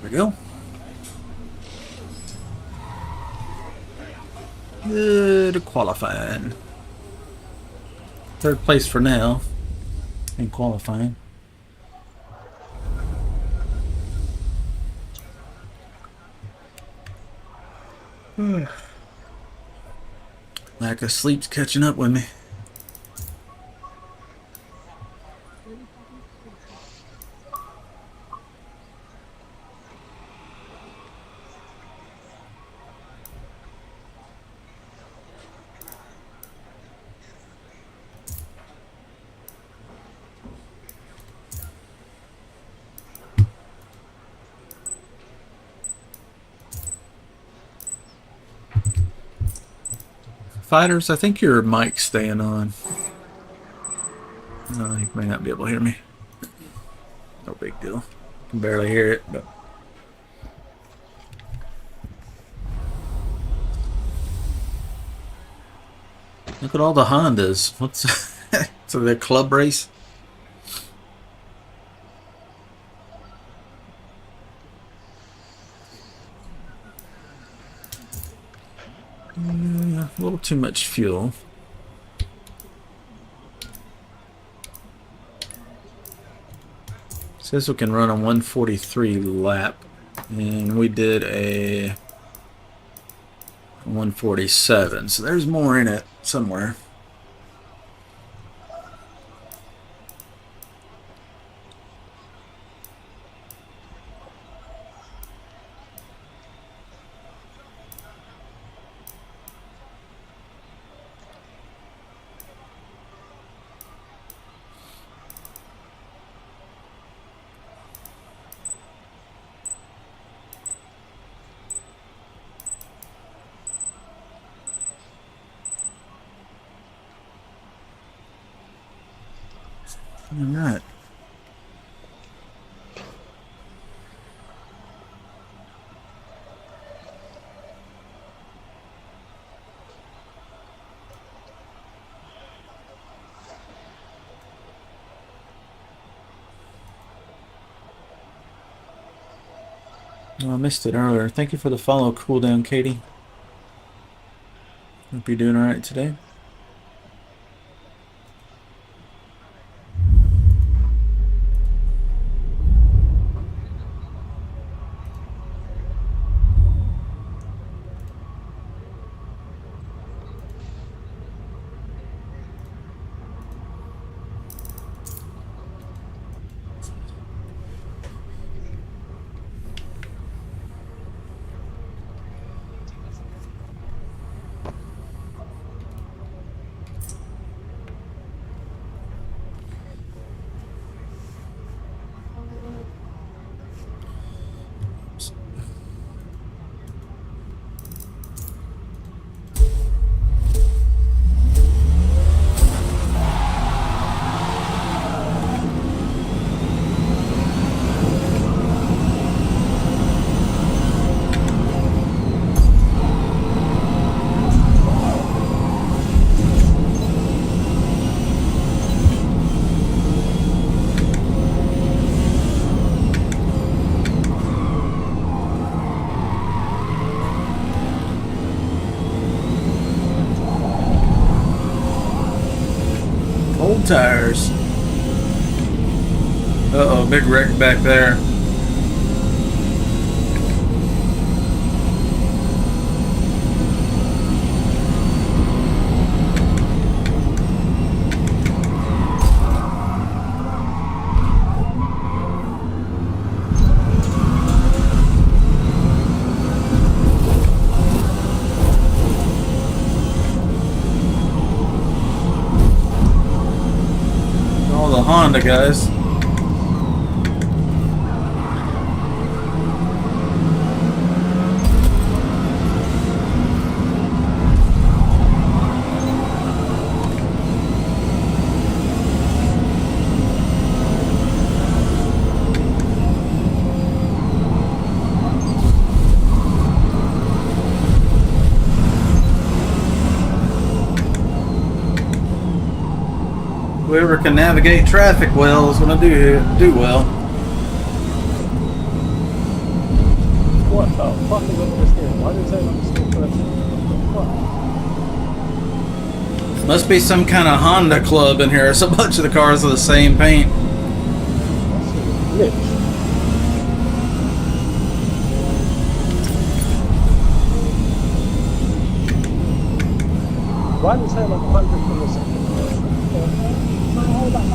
We go. Good qualifying. Third place for now in qualifying. Lack of sleep's catching up with me. Fighters, I think your mic's staying on. No, you may not be able to hear me. No big deal. Can barely hear it, but look at all the Hondas. What's so the club race? A little too much fuel. Says we can run a 143 lap, and we did a 147. So there's more in it somewhere. All right. Oh, I missed it earlier. Thank you for the follow cooldown, Katie. Hope you're doing all right today. Old tires. Uh-oh, big wreck back there. All the Honda guys. Whoever can navigate traffic well is going to do well. What the fuck is up this here? Why did it say I'm still pressing? What? Must be some kind of Honda club in here. It's a bunch of the cars with the same paint. That's a glitch. Why did it say like 100 milliseconds? Hold on.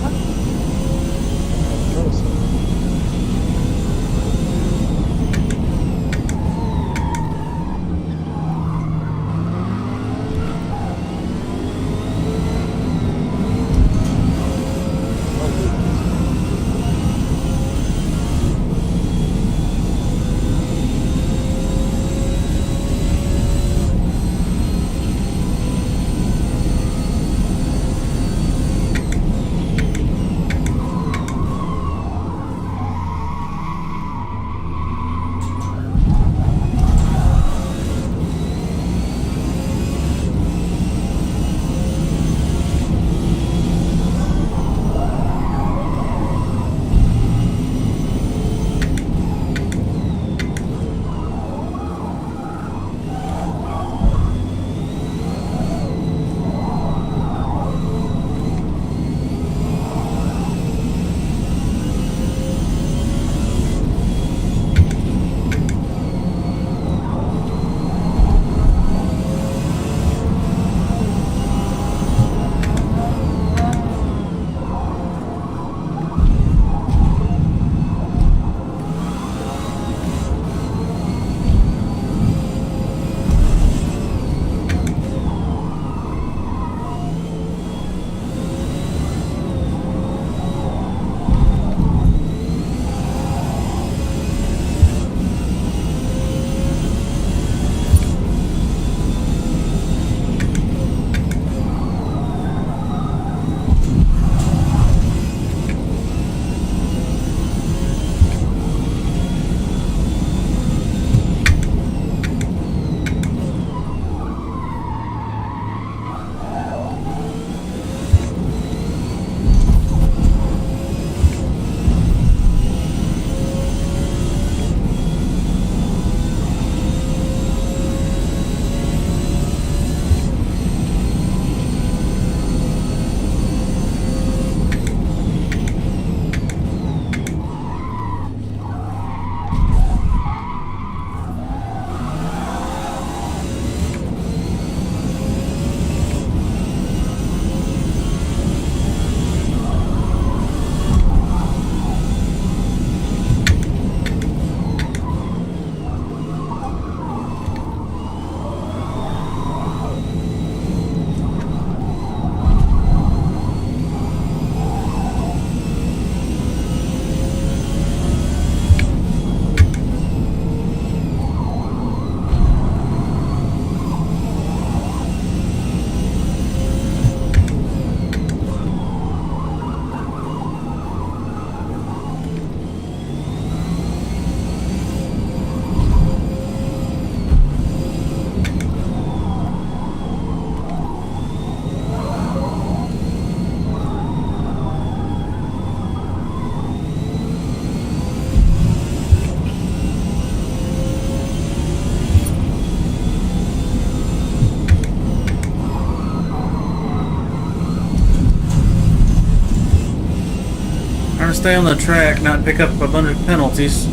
to stay on the track, not pick up a bunch of penalties.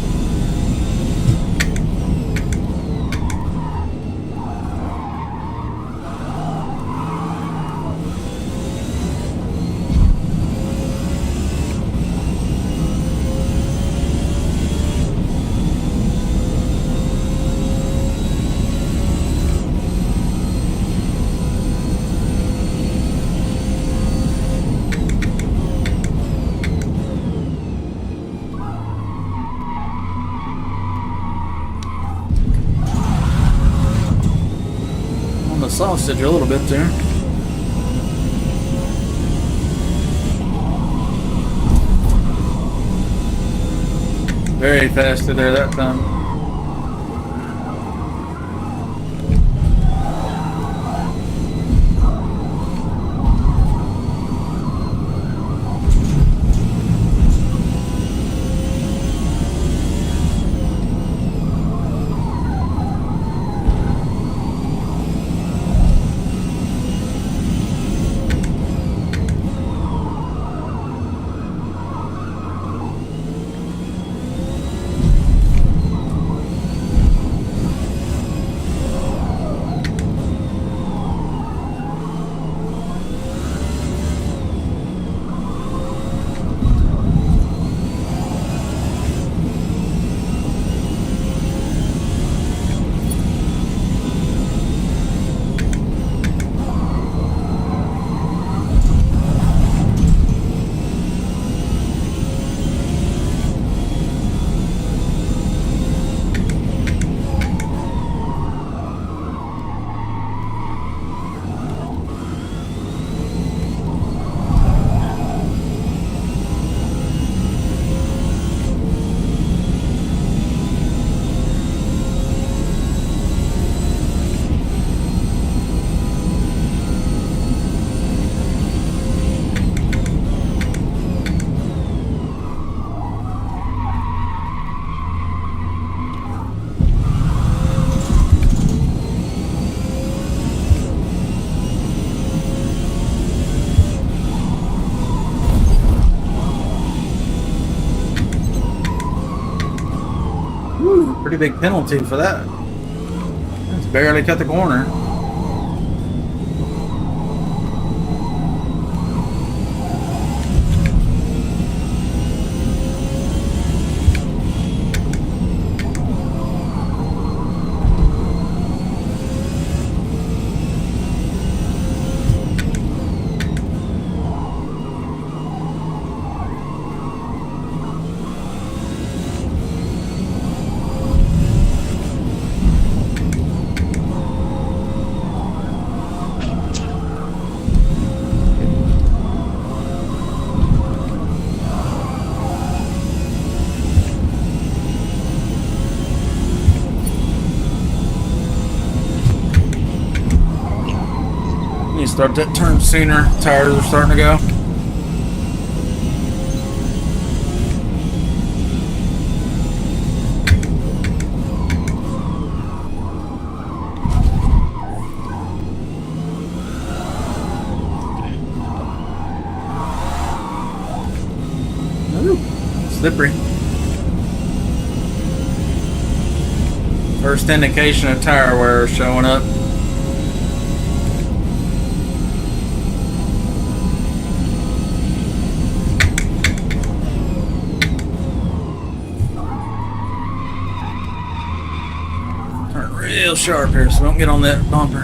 Sausage a little bit there. Very fast through there that time. Pretty big penalty for that. It's barely cut the corner. You start that turn sooner, tires are starting to go. Ooh, slippery. First indication of tire wear showing up. Real sharp here, so don't get on that bumper.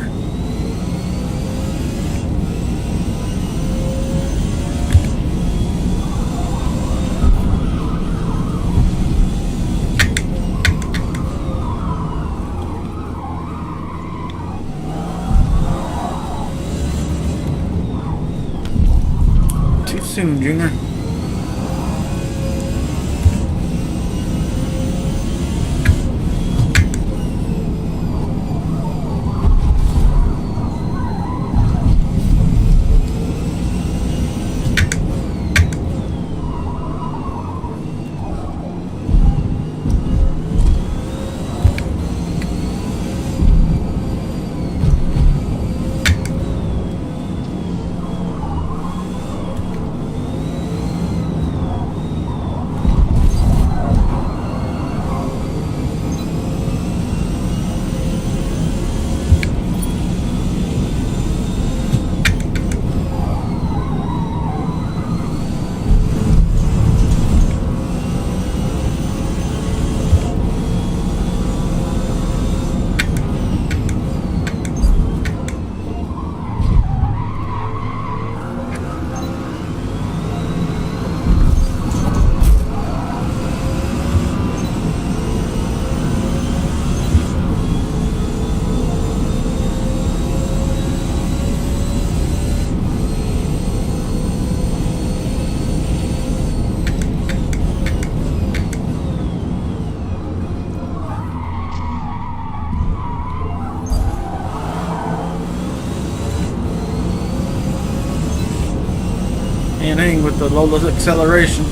Too soon, Junior. Can't hang with the low acceleration.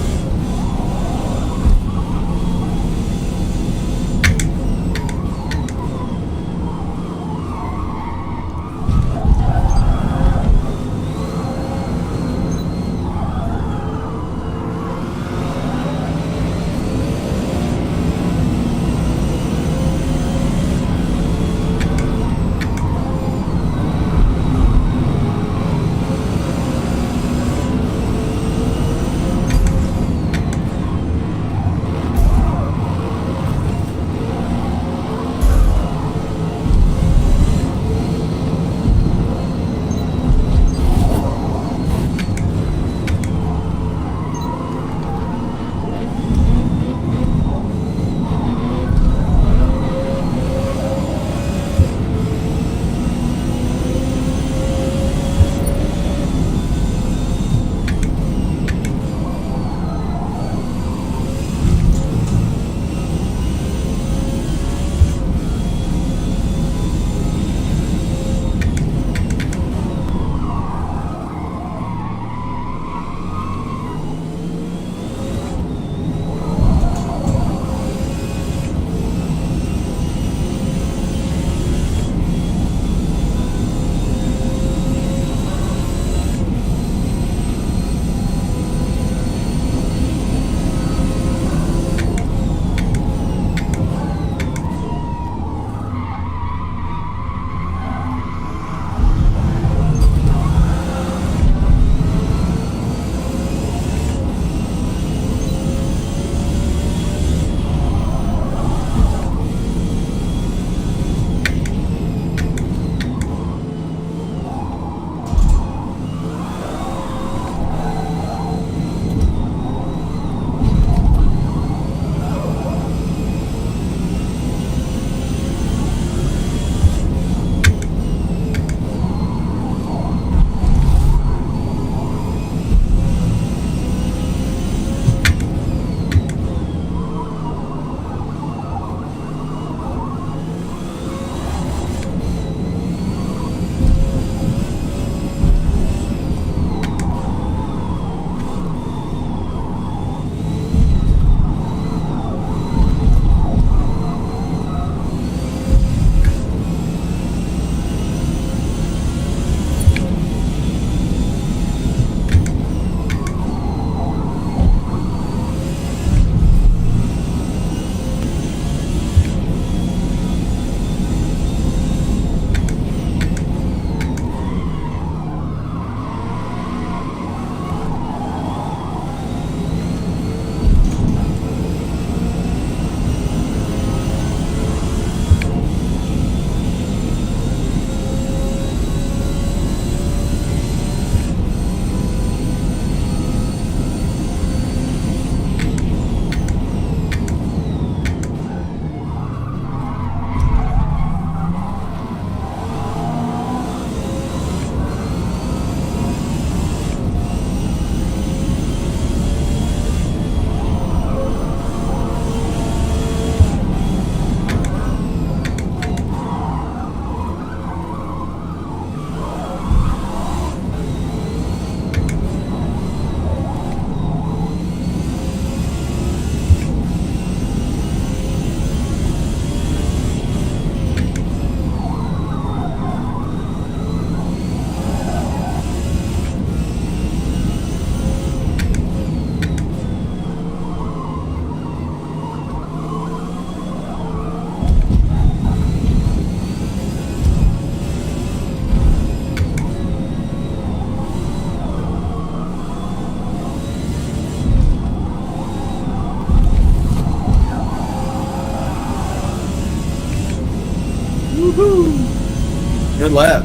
Woohoo! Good lap.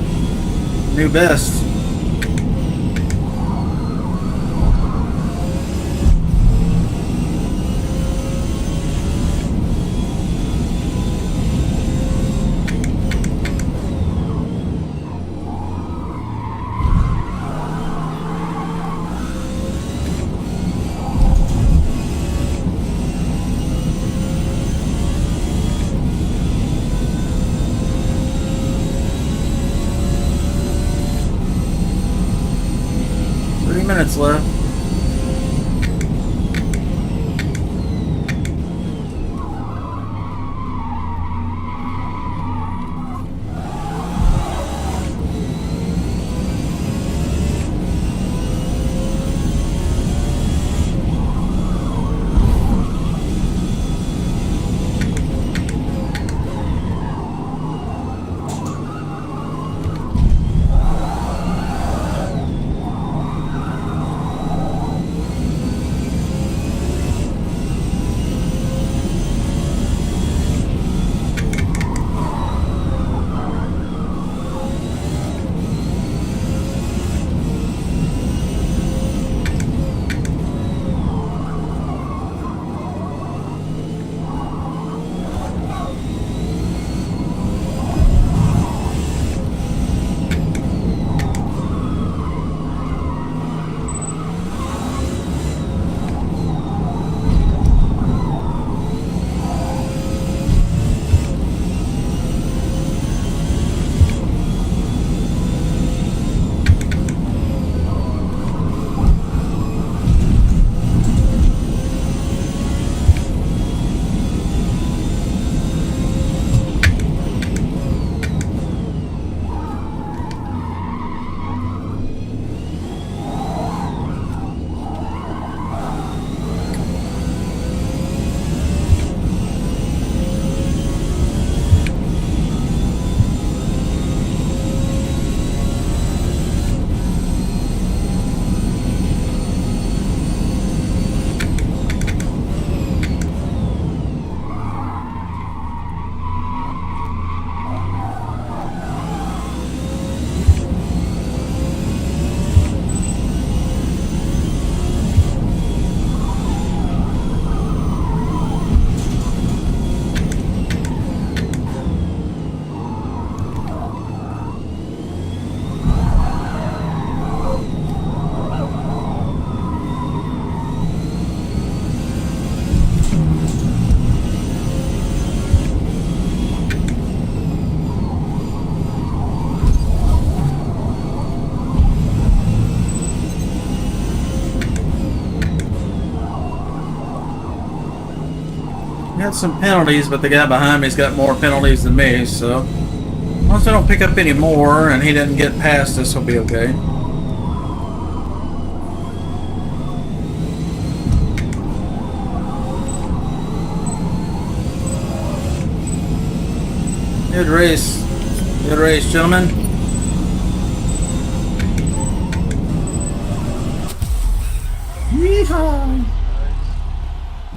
New best. Minutes left. Got some penalties, but the guy behind me's got more penalties than me, so as long as I don't pick up any more and he doesn't get past us, he'll be okay. Good race. Good race, gentlemen. Yeehaw!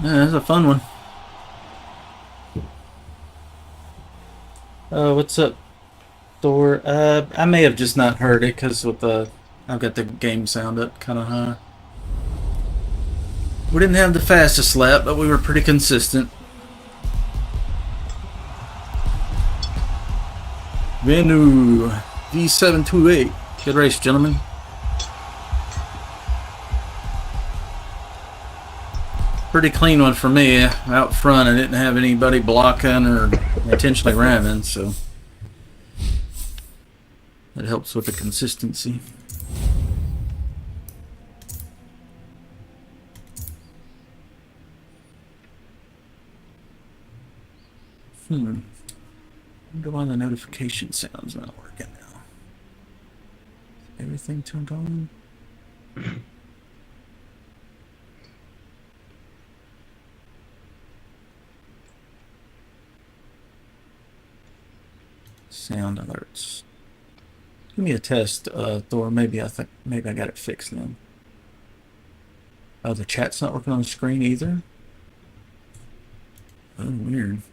Yeah, that's a fun one. What's up, Thor? I may have just not heard it because with the I've got the game sound up kind of high. We didn't have the fastest lap, but we were pretty consistent. Venu V728. Good race, gentlemen. Pretty clean one for me. Out front, I didn't have anybody blocking or intentionally ramming, so that helps with the consistency. Wonder why the notification sound's not working now. Everything turned on? Sound alerts. Give me a test, Thor. Maybe I got it fixed now. Oh, the chat's not working on the screen either? Oh, weird.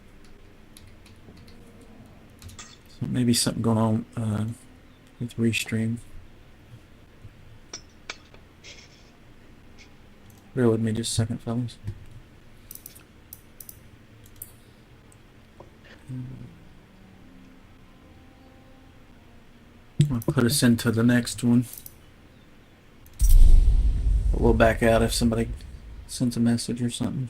So maybe something going on with Restream. Bear with me just a second, fellas. I'll put us into the next one. We'll back out if somebody sends a message or something.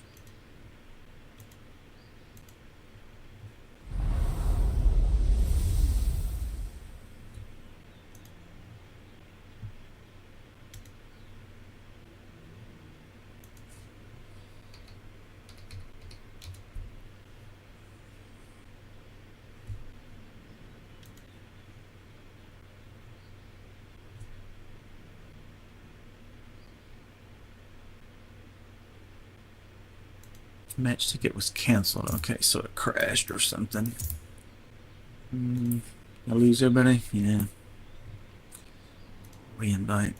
Match ticket was canceled. Okay, so it crashed or something. I lose everybody? Yeah. Re-invite.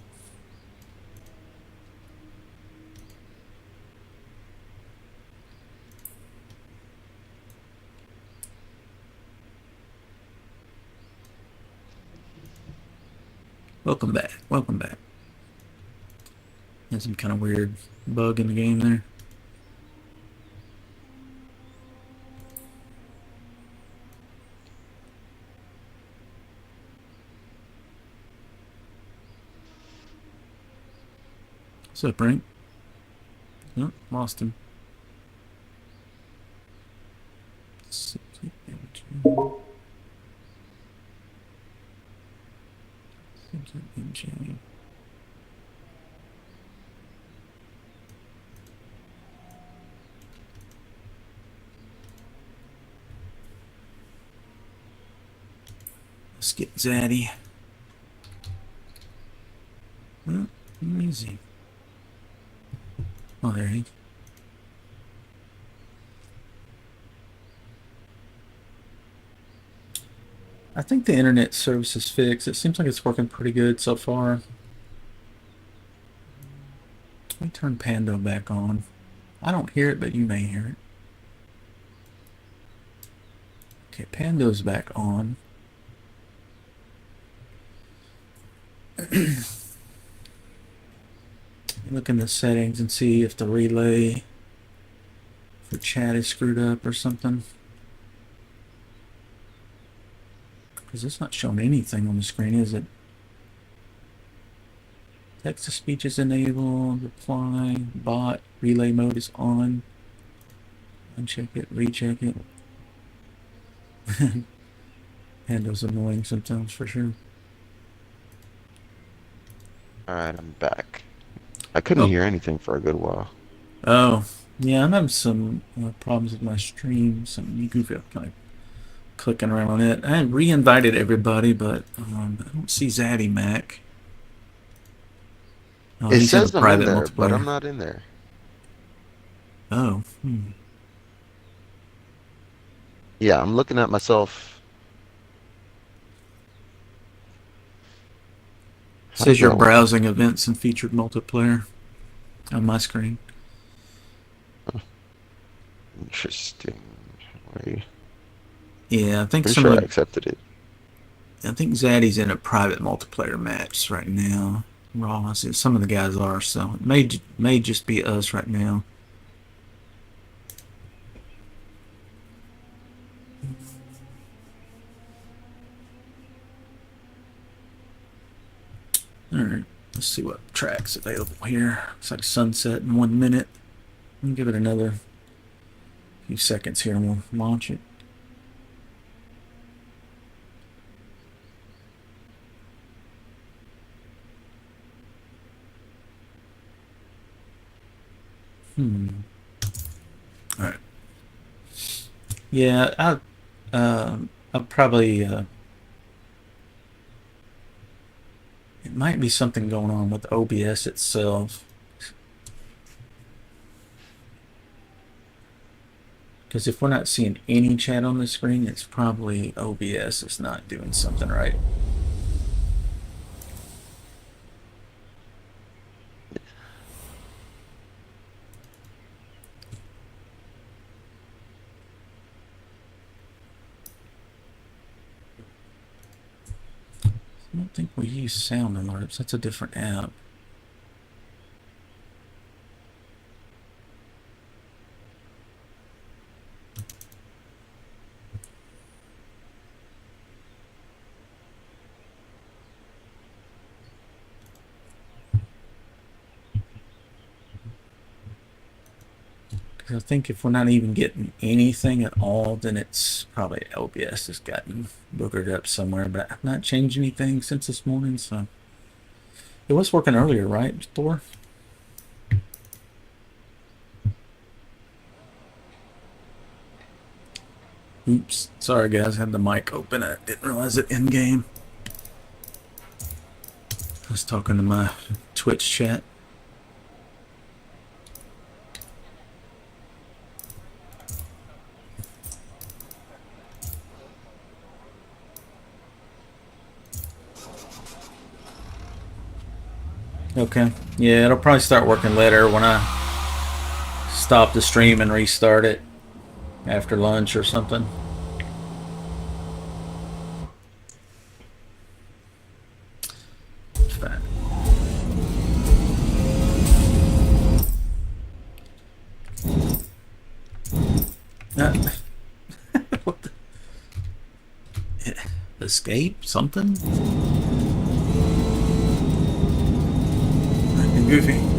Welcome back. Welcome back. There's some kind of weird bug in the game there. What's up, Frank? Oh, lost him. Let's get Zaddy. Oh, easy. Oh, there he is. I think the internet service is fixed. It seems like it's working pretty good so far. Let me turn Pando back on. I don't hear it, but you may hear it. Okay, Pando's back on. Look in the settings and see if the relay for chat is screwed up or something. Because it's not showing anything on the screen, is it? Text to speech is enabled, reply, bot, relay mode is on. Uncheck it, recheck it. Pando's annoying sometimes for sure. Alright, I'm back. I couldn't hear anything for a good while. Oh, yeah, I'm having some problems with my stream. Some goofy kind of clicking around on it. I re-invited everybody, but I don't see Zaddy Mac. Oh, It he's in a says I'm in private there, but I'm multiplayer. not in there. Oh, Yeah, I'm looking at myself. How does says you're that work? browsing events and featured multiplayer on my screen. Interesting. Wait, Yeah, I think pretty some sure of I the. accepted it. I think Zaddy's in a private multiplayer match right now. Raw, I see some of the guys are, so it may just be us right now. Alright, let's see what track's available here. Looks like sunset in 1 minute. I'll give it another few seconds here and we'll launch it. Alright. Yeah, I'll probably it might be something going on with OBS itself. Because if we're not seeing any chat on the screen, it's probably OBS is not doing something right. I don't think we use sound alerts. That's a different app. I think if we're not even getting anything at all, then it's probably OBS has gotten boogered up somewhere. But I've not changed anything since this morning, so it was working earlier, right, Thor? Oops, sorry guys, had the mic open. I didn't realize it in game. I was talking to my Twitch chat. Okay. Yeah, it'll probably start working later when I stop the stream and restart it after lunch or something. Fine. What the? Escape? Something? Goofy. I'm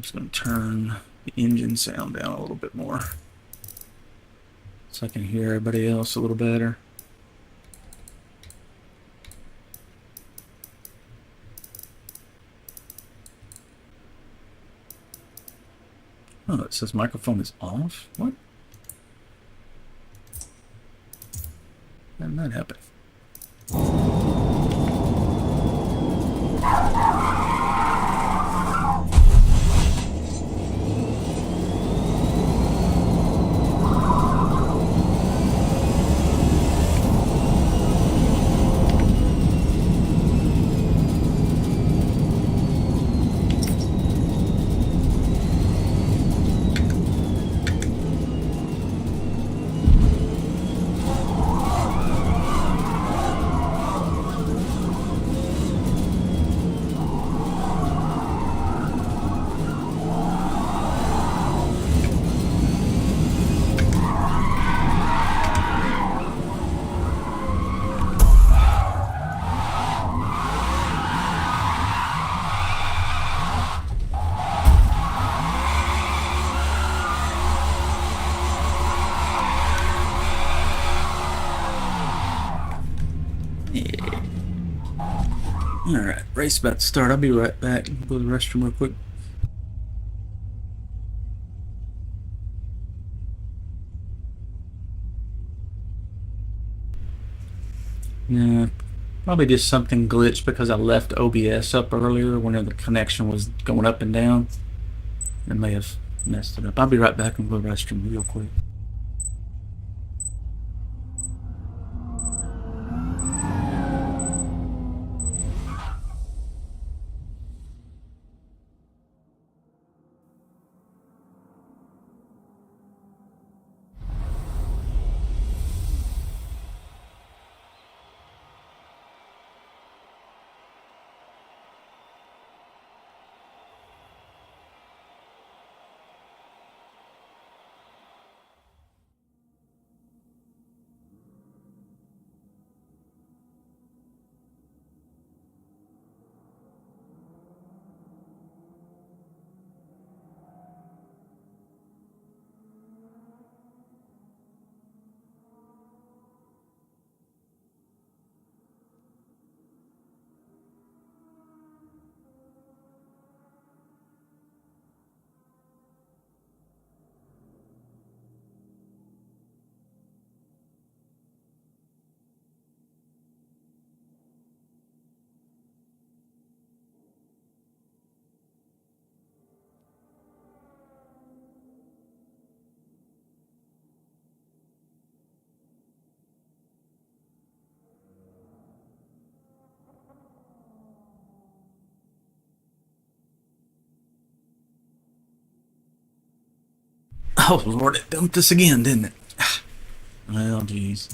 just going to turn the engine sound down a little bit more so I can hear everybody else a little better. Oh, it says microphone is off? What? How did that happen? Alright, race about to start. I'll be right back. Go to the restroom real quick. Yeah, probably just something glitched because I left OBS up earlier when the connection was going up and down. It may have messed it up. I'll be right back and go to the restroom real quick. Oh Lord, it dumped us again, didn't it? Well, geez.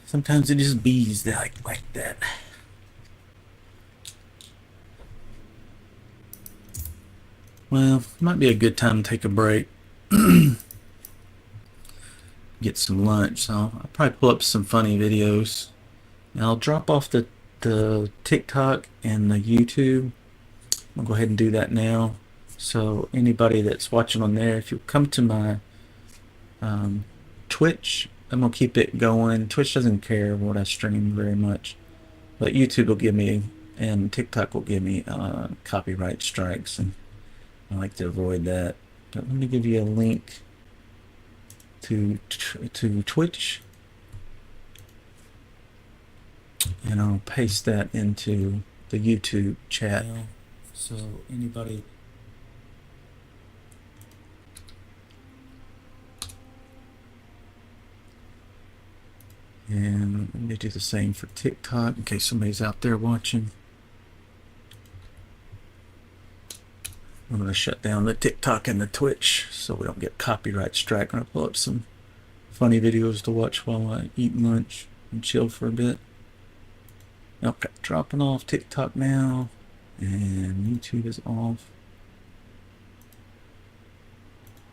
Sometimes it just bees like that. Well, might be a good time to take a break. Get some lunch. So I'll probably pull up some funny videos. And I'll drop off the TikTok and the YouTube. I'll go ahead and do that now. So anybody that's watching on there, if you come to my Twitch, I'm gonna keep it going. Twitch doesn't care what I stream very much, but YouTube will give me, and TikTok will give me copyright strikes, and I like to avoid that. But let me give you a link to Twitch, and I'll paste that into the YouTube chat. So anybody. And let me do the same for TikTok in case somebody's out there watching. I'm going to shut down the TikTok and the Twitch so we don't get copyright strike. I'm going to pull up some funny videos to watch while I eat lunch and chill for a bit. Okay, dropping off TikTok now, and YouTube is off.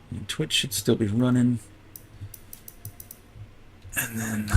And Twitch should still be running. And then